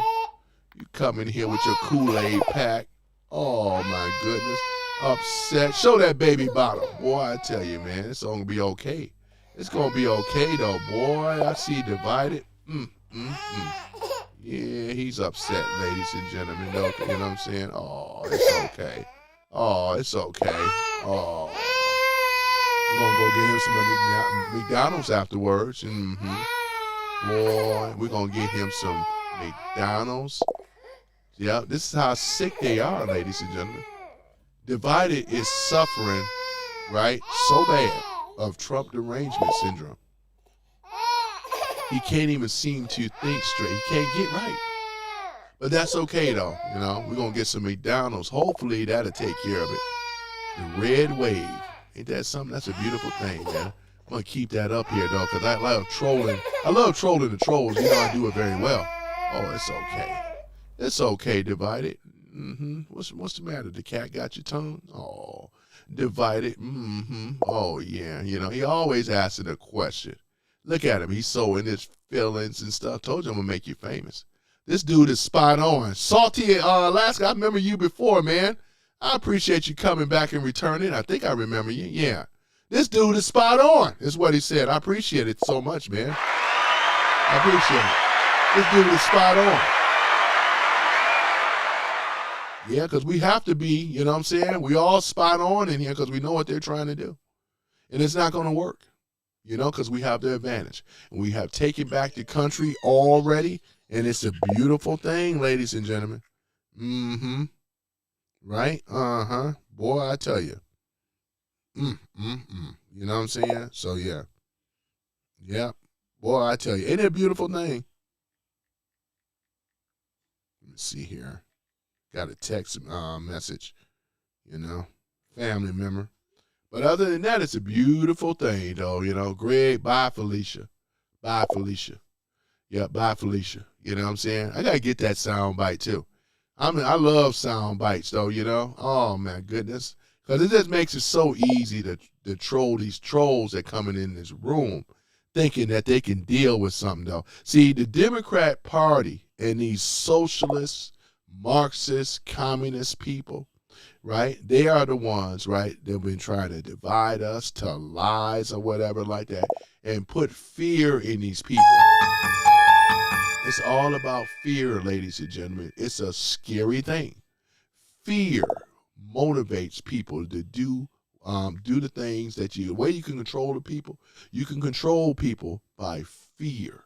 You come in here with your Kool-Aid pack. Oh, my goodness. Upset. Show that baby bottle. Boy, I tell you, man, it's going to be okay. It's going to be okay, though, boy. I see divided. Yeah, he's upset, ladies and gentlemen. You know what I'm saying? Oh, it's okay. Oh, it's okay. Oh. We're going to go get him some McDonald's afterwards. Boy, we're going to get him some McDonald's. Yeah, this is how sick they are, ladies and gentlemen. Divided is suffering, right, so bad of Trump derangement syndrome. He can't even seem to think straight. He can't get right. But that's okay, though. You know, we're going to get some McDonald's. Hopefully, that'll take care of it. The red wave. Ain't that something? That's a beautiful thing, man. I'm going to keep that up here, though, because I love trolling. I love trolling the trolls. You know I do it very well. Oh, it's okay. It's okay, divided. What's the matter? The cat got your tongue? Oh, divided. Oh, yeah. You know, he always asking a question. Look at him. He's so in his feelings and stuff. Told you I'm going to make you famous. This dude is spot on. Salty Alaska, I remember you before, man. I appreciate you coming back and returning. I think I remember you. Yeah. This dude is spot on, is what he said. I appreciate it so much, man. I appreciate it. This dude is spot on. Yeah, because we have to be, you know what I'm saying? We all spot on in here because we know what they're trying to do. And it's not going to work, you know, because we have the advantage. And we have taken back the country already, and it's a beautiful thing, ladies and gentlemen. Right? Boy, I tell you. You know what I'm saying? So, yeah. Yeah. Boy, I tell you. Ain't it a beautiful thing? Let me see here. Got a text message, you know, family member. But other than that, it's a beautiful thing, though, you know. Greg, bye, Felicia. Bye, Felicia. Yeah, bye, Felicia. You know what I'm saying? I got to get that sound bite, too. I love sound bites, though, you know. Oh, my goodness. Because it just makes it so easy to troll these trolls that coming in this room thinking that they can deal with something, though. See, the Democrat Party and these socialists, Marxist, communist people, right? They are the ones, right? They've been trying to divide us to lies or whatever like that and put fear in these people. It's all about fear, ladies and gentlemen. It's a scary thing. Fear motivates people to do the things that the way you can control the people, you can control people by fear.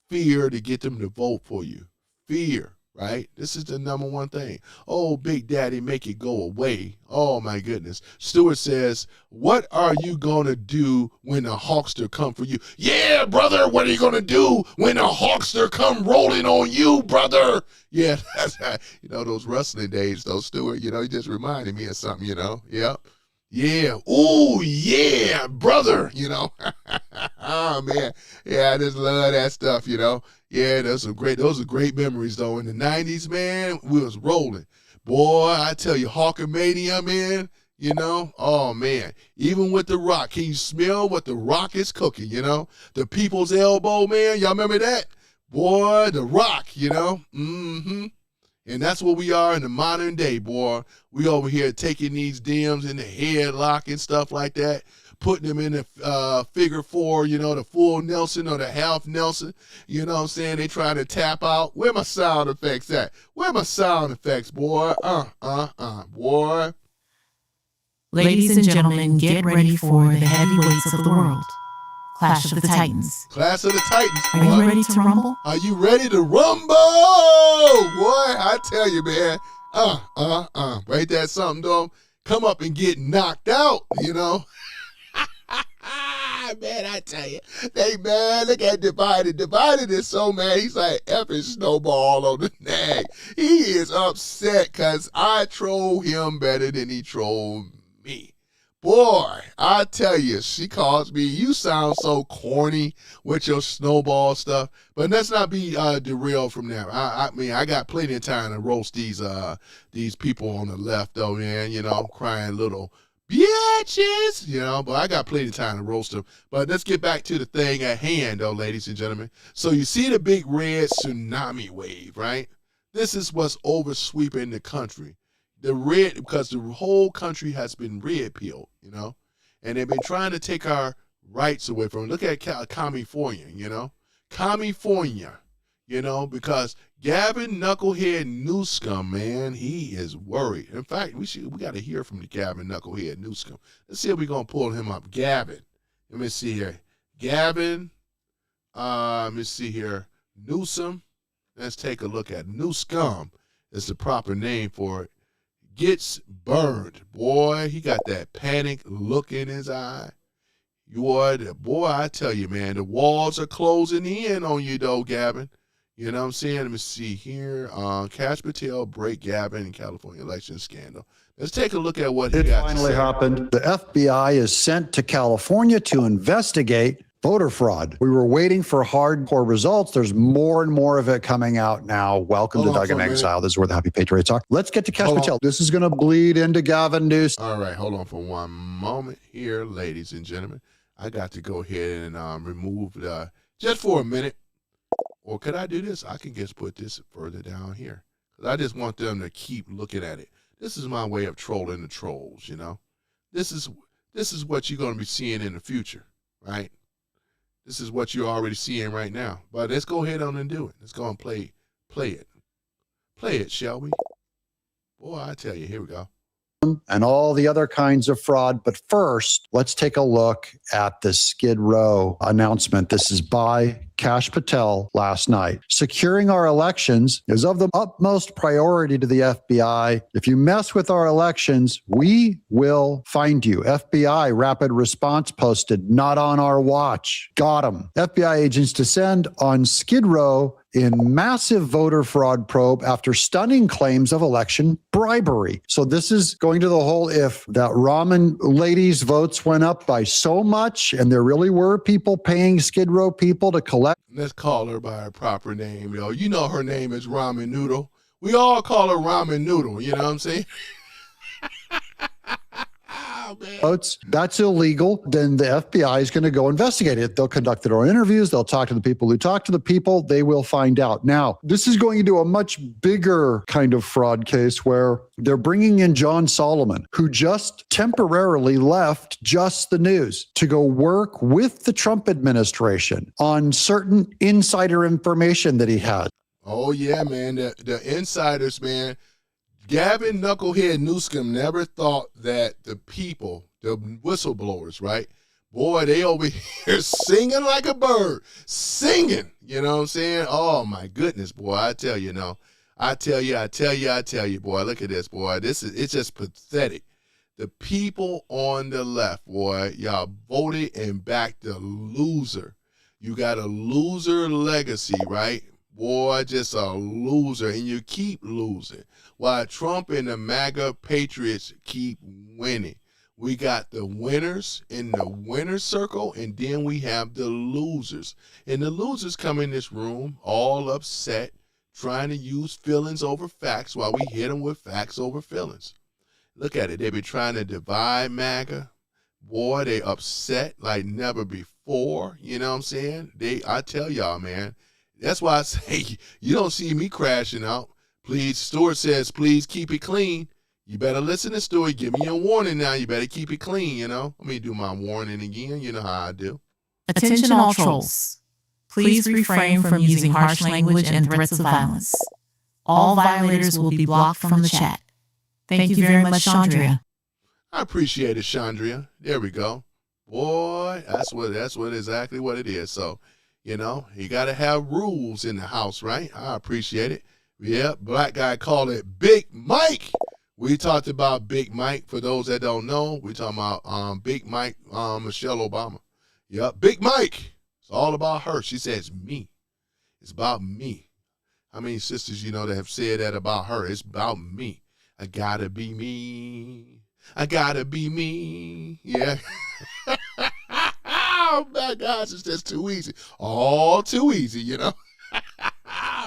Fear to get them to vote for you. Fear, right? This is the number one thing. Oh, Big Daddy, make it go away. Oh, my goodness. Stewart says, what are you going to do when the Hawkster come for you? Yeah, brother, what are you going to do when the Hawkster come rolling on you, brother? Yeah, that's those wrestling days, though, Stewart, you just reminded me of something, Yep. Yeah. Ooh, yeah, brother, Oh, man. Yeah, I just love that stuff, Yeah, those are great memories, though. In the 90s, man, we was rolling. Boy, I tell you, Hawkamania, man, oh, man. Even with The Rock, can you smell what The Rock is cooking, The People's Elbow, man, y'all remember that? Boy, The Rock, Mm-hmm. And that's what we are in the modern day, boy. We over here taking these Dems in the headlock and stuff like that, putting them in the figure four, the full Nelson or the half Nelson. You know what I'm saying? They trying to tap out. Where my sound effects at? Where my sound effects, boy? Boy. Ladies and gentlemen, get ready for the heavyweights of the world. Clash of the Titans. Clash of the Titans, boy. Are you ready to rumble? Are you ready to rumble? Boy, I tell you, man. Right there, something, though. Come up and get knocked out, Man, I tell you. Look at Divided. Divided is so mad. He's like effing Snowball on the neck. He is upset because I troll him better than he trolled me. Boy, I tell you, she calls me, you sound so corny with your Snowball stuff. But let's not be derailed from that. I mean, I got plenty of time to roast these people on the left, though, man, crying little bitches, but I got plenty of time to roast them. But let's get back to the thing at hand, though, ladies and gentlemen. So you see the big red tsunami wave, right? This is what's oversweeping the country. The red, because the whole country has been red pilled, and they've been trying to take our rights away from it. Look at California, California, because Gavin Knucklehead Newsom, man, he is worried. In fact, we got to hear from the Gavin Knucklehead Newsom. Let's see if we're going to pull him up. Gavin, let me see here. Gavin, let me see here. Newsom, let's take a look at Newscum. Is the proper name for it. Gets burned. Boy, he got that panic look in his eye. Boy, I tell you, man, the walls are closing in on you, though, Gavin. You know what I'm saying? Let me see here. Cash Patel break Gavin in California election scandal. Let's take a look at what he got to say. It finally happened. The FBI is sent to California to investigate voter fraud. We were waiting for hardcore results. There's more and more of it coming out now. Welcome to Doug in Exile. This is where the Happy Patriots are. Let's get to Cash Patel. This is going to bleed into Gavin Newsom. All right, hold on for one moment here, ladies and gentlemen. I got to go ahead and remove just for a minute. Or could I do this? I can just put this further down here. Because I just want them to keep looking at it. This is my way of trolling the trolls, This is what you're going to be seeing in the future, right? This is what you're already seeing right now. But let's go ahead on and do it. Let's go and play it. Play it, shall we? Boy, I tell you, here we go. And all the other kinds of fraud. But first, let's take a look at the Skid Row announcement. This is by Cash Patel last night. Securing our elections is of the utmost priority to the FBI. If you mess with our elections, we will find you. FBI rapid response posted, not on our watch. Got him. FBI agents descend on Skid Row in massive voter fraud probe after stunning claims of election bribery. So this is going to the whole, if that ramen lady's votes went up by so much and there really were people paying Skid Row people to collect. Let's call her by her proper name, yo. You know her name is Ramen Noodle. We all call her Ramen Noodle, you know what I'm saying? votes, that's illegal. Then the FBI is going to go investigate it. They'll conduct their own interviews. They'll talk to the people who talk to the people. They will find out. Now, this is going into a much bigger kind of fraud case where they're bringing in John Solomon, who just temporarily left Just the News to go work with the Trump administration on certain insider information that he had. Oh, yeah, man. The insiders, man. Gavin Knucklehead Newsom never thought that the people, the whistleblowers, right? Boy, they over here singing like a bird. Singing. You know what I'm saying? Oh, my goodness, boy. I tell you, I tell you, boy. Look at this, boy. It's just pathetic. The people on the left, boy, y'all voted and backed the loser. You got a loser legacy, right? Boy, just a loser, and you keep losing. While Trump and the MAGA patriots keep winning. We got the winners in the winner's circle, and then we have the losers. And the losers come in this room all upset, trying to use feelings over facts while we hit them with facts over feelings. Look at it. They be trying to divide MAGA. Boy, they upset like never before. You know what I'm saying? I tell y'all, man. That's why I say you don't see me crashing out. Please, Stuart says, please keep it clean. You better listen to Stuart. Give me a warning now. You better keep it clean, Let me do my warning again. You know how I do. Attention all trolls. Please refrain from using harsh language and threats of violence. All violators will be blocked from the chat. Thank you very much, Chandria. I appreciate it, Chandria. There we go. Boy, that's exactly what it is. So, you got to have rules in the house, right? I appreciate it. Yeah, black guy called it Big Mike. We talked about Big Mike. For those that don't know, we talking about Big Mike, Michelle Obama. Yep, Big Mike. It's all about her. She says me. It's about me. How many sisters that have said that about her? It's about me. I gotta be me. I gotta be me. Yeah. Oh my gosh, it's just too easy. All too easy,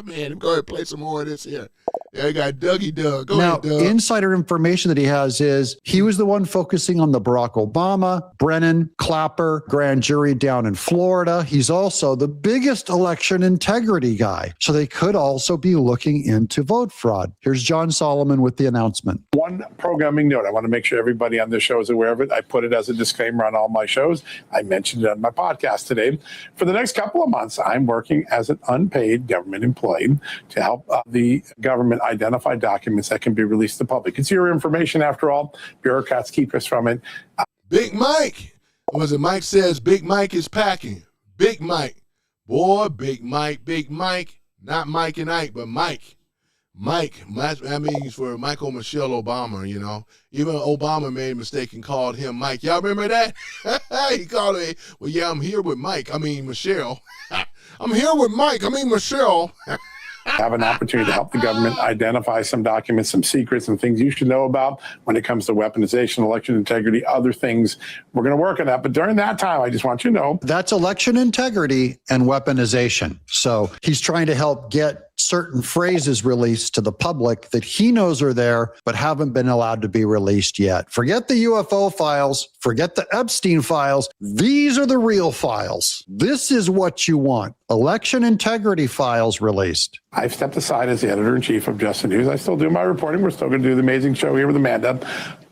Man, go ahead and play some more of this here. Yeah, you got Dougie Doug. Go ahead, Doug. Insider information that he has is he was the one focusing on the Barack Obama, Brennan, Clapper grand jury down in Florida. He's also the biggest election integrity guy. So they could also be looking into vote fraud. Here's John Solomon with the announcement. One programming note. I want to make sure everybody on this show is aware of it. I put it as a disclaimer on all my shows. I mentioned it on my podcast today. For the next couple of months, I'm working as an unpaid government employee to help the government identify documents that can be released to the public. It's your information after all. Bureaucrats keep us from it. Big Mike. Was it Mike says Big Mike is packing? Big Mike. Boy, Big Mike. Not Mike and Ike, but Mike. Mike, that means for Michael Michelle Obama, Even Obama made a mistake and called him Mike. Y'all remember that? He called it, well, yeah, I'm here with Michelle. I'm here with Michelle. Have an opportunity to help the government identify some documents, some secrets, some things you should know about when it comes to weaponization, election integrity, other things. We're going to work on that. But during that time, I just want you to know. That's election integrity and weaponization. So he's trying to help get certain phrases released to the public that he knows are there, but haven't been allowed to be released yet. Forget the UFO files. Forget the Epstein files. These are the real files. This is what you want. Election integrity files released. I've stepped aside as the editor-in-chief of Just the News. I still do my reporting. We're still going to do the amazing show here with Amanda.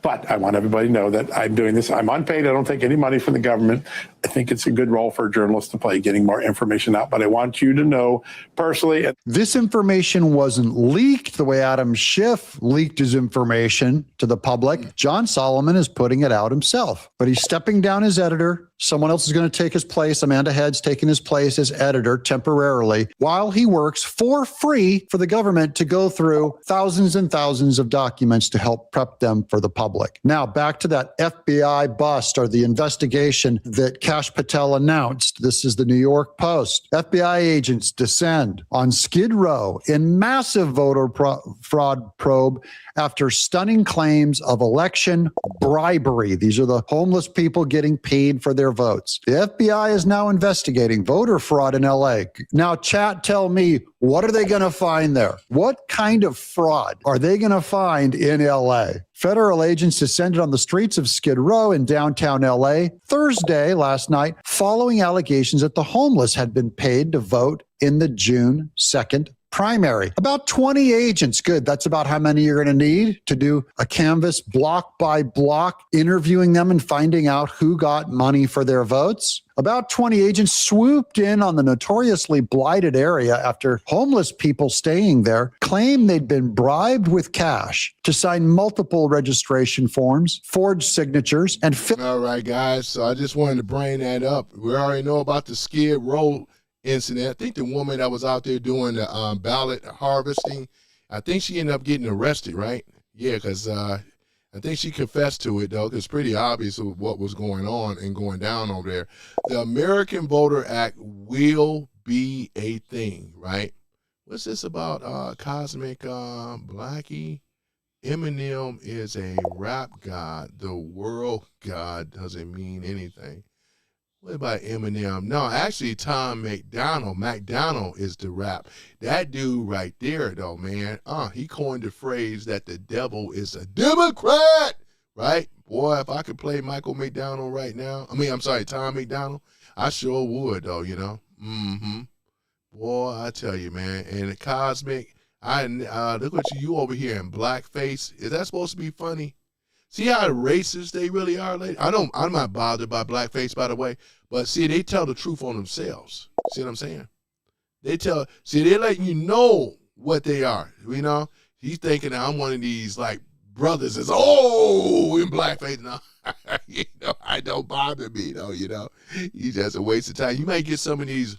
But I want everybody to know that I'm doing this. I'm unpaid. I don't take any money from the government. I think it's a good role for a journalist to play, getting more information out. But I want you to know personally. This information wasn't leaked the way Adam Schiff leaked his information to the public. John Solomon is putting it out himself. But he's stepping down as editor. Someone else is going to take his place. Amanda Head's taking his place as editor temporarily while he works for free for the government to go through thousands and thousands of documents to help prep them for the public. Now, back to that FBI bust or the investigation that Kash Patel announced. This is the New York Post. FBI agents descend on Skid Row in massive voter fraud probe after stunning claims of election bribery. These are the homeless people getting paid for their their votes. The FBI is now investigating voter fraud in LA. Now, chat, tell me, what are they going to find there? What kind of fraud are they going to find in LA? Federal agents descended on the streets of Skid Row in downtown LA Thursday last night following allegations that the homeless had been paid to vote in the June 2nd primary. About 20 agents. Good. That's about how many you're going to need to do a canvas block by block, interviewing them and finding out who got money for their votes. About 20 agents swooped in on the notoriously blighted area after homeless people staying there claimed they'd been bribed with cash to sign multiple registration forms, forge signatures, and fill. All right, guys. So I just wanted to bring that up. We already know about the Skid Row incident. I think the woman that was out there doing the ballot harvesting, I think she ended up getting arrested, right? Yeah, because I think she confessed to it, though, because it's pretty obvious what was going on and going down over there. The American Voter Act will be a thing, right? What's this about Cosmic Blackie? Eminem is a rap god. The world god doesn't mean anything. What about Eminem? No, actually, Tom McDonald is the rap. That dude right there, though, man, he coined the phrase that the devil is a Democrat, right? Boy, if I could play Michael McDonald right now, Tom McDonald, I sure would, though, you know. Boy, I tell you, man. And the Cosmic, look at you over here in blackface. Is that supposed to be funny? See how racist they really are, lady? I'm not bothered by blackface, by the way, but see, they tell the truth on themselves. See what I'm saying? They're letting you know what they are, you know? He's thinking I'm one of these, like, brothers that's, in blackface. No, you know, I don't bother me, though, you know? You just a waste of time. You might get some of these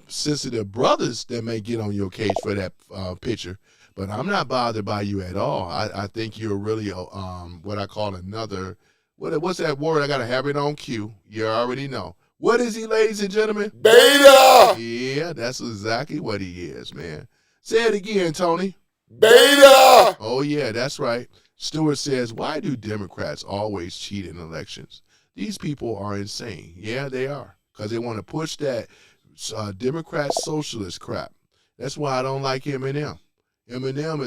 sensitive brothers that may get on your case for that picture. But I'm not bothered by you at all. I think you're really what I call another, what's that word? I got to have it on cue. You already know. What is he, ladies and gentlemen? Beta! Yeah, that's exactly what he is, man. Say it again, Tony. Beta! Oh, yeah, that's right. Stewart says, why do Democrats always cheat in elections? These people are insane. Yeah, they are. Because they want to push that Democrat socialist crap. That's why I don't like Eminem. Eminem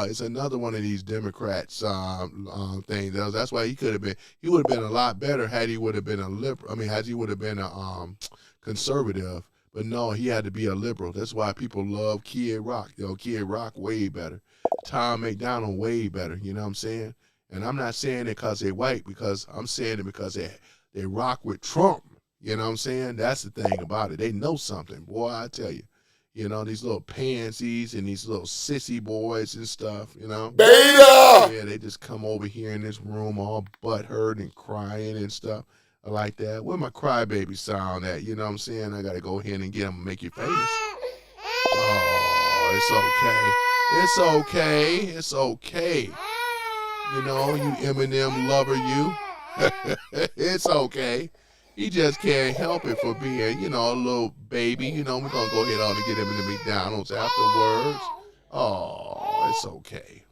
is another one of these Democrats things. That's why he would have been a lot better had he would have been a liberal. Had he would have been a conservative. But no, he had to be a liberal. That's why people love Kid Rock. Kid Rock way better. Tom McDonald way better. You know what I'm saying? And I'm not saying it because they're white, because I'm saying it because they rock with Trump. You know what I'm saying? That's the thing about it. They know something, boy. I tell you. You know, these little pansies and these little sissy boys and stuff, you know. Beta! Yeah, they just come over here in this room all butthurt and crying and stuff like that. Where my crybaby sound at? You know what I'm saying? I got to go ahead and get them and make you famous. Oh, it's okay. It's okay. It's okay. You know, you Eminem lover, you. It's okay. He just can't help it for being, you know, a little baby. You know, we're going to go ahead on and get him in the McDonald's afterwards. Oh, it's okay.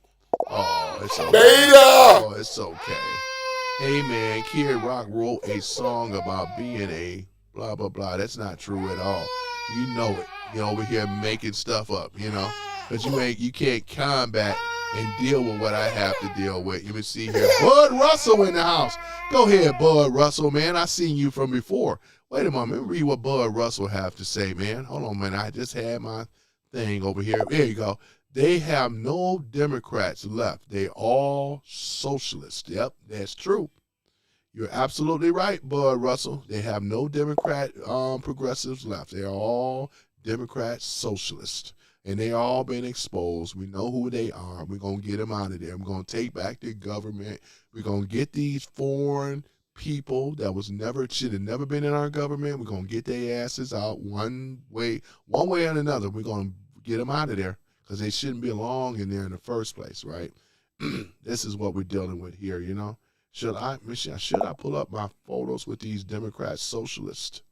Oh, it's okay. Beta! Oh, it's okay. Hey, man, Kid Rock wrote a song about being a blah, blah, blah. That's not true at all. You know it. You're over here making stuff up, you know, because you can't combat and deal with what I have to deal with. You can see here, Bud Russell in the house. Go ahead, Bud Russell, man. I seen you from before. Wait a moment. Let me read what Bud Russell have to say, man. Hold on, man. I just had my thing over here. There you go. They have no Democrats left. They all socialists. Yep, that's true. You're absolutely right, Bud Russell. They have no Democrat progressives left. They're all Democrat socialists. And they all been exposed. We know who they are. We're going to get them out of there. We're going to take back the government. We're going to get these foreign people that should have never been in our government. We're going to get their asses out one way or another. We're going to get them out of there because they shouldn't belong in there in the first place, right? This is what we're dealing with here, you know. Should I pull up my photos with these Democrat socialists?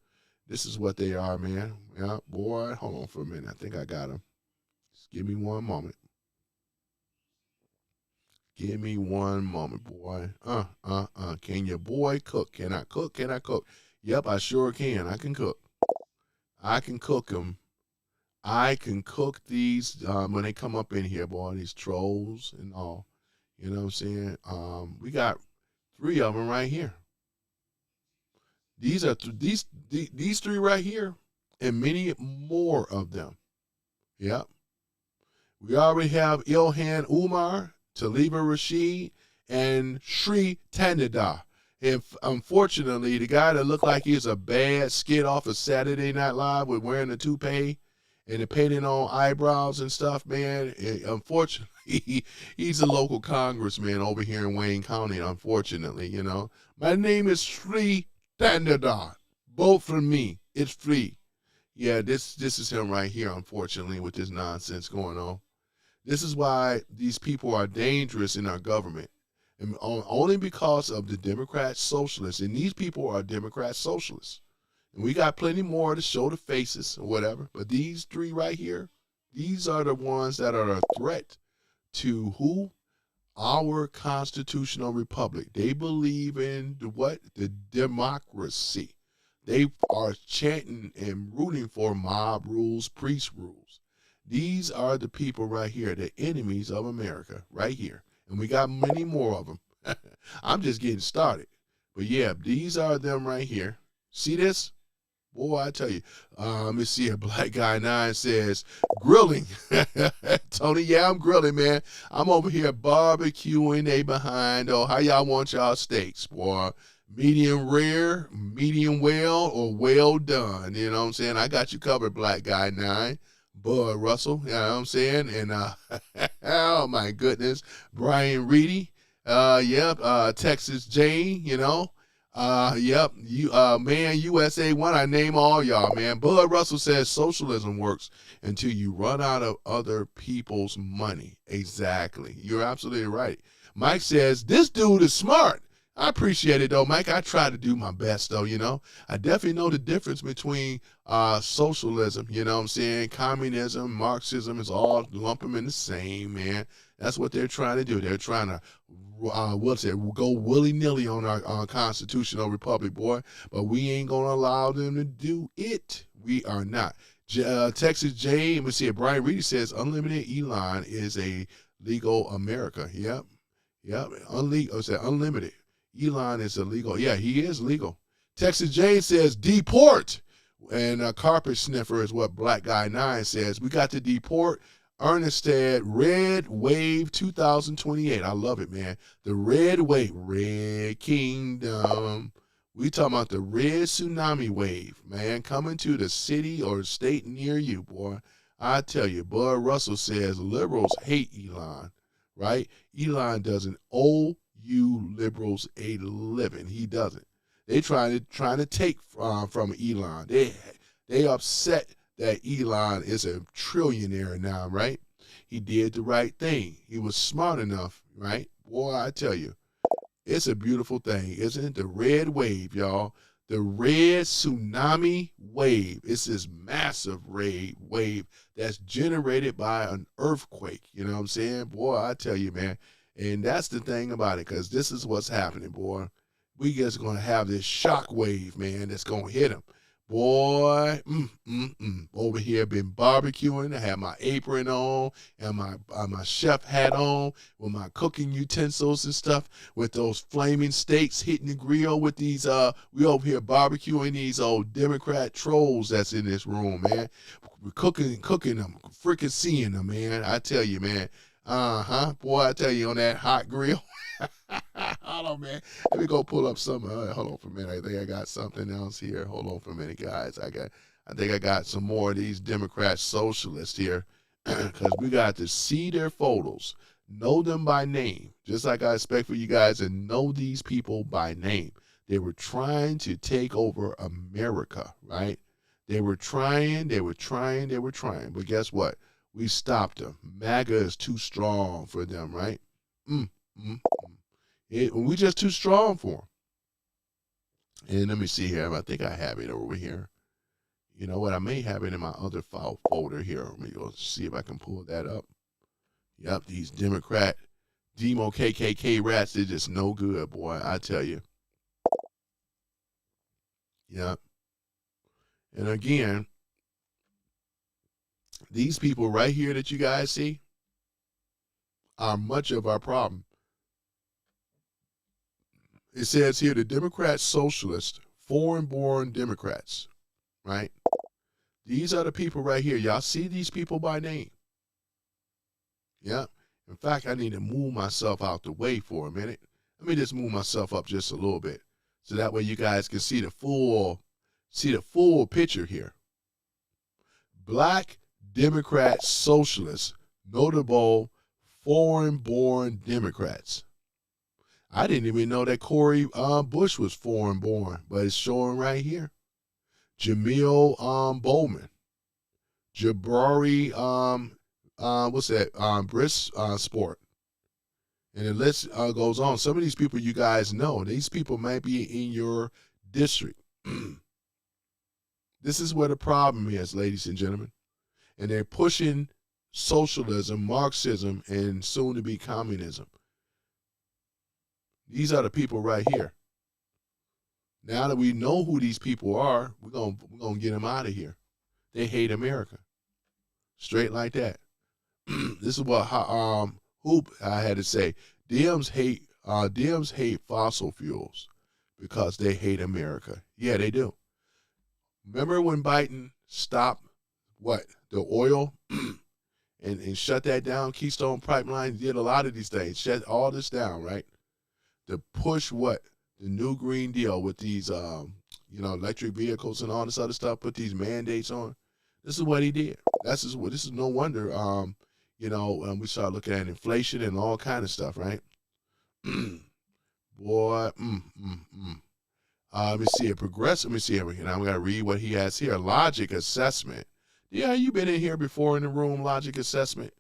This is what they are, man. Yeah, boy, hold on for a minute. I think I got them. Give me one moment. Give me one moment, boy. Can your boy cook? Can I cook? Can I cook? Yep, I sure can. I can cook. I can cook them. I can cook these when they come up in here, boy, these trolls and all. You know what I'm saying? We got 3 of them right here. These are these 3 right here, and many more of them. Yep. We already have Ilhan Umar, Taliba Rashid, and Sri Tandada. If unfortunately the guy that looked like he's a bad skit off of Saturday Night Live with wearing the toupee and the painting on eyebrows and stuff, man, unfortunately he's a local congressman over here in Wayne County. Unfortunately, you know, my name is Sri Tandada. Vote for me. It's free. Yeah, this is him right here. Unfortunately, with this nonsense going on. This is why these people are dangerous in our government. And only because of the Democrat Socialists. And these people are Democrat Socialists. And we got plenty more to show the faces or whatever. But these 3 right here, these are the ones that are a threat to who? Our constitutional republic. They believe in the democracy. They are chanting and rooting for mob rules, priest rules. These are the people right here, the enemies of America, right here. And we got many more of them. I'm just getting started. But yeah, these are them right here. See this? Boy, I tell you. Let me see here. Black Guy 9 says, grilling. Tony, yeah, I'm grilling, man. I'm over here barbecuing they behind. Oh, how y'all want y'all steaks, boy? Medium rare, medium well, or well done. You know what I'm saying? I got you covered, Black Guy 9. Bud Russell, you know what I'm saying? And oh my goodness, Brian Reedy, Texas Jane, you know. Yep, man, USA 1, I name all y'all, man. Bud Russell says socialism works until you run out of other people's money. Exactly. You're absolutely right. Mike says, this dude is smart. I appreciate it, though, Mike. I try to do my best, though, you know. I definitely know the difference between socialism, you know what I'm saying, communism, Marxism, is all lump them in the same, man. That's what they're trying to do. They're trying to, go willy-nilly on our constitutional republic, boy. But we ain't going to allow them to do it. We are not. Texas J, let me see it. Brian Reedy says, unlimited Elon is a legal America. Yep. Unlimited. Elon is illegal. Yeah, he is legal. Texas Jane says deport. And carpet sniffer is what Black Guy 9 says. We got to deport Ernestad Red Wave 2028. I love it, man. The Red Wave. Red Kingdom. We talking about the red tsunami wave, man, coming to the city or state near you, boy. I tell you, Bud Russell says liberals hate Elon, right? Elon doesn't owe you liberals a living. He doesn't. They trying to take from Elon. They upset that Elon is a trillionaire now, right? He did the right thing. He was smart enough, right? Boy, I tell you, it's a beautiful thing, isn't it? The red wave, y'all. The red tsunami wave. It's this massive red wave that's generated by an earthquake. You know what I'm saying? Boy, I tell you, man. And that's the thing about it, because this is what's happening, boy. We just going to have this shock wave, man, that's going to hit them. Boy, over here been barbecuing. I have my apron on and my chef hat on with my cooking utensils and stuff, with those flaming steaks hitting the grill with these, we over here barbecuing these old Democrat trolls that's in this room, man. We're cooking them, freaking seeing them, man. I tell you, man. Boy, I tell you, on that hot grill. Hold on, man. Let me go pull up some. Hold on for a minute. I think I got something else here. Hold on for a minute, guys. I think I got some more of these Democrat socialists here, because we got to see their photos, know them by name, just like I expect for you guys to know these people by name. They were trying to take over America, right? They were trying. But guess what? We stopped them. MAGA is too strong for them, right? We just too strong for them. And let me see here. I think I have it over here. You know what? I may have it in my other file folder here. Let me go see if I can pull that up. Yep, these Democrat, Demo KKK rats, they're just no good, boy. I tell you. Yeah. And again, these people right here that you guys see are much of our problem. It says here the Democrat Socialists, foreign-born Democrats, right? These are the people right here. Y'all see these people by name? Yeah. In fact, I need to move myself out the way for a minute. Let me just move myself up just a little bit, so that way you guys can see the full picture here. Black Democrat Socialists, notable foreign-born Democrats. I didn't even know that Cory Bush was foreign-born, but it's showing right here. Jamil Bowman, Jabari, Briss Sport. And the list goes on. Some of these people you guys know. These people might be in your district. This is where the problem is, ladies and gentlemen. And they're pushing socialism, Marxism, and soon to be communism. These are the people right here. Now that we know who these people are, we're gonna get them out of here. They hate America. Straight like that. This is what Hoop I had to say. Dems hate fossil fuels because they hate America. Yeah, they do. Remember when Biden stopped the oil and shut that down? Keystone Pipeline did a lot of these things, shut all this down, right? To push the new Green Deal with these electric vehicles and all this other stuff, put these mandates on. This is what he did. This is no wonder we start looking at inflation and all kind of stuff, right? Boy, let me see it. Let me see it. Now we got to read what he has here. Logic assessment. Yeah, you been in here before in the room, logic assessment.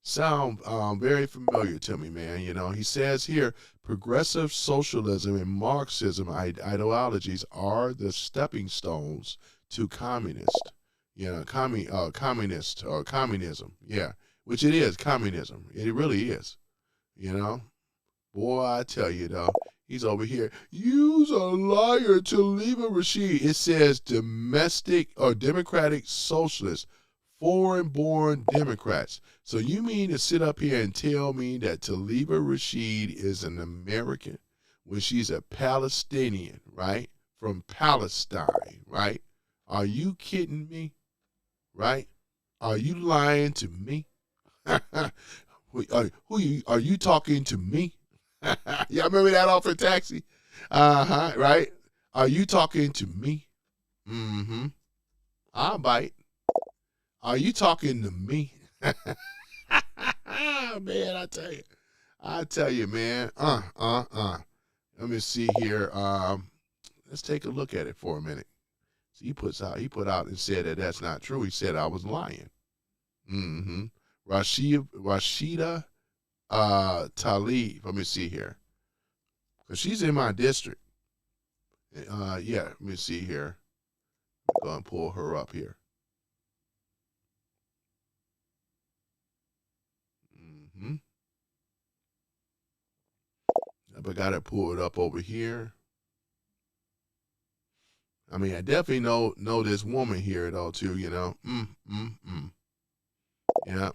Sound very familiar to me, man. He says here, progressive socialism and Marxism ideologies are the stepping stones to communist. Communist or communism. Yeah, which it is, communism. It really is. Boy, I tell you, though, he's over here. You's a liar, Taliba Rashid. It says Democratic Socialists, foreign-born Democrats. So you mean to sit up here and tell me that Taliba Rashid is an American when she's a Palestinian, right? From Palestine, right? Are you kidding me? Right? Are you lying to me? Are you talking to me? Y'all remember that off of Taxi? Right? Are you talking to me? Mm-hmm. I'll bite. Are you talking to me? Man, I tell you, man. Let me see here. Let's take a look at it for a minute. So he put out and said that that's not true. He said I was lying. Mm-hmm. Rashida Tlaib. Let me see here. Because she's in my district. Yeah, let me see here. I'm going to pull her up here. Mm-hmm. But got to pull it up over here. I mean, I definitely know this woman here, though, too, Yeah.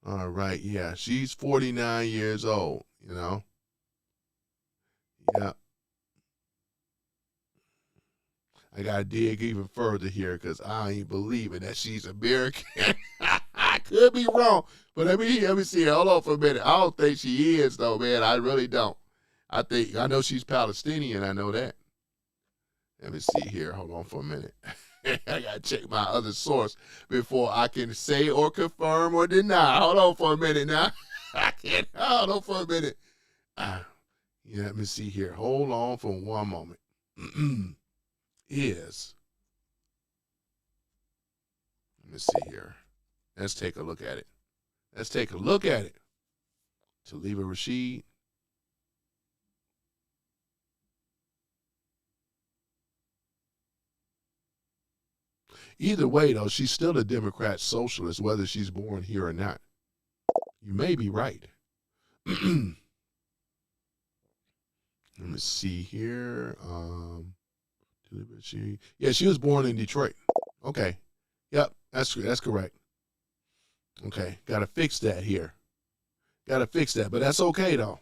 All right, yeah. She's 49 years old, Yeah. I got to dig even further here because I ain't believing that she's American. I could be wrong, but let me see. Hold on for a minute. I don't think she is, though, man. I really don't. I know she's Palestinian. I know that. Let me see here. Hold on for a minute. I got to check my other source before I can say or confirm or deny. Hold on for a minute now. Hold on for a minute. Let me see here. Hold on for one moment. Let me see here. Let's take a look at it. Taliba Rashid. Either way, though, she's still a Democrat socialist, whether she's born here or not. You may be right. Let me see here. She was born in Detroit. Okay. Yep, that's correct. Okay, got to fix that here. Got to fix that, but that's okay though.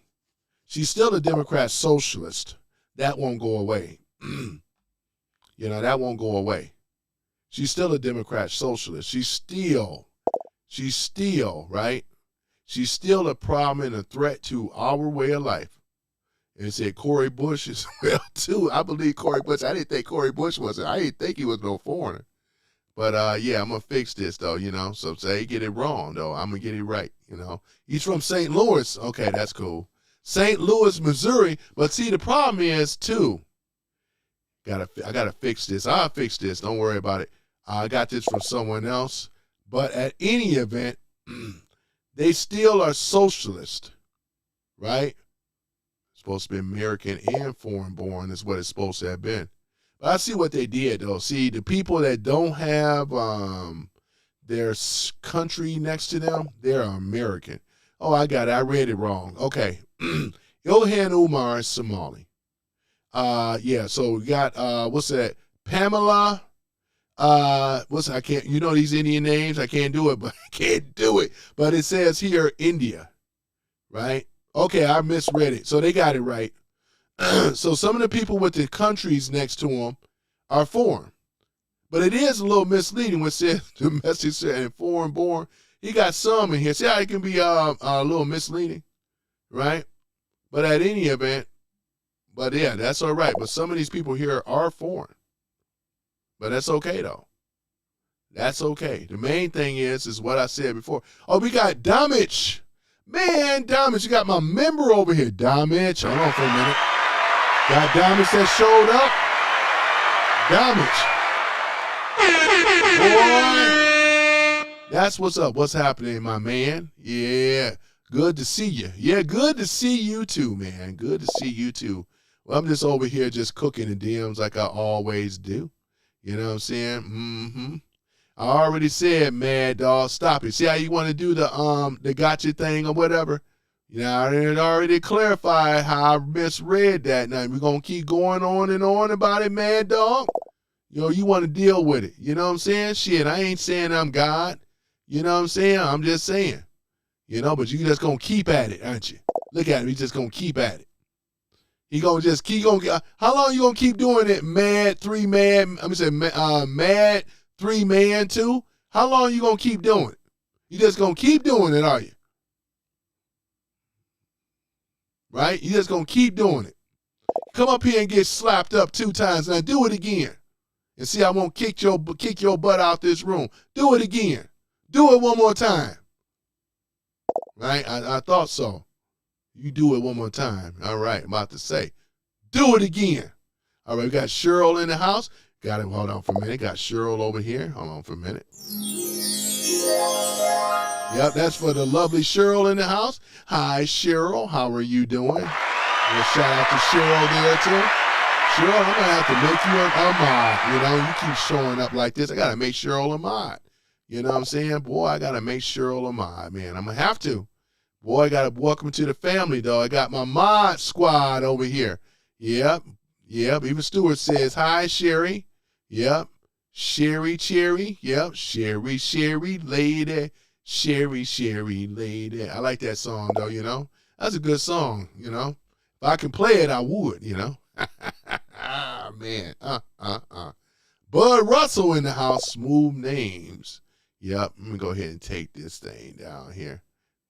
She's still a Democrat socialist. That won't go away. That won't go away. She's still a Democrat socialist. She's still, right? She's still a problem and a threat to our way of life. And said Cory Bush is well too. I believe Cory Bush. I didn't think Cory Bush was. I didn't think he was no foreigner. But I'm gonna fix this though. So say he get it wrong though. I'm gonna get it right. He's from St. Louis. Okay, that's cool. St. Louis, Missouri. But see, the problem is too. I gotta fix this. I'll fix this. Don't worry about it. I got this from someone else. But at any event, they still are socialist, right? Supposed to be American and foreign born is what it's supposed to have been. But I see what they did though. See, the people that don't have their country next to them, they're American. Oh, I got it. I read it wrong. Okay. Ilhan Omar is Somali. So we got what's that? Pamela. I can't. These Indian names. I can't do it, but I can't do it. But it says here India, right? Okay, I misread it. So they got it right. So some of the people with the countries next to them are foreign. But it is a little misleading when it says the message said foreign born. He got some in here. See how it can be a little misleading, right? But at any event, that's all right. But some of these people here are foreign. But that's okay though. That's okay. The main thing is what I said before. Oh, we got Damage. Man, Damage, you got my member over here. Damage, hold on for a minute. Got Damage that showed up. Damage. Boy, that's what's up. What's happening, my man? Yeah, good to see you. Yeah, good to see you too, man. Good to see you too. Well, I'm just over here just cooking the DMs like I always do. You know what I'm saying? Mm-hmm. I already said, Mad Dog, stop it. See how you want to do the gotcha thing or whatever? I already clarified how I misread that. Now we're gonna keep going on and on about it, Mad Dog. You want to deal with it. You know what I'm saying? Shit, I ain't saying I'm God. You know what I'm saying? I'm just saying. But you just gonna keep at it, aren't you? Look at him, he's just gonna keep at it. He gonna just keep going. How long you gonna keep doing it, Mad 3 Man? Mad 3 Man 2. How long you gonna keep doing it? You just gonna keep doing it, are you? Right? You just gonna keep doing it. Come up here and get slapped up 2 times. Now do it again, and see I won't kick your butt out this room. Do it again. Do it one more time. Right? I thought so. You do it one more time. All right, I'm about to say. Do it again. All right, we got Cheryl in the house. Got him. Hold on for a minute. Got Cheryl over here. Hold on for a minute. Yep, that's for the lovely Cheryl in the house. Hi, Cheryl. How are you doing? A shout out to Cheryl there, too. Cheryl, I'm going to have to make you a mod. You keep showing up like this. I got to make Cheryl a mod. You know what I'm saying? Boy, I got to make Cheryl a mod, man. I'm going to have to. Boy, I got to welcome to the family, though. I got my mod squad over here. Yep. Even Stewart says, hi, Sherry. Yep. Sherry, Cherry. Yep. Sherry, lady. Sherry, lady. I like that song, though, That's a good song, If I can play it, I would, Man. Bud Russell in the house. Smooth names. Yep. Let me go ahead and take this thing down here.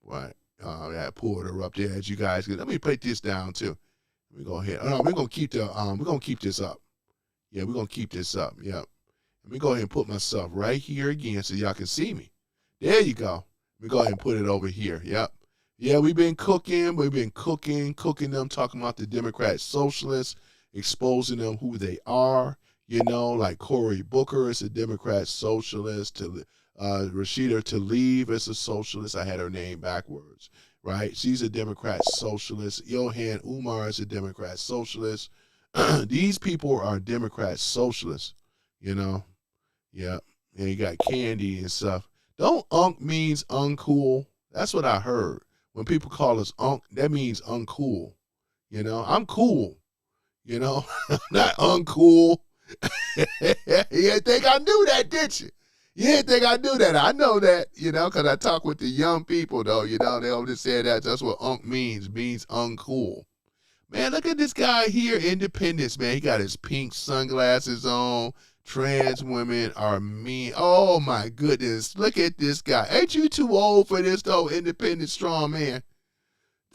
What? I pulled her up there as you guys get. Let me put this down too. Let me go ahead. Oh, no, we're gonna keep this up. Yeah, we're gonna keep this up. Yep. Let me go ahead and put myself right here again so y'all can see me. There you go. Let me go ahead and put it over here. Yep. Yeah, we've been cooking them, talking about the Democratic Socialists, exposing them who they are. Like Cory Booker is a Democrat Socialist. Rashida Tlaib is a socialist. I had her name backwards, right? She's a Democrat Socialist. Ilhan Omar is a Democrat Socialist. These people are Democrat Socialists, Yeah. And you got Candy and stuff. Don't unk means uncool. That's what I heard. When people call us unk, that means uncool. You know, I'm cool. You know, I'm not uncool. You didn't think I knew that, did you? You didn't think I knew that. I know that, you know, because I talk with the young people, though. You know, they always say that. That's what means uncool. Man, look at this guy here, Independence, man. He got his pink sunglasses on. Trans women are mean. Oh, my goodness. Look at this guy. Ain't you too old for this, though, Independent strong man?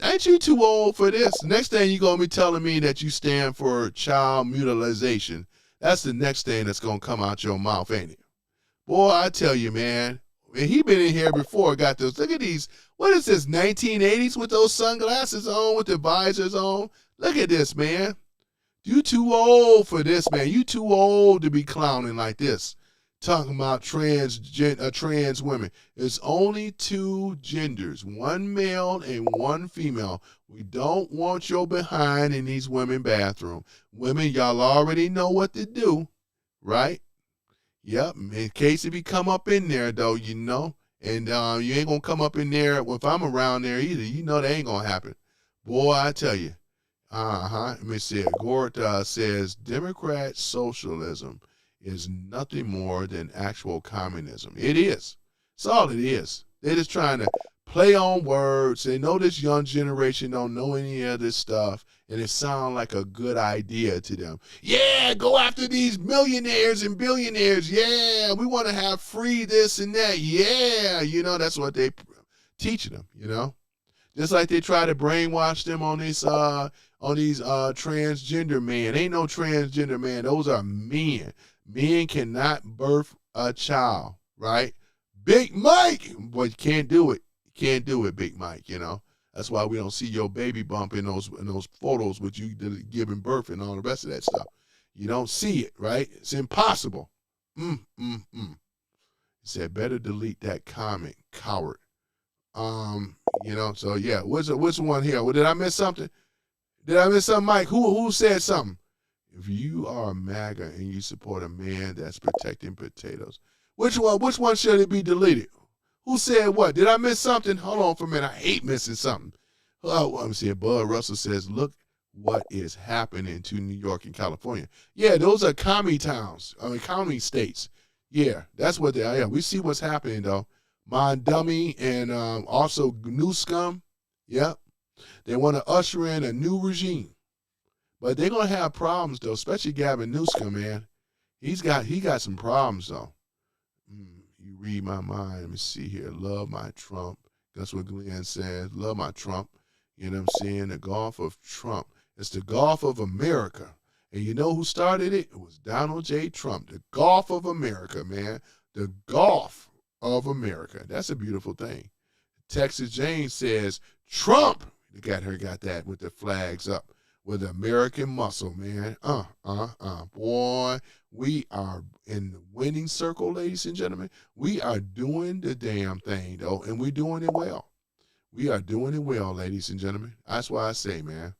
Ain't you too old for this? Next thing you're going to be telling me that you stand for child mutilation. That's the next thing that's going to come out your mouth, ain't it? Boy, I tell you, man. And he been in here before, got those. Look at these. What is this, 1980s with those sunglasses on, with the visors on? Look at this, man. You too old for this, man. You too old to be clowning like this. Talking about trans women. It's only two genders, one male and one female. We don't want your behind in these women bathroom. Women, y'all already know what to do, right? Yep. In case if you come up in there, though, you know, and you ain't gonna come up in there if I'm around there either. You know that ain't gonna happen. Boy, I tell you. Let me see it. Gort says Democrat socialism is nothing more than actual communism. It is. That's all it is. They're just trying to play on words. They know this young generation don't know any of this stuff, and it sounds like a good idea to them. Yeah, go after these millionaires and billionaires. Yeah, we want to have free this and that. Yeah, you know, that's what they teaching them, you know. Just like they try to brainwash them on these transgender men. Ain't no transgender man. Those are men. Men cannot birth a child, right? Big Mike, but you can't do it. You can't do it, Big Mike, you know. That's why we don't see your baby bump in those photos with you giving birth and all the rest of that stuff. You don't see it, right? It's impossible. He said, better delete that comment, coward. You know, so yeah, which one here? Well, did I miss something? Did I miss something, Mike? Who said something? If you are a MAGA and you support a man that's protecting potatoes, which one should it be deleted? Who said what? Did I miss something? Hold on for a minute. I hate missing something. Oh, let me see. Bud Russell says, look what is happening to New York and California. Yeah, those are commie towns. Commie states. Yeah, that's what they are. Yeah, we see what's happening, though. Mondummy and also Newscomb. Yep. They want to usher in a new regime. But they're going to have problems, though, especially Gavin Newsom, man. He got some problems, though. You read my mind. Let me see here. Love my Trump. That's what Glenn says. Love my Trump. You know what I'm saying? The Gulf of Trump. It's the Gulf of America. And you know who started it? It was Donald J. Trump. The Gulf of America, man. The Gulf of America. That's a beautiful thing. Texas Jane says, Trump. Got that with the flags up. With American muscle, man. Boy, we are in the winning circle, ladies and gentlemen. We are doing the damn thing, though, and we're doing it well. We are doing it well, ladies and gentlemen. That's why I say, man.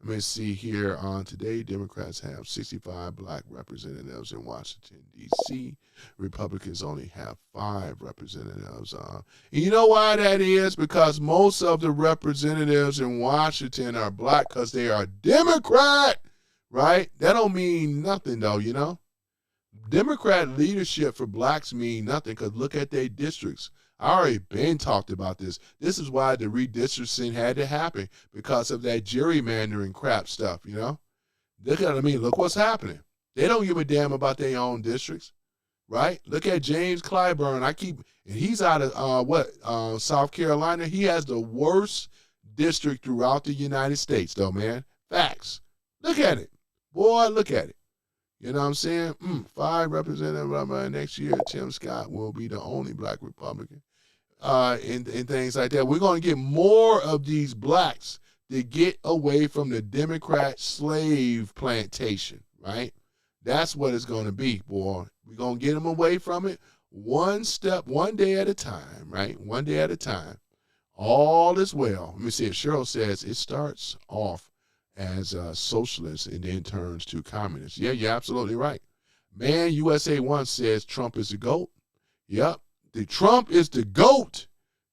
Let me see here. Today, Democrats have 65 black representatives in Washington, D.C. Republicans only have 5 representatives. And you know why that is? Because most of the representatives in Washington are black because they are Democrat, right? That don't mean nothing, though, you know? Democrat leadership for blacks mean nothing because look at their districts. I already been talked about this. This is why the redistricting had to happen because of that gerrymandering crap stuff, you know? Look what's happening. They don't give a damn about their own districts, right? Look at James Clyburn. And he's out of, South Carolina. He has the worst district throughout the United States, though, man. Facts. Look at it. Boy, look at it. You know what I'm saying? 5 representatives next year. Tim Scott will be the only black Republican. And things like that. We're going to get more of these blacks to get away from the Democrat slave plantation, right? That's what it's going to be, boy. We're going to get them away from it one step, one day at a time, right? One day at a time. All is well. Let me see it. Cheryl says it starts off as socialist and then turns to communist. Yeah, you're absolutely right. Man, USA One says Trump is the GOAT. Yep. The Trump is the GOAT.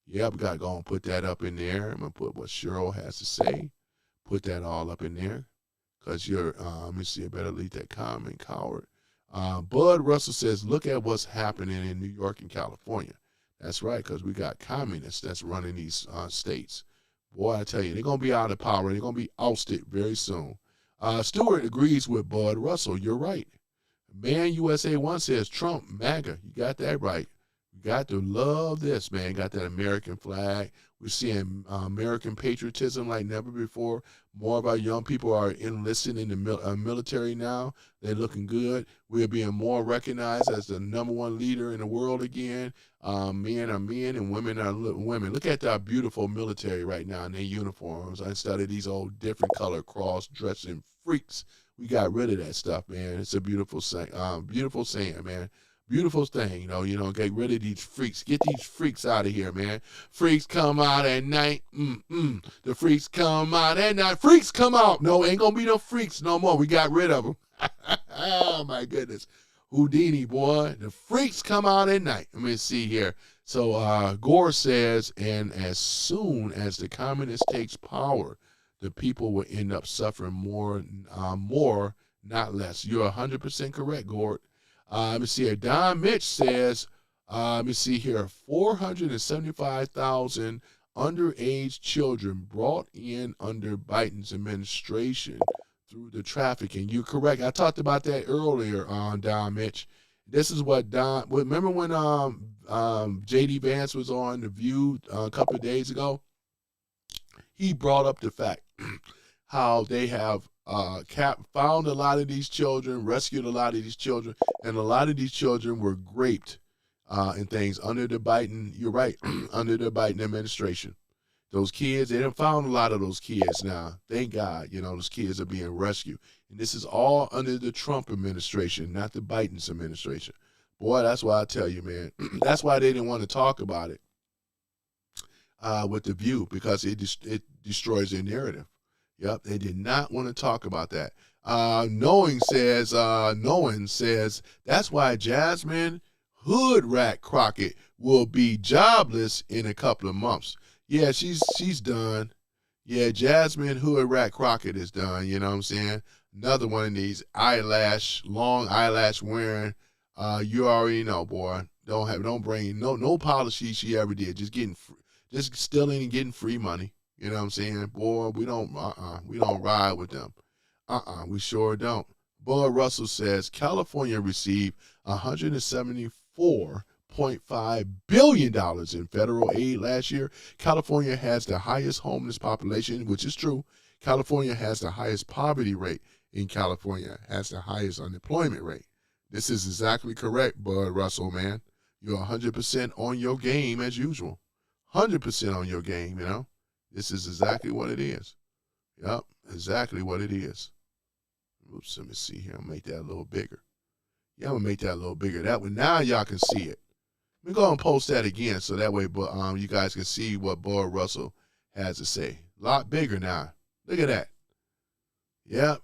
Yep, we got to go and put that up in there. I'm going to put what Cheryl has to say. put that all up in there because you're, let me see, I better leave that comment, coward. Bud Russell says, look at what's happening in New York and California. That's right, because we got communists that's running these states. Boy, I tell you, they're going to be out of power. They're going to be ousted very soon. Stewart agrees with Bud Russell. You're right. Man USA 1 says, Trump, MAGA. You got that right. You got to love this, man. Got that American flag. We're seeing American patriotism like never before. More of our young people are enlisted in the military now. They're looking good. We're being more recognized as the #1 leader in the world again. Men are men and women are women. Look at our beautiful military right now in their uniforms instead of these old different color cross-dressing freaks. We got rid of that stuff, man. It's a beautiful saying, man. Beautiful thing, you know, get rid of these freaks. Get these freaks out of here, man. Freaks come out at night. The freaks come out at night. Freaks come out. No, ain't gonna be no freaks no more. We got rid of them. Oh, my goodness. Houdini, boy. The freaks come out at night. Let me see here. So Gore says, and as soon as the communist takes power, the people will end up suffering more, not less. You're 100% correct, Gore. Let me see here. Don Mitch says, let me see here, 475,000 underage children brought in under Biden's administration through the trafficking. You're correct. I talked about that earlier on Don Mitch. This is what Don, remember when J.D. Vance was on The View a couple of days ago? He brought up the fact how they have found a lot of these children, rescued a lot of these children, and a lot of these children were raped and things under the Biden, you're right, under the Biden administration. Those kids, they done found a lot of those kids now. Thank God, you know, those kids are being rescued. And this is all under the Trump administration, not the Biden's administration. Boy, that's why I tell you, man, that's why they didn't want to talk about it with The View, because it destroys their narrative. Yep, they did not want to talk about that. Nolan says, that's why Jasmine Hood-Rat Crockett will be jobless in a couple of months. Yeah, she's done. Yeah, Jasmine Hood-Rat Crockett is done, you know what I'm saying? Another one of these long eyelash wearing, you already know, boy. Don't bring no policy she ever did. Just stealing and getting free money. You know what I'm saying? Boy, we don't ride with them. We sure don't. Bud Russell says California received $174.5 billion in federal aid last year. California has the highest homeless population, which is true. California has the highest poverty rate. In California has the highest unemployment rate. This is exactly correct, Bud Russell, man. You're 100% on your game as usual. 100% on your game, you know. This is exactly what it is. Yep, exactly what it is. Oops, let me see here. I'll make that a little bigger. Yeah, I'm going to make that a little bigger. That way, now y'all can see it. Let me go and post that again so that way you guys can see what Bud Russell has to say. A lot bigger now. Look at that. Yep.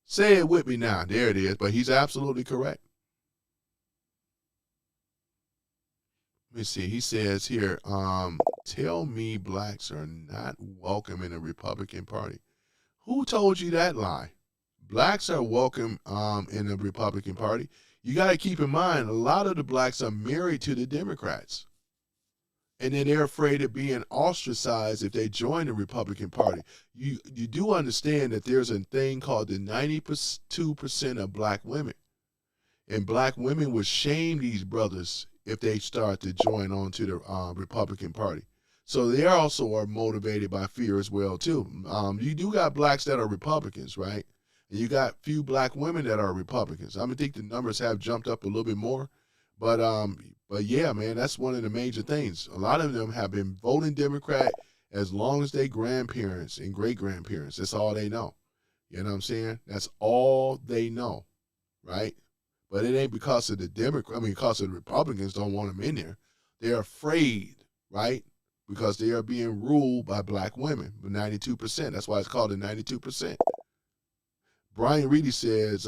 Say it with me now. There it is. But he's absolutely correct. Let me see. He says here, tell me blacks are not welcome in the Republican Party. Who told you that lie? Blacks are welcome in the Republican Party. You got to keep in mind, a lot of the blacks are married to the Democrats. And then they're afraid of being ostracized if they join the Republican Party. You do understand that there's a thing called the 92% of black women. And black women would shame these brothers if they start to join on to the Republican Party. So they also are motivated by fear as well, too. You do got blacks that are Republicans, right? And you got few black women that are Republicans. I think the numbers have jumped up a little bit more. But yeah, man, that's one of the major things. A lot of them have been voting Democrat as long as their grandparents and great-grandparents. That's all they know. You know what I'm saying? That's all they know, right? But it ain't because of the because of the Republicans don't want them in there. They're afraid, right? Because they are being ruled by black women, but 92%. That's why it's called the 92%. Brian Reedy says,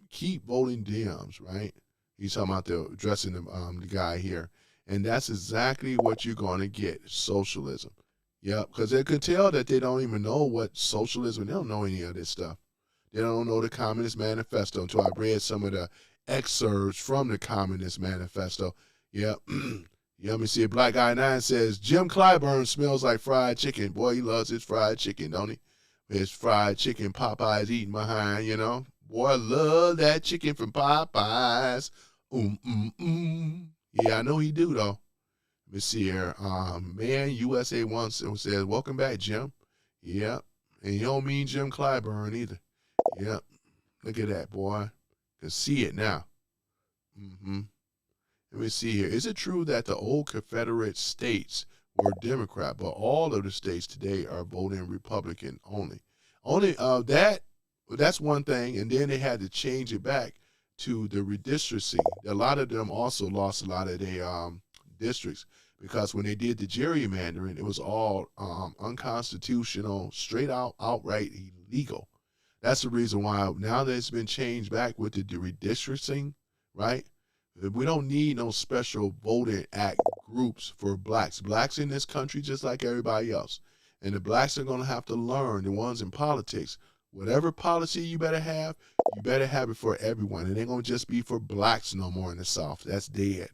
keep voting Dems, right? He's talking about addressing the guy here. And that's exactly what you're going to get, socialism. Yeah, because they could tell that they don't even know what socialism. They don't know any of this stuff. They don't know the Communist Manifesto until I read some of the excerpts from the Communist Manifesto. Yeah. Yeah, let me see. Black Guy 9 says, Jim Clyburn smells like fried chicken. Boy, he loves his fried chicken, don't he? His fried chicken Popeye's eating behind, you know. Boy, I love that chicken from Popeyes. Yeah, I know he do, though. Let me see here. Man, USA once says, welcome back, Jim. Yep. And you don't mean Jim Clyburn either. Yep. Look at that, boy. Can see it now. Let me see here. Is it true that the old Confederate states were Democrat, but all of the states today are voting Republican only? That's one thing, and then they had to change it back to the redistricting. A lot of them also lost a lot of their districts because when they did the gerrymandering, it was all unconstitutional, straight out, outright illegal. That's the reason why now that it's been changed back with the redistricting, right? We don't need no special voting act groups for blacks. Blacks in this country just like everybody else. And the blacks are going to have to learn, the ones in politics, whatever policy you better have it for everyone. It ain't going to just be for blacks no more in the South. That's dead.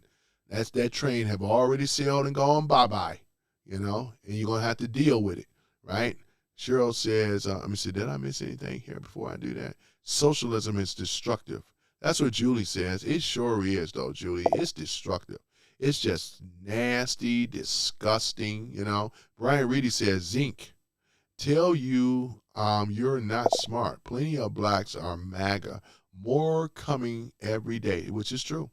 That train have already sailed and gone bye-bye, you know, and you're going to have to deal with it, right? Cheryl says, let me see, did I miss anything here before I do that? Socialism is destructive. That's what Julie says. It sure is, though, Julie. It's destructive. It's just nasty, disgusting, you know. Brian Reedy says, Zinc, tell you you're not smart. Plenty of blacks are MAGA. More coming every day, which is true,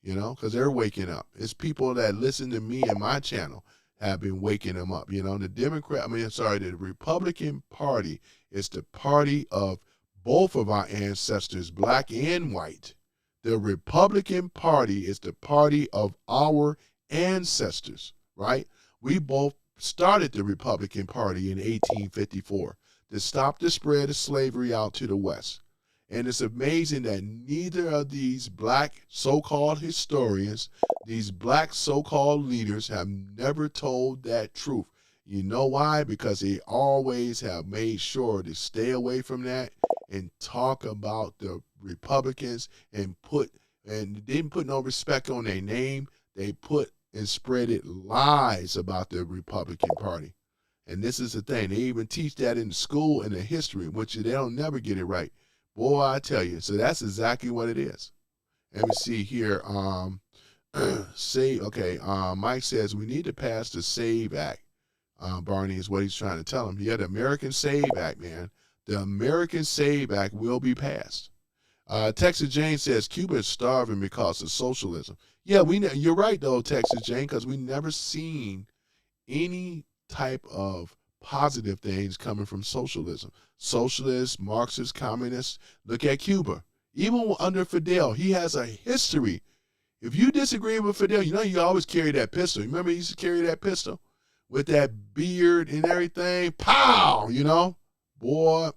you know, because they're waking up. It's people that listen to me and my channel have been waking them up. You know, the Republican Party is the party of both of our ancestors, black and white. The Republican Party is the party of our ancestors, right? We both started the Republican Party in 1854 to stop the spread of slavery out to the West. And it's amazing that neither of these black so-called historians, these black so-called leaders have never told that truth. You know why? Because they always have made sure to stay away from that and talk about the Republicans and didn't put no respect on their name. They put and spreaded lies about the Republican Party. And this is the thing. They even teach that in school in the history, which they don't never get it right. Boy, I tell you. So that's exactly what it is. Let me see here. Mike says we need to pass the SAVE Act. Barney is what he's trying to tell him. Yeah, the American SAVE Act, man. The American SAVE Act will be passed. Texas Jane says Cuba is starving because of socialism. Yeah, you're right, though, Texas Jane, because we never seen any type of positive things coming from socialism. Socialists, Marxists, communists. Look at Cuba. Even under Fidel, he has a history. If you disagree with Fidel, you know you always carry that pistol. Remember he used to carry that pistol with that beard and everything? Pow! You know? Boy,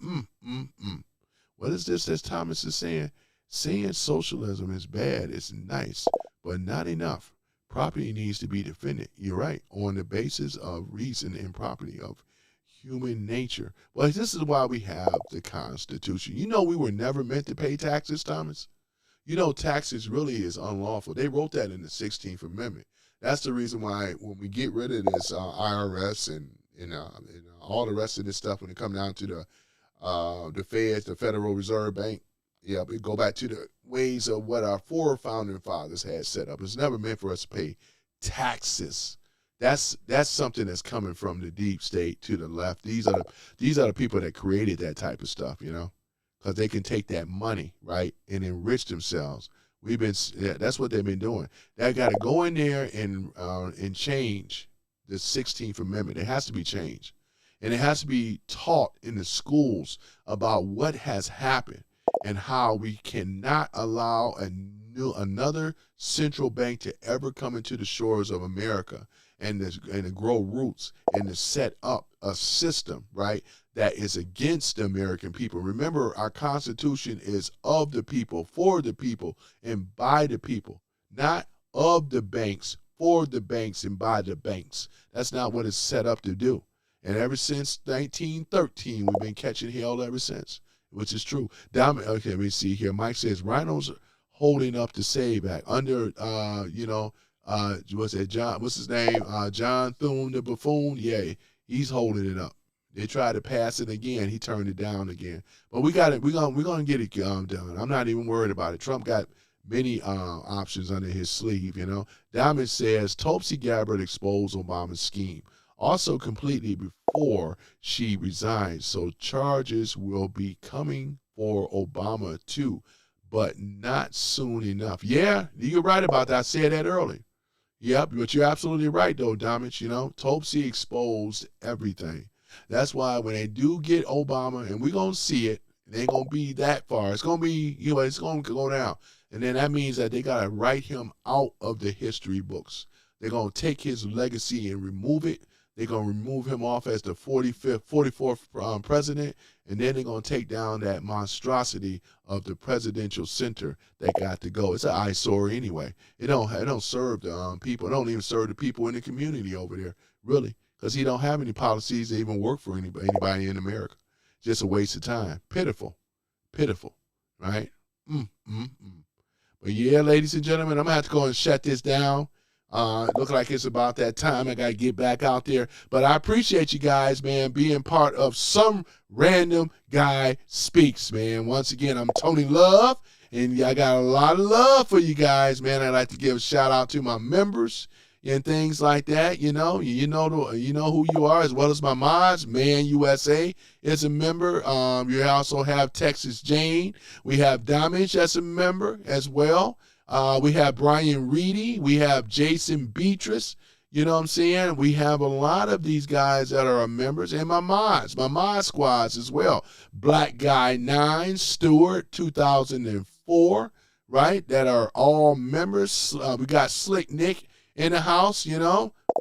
What is this that Thomas is saying? Saying socialism is bad, it's nice, but not enough. Property needs to be defended. You're right, on the basis of reason and property of human nature. Well, this is why we have the Constitution. You know we were never meant to pay taxes, Thomas. You know taxes really is unlawful. They wrote that in the 16th Amendment. That's the reason why when we get rid of this IRS and all the rest of this stuff, when it comes down to the Fed, the Federal Reserve Bank, yeah, we go back to the ways of what our four founding fathers had set up. It's never meant for us to pay taxes. That's something that's coming from the deep state to the left. These are the people that created that type of stuff, you know, because they can take that money, right, and enrich themselves. That's what they've been doing. They got to go in there and change the 16th Amendment. It has to be changed. And it has to be taught in the schools about what has happened and how we cannot allow another central bank to ever come into the shores of America and to grow roots and to set up a system, right, that is against the American people. Remember, our Constitution is of the people, for the people, and by the people, not of the banks, for the banks and by the banks. That's not what it's set up to do. And ever since 1913, we've been catching hell ever since, which is true. Okay, let me see here. Mike says rhinos holding up the SAVE Act under, what's that? John? What's his name? John Thune the buffoon. Yeah, he's holding it up. They tried to pass it again. He turned it down again. But we got it. We're gonna get it done. I'm not even worried about it. Trump got many options under his sleeve. Diamond says Tulsi Gabbard exposed Obama's scheme, also completely before she resigned. So charges will be coming for Obama too, but not soon enough. Yeah, you're right about that. I said that earlier. Yep, but you're absolutely right though, Diamond. Tulsi exposed everything. That's why when they do get Obama, and we're going to see it, it ain't going to be that far. It's going to be, it's going to go down. And then that means that they got to write him out of the history books. They're going to take his legacy and remove it. They're going to remove him off as the 44th president. And then they're going to take down that monstrosity of the presidential center that got to go. It's an eyesore anyway. It don't serve the people. It don't even serve the people in the community over there, really. Because he don't have any policies that even work for anybody in America. Just a waste of time. Pitiful, right? But yeah, ladies and gentlemen, I'm going to have to go and shut this down. Look like it's about that time. I got to get back out there. But I appreciate you guys, man, being part of Some Random Guy Speaks, man. Once again, I'm Tony Love, and I got a lot of love for you guys, man. I'd like to give a shout out to my members and things like that. You know who you are, as well as my mods. Man USA is a member. You also have Texas Jane. We have Damage as a member as well. We have Brian Reedy. We have Jason Beatrice. You know what I'm saying? We have a lot of these guys that are members, and my mod squads as well. Black Guy 9, Stewart 2004, right? That are all members. We got Slick Nick in the house,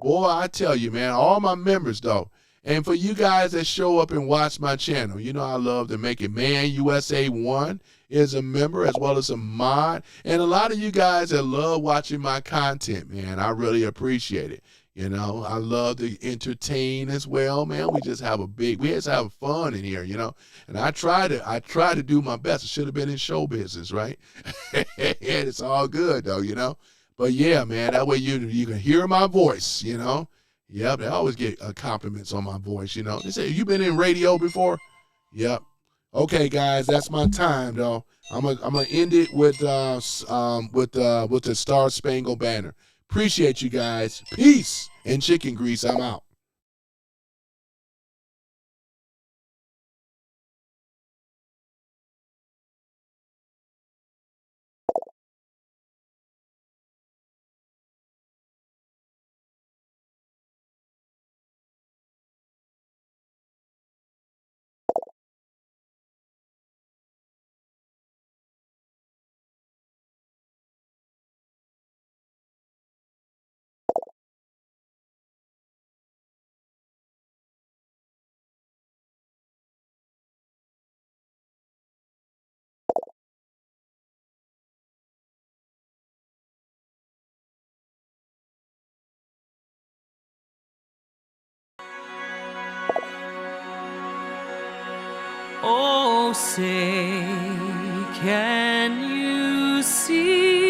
Boy, I tell you, man, all my members, though. And for you guys that show up and watch my channel, I love to make it. Man USA 1 is a member as well as a mod. And a lot of you guys that love watching my content, man, I really appreciate it. I love to entertain as well, man. We just have fun in here, And I try to do my best. I should have been in show business, right? And it's all good, though, But yeah, man, that way you can hear my voice, Yep, they always get compliments on my voice, They say, you been in radio before? Yep. Okay, guys, that's my time, though. I'm gonna end it with the Star Spangled Banner. Appreciate you guys. Peace and chicken grease. I'm out. Oh, say, can you see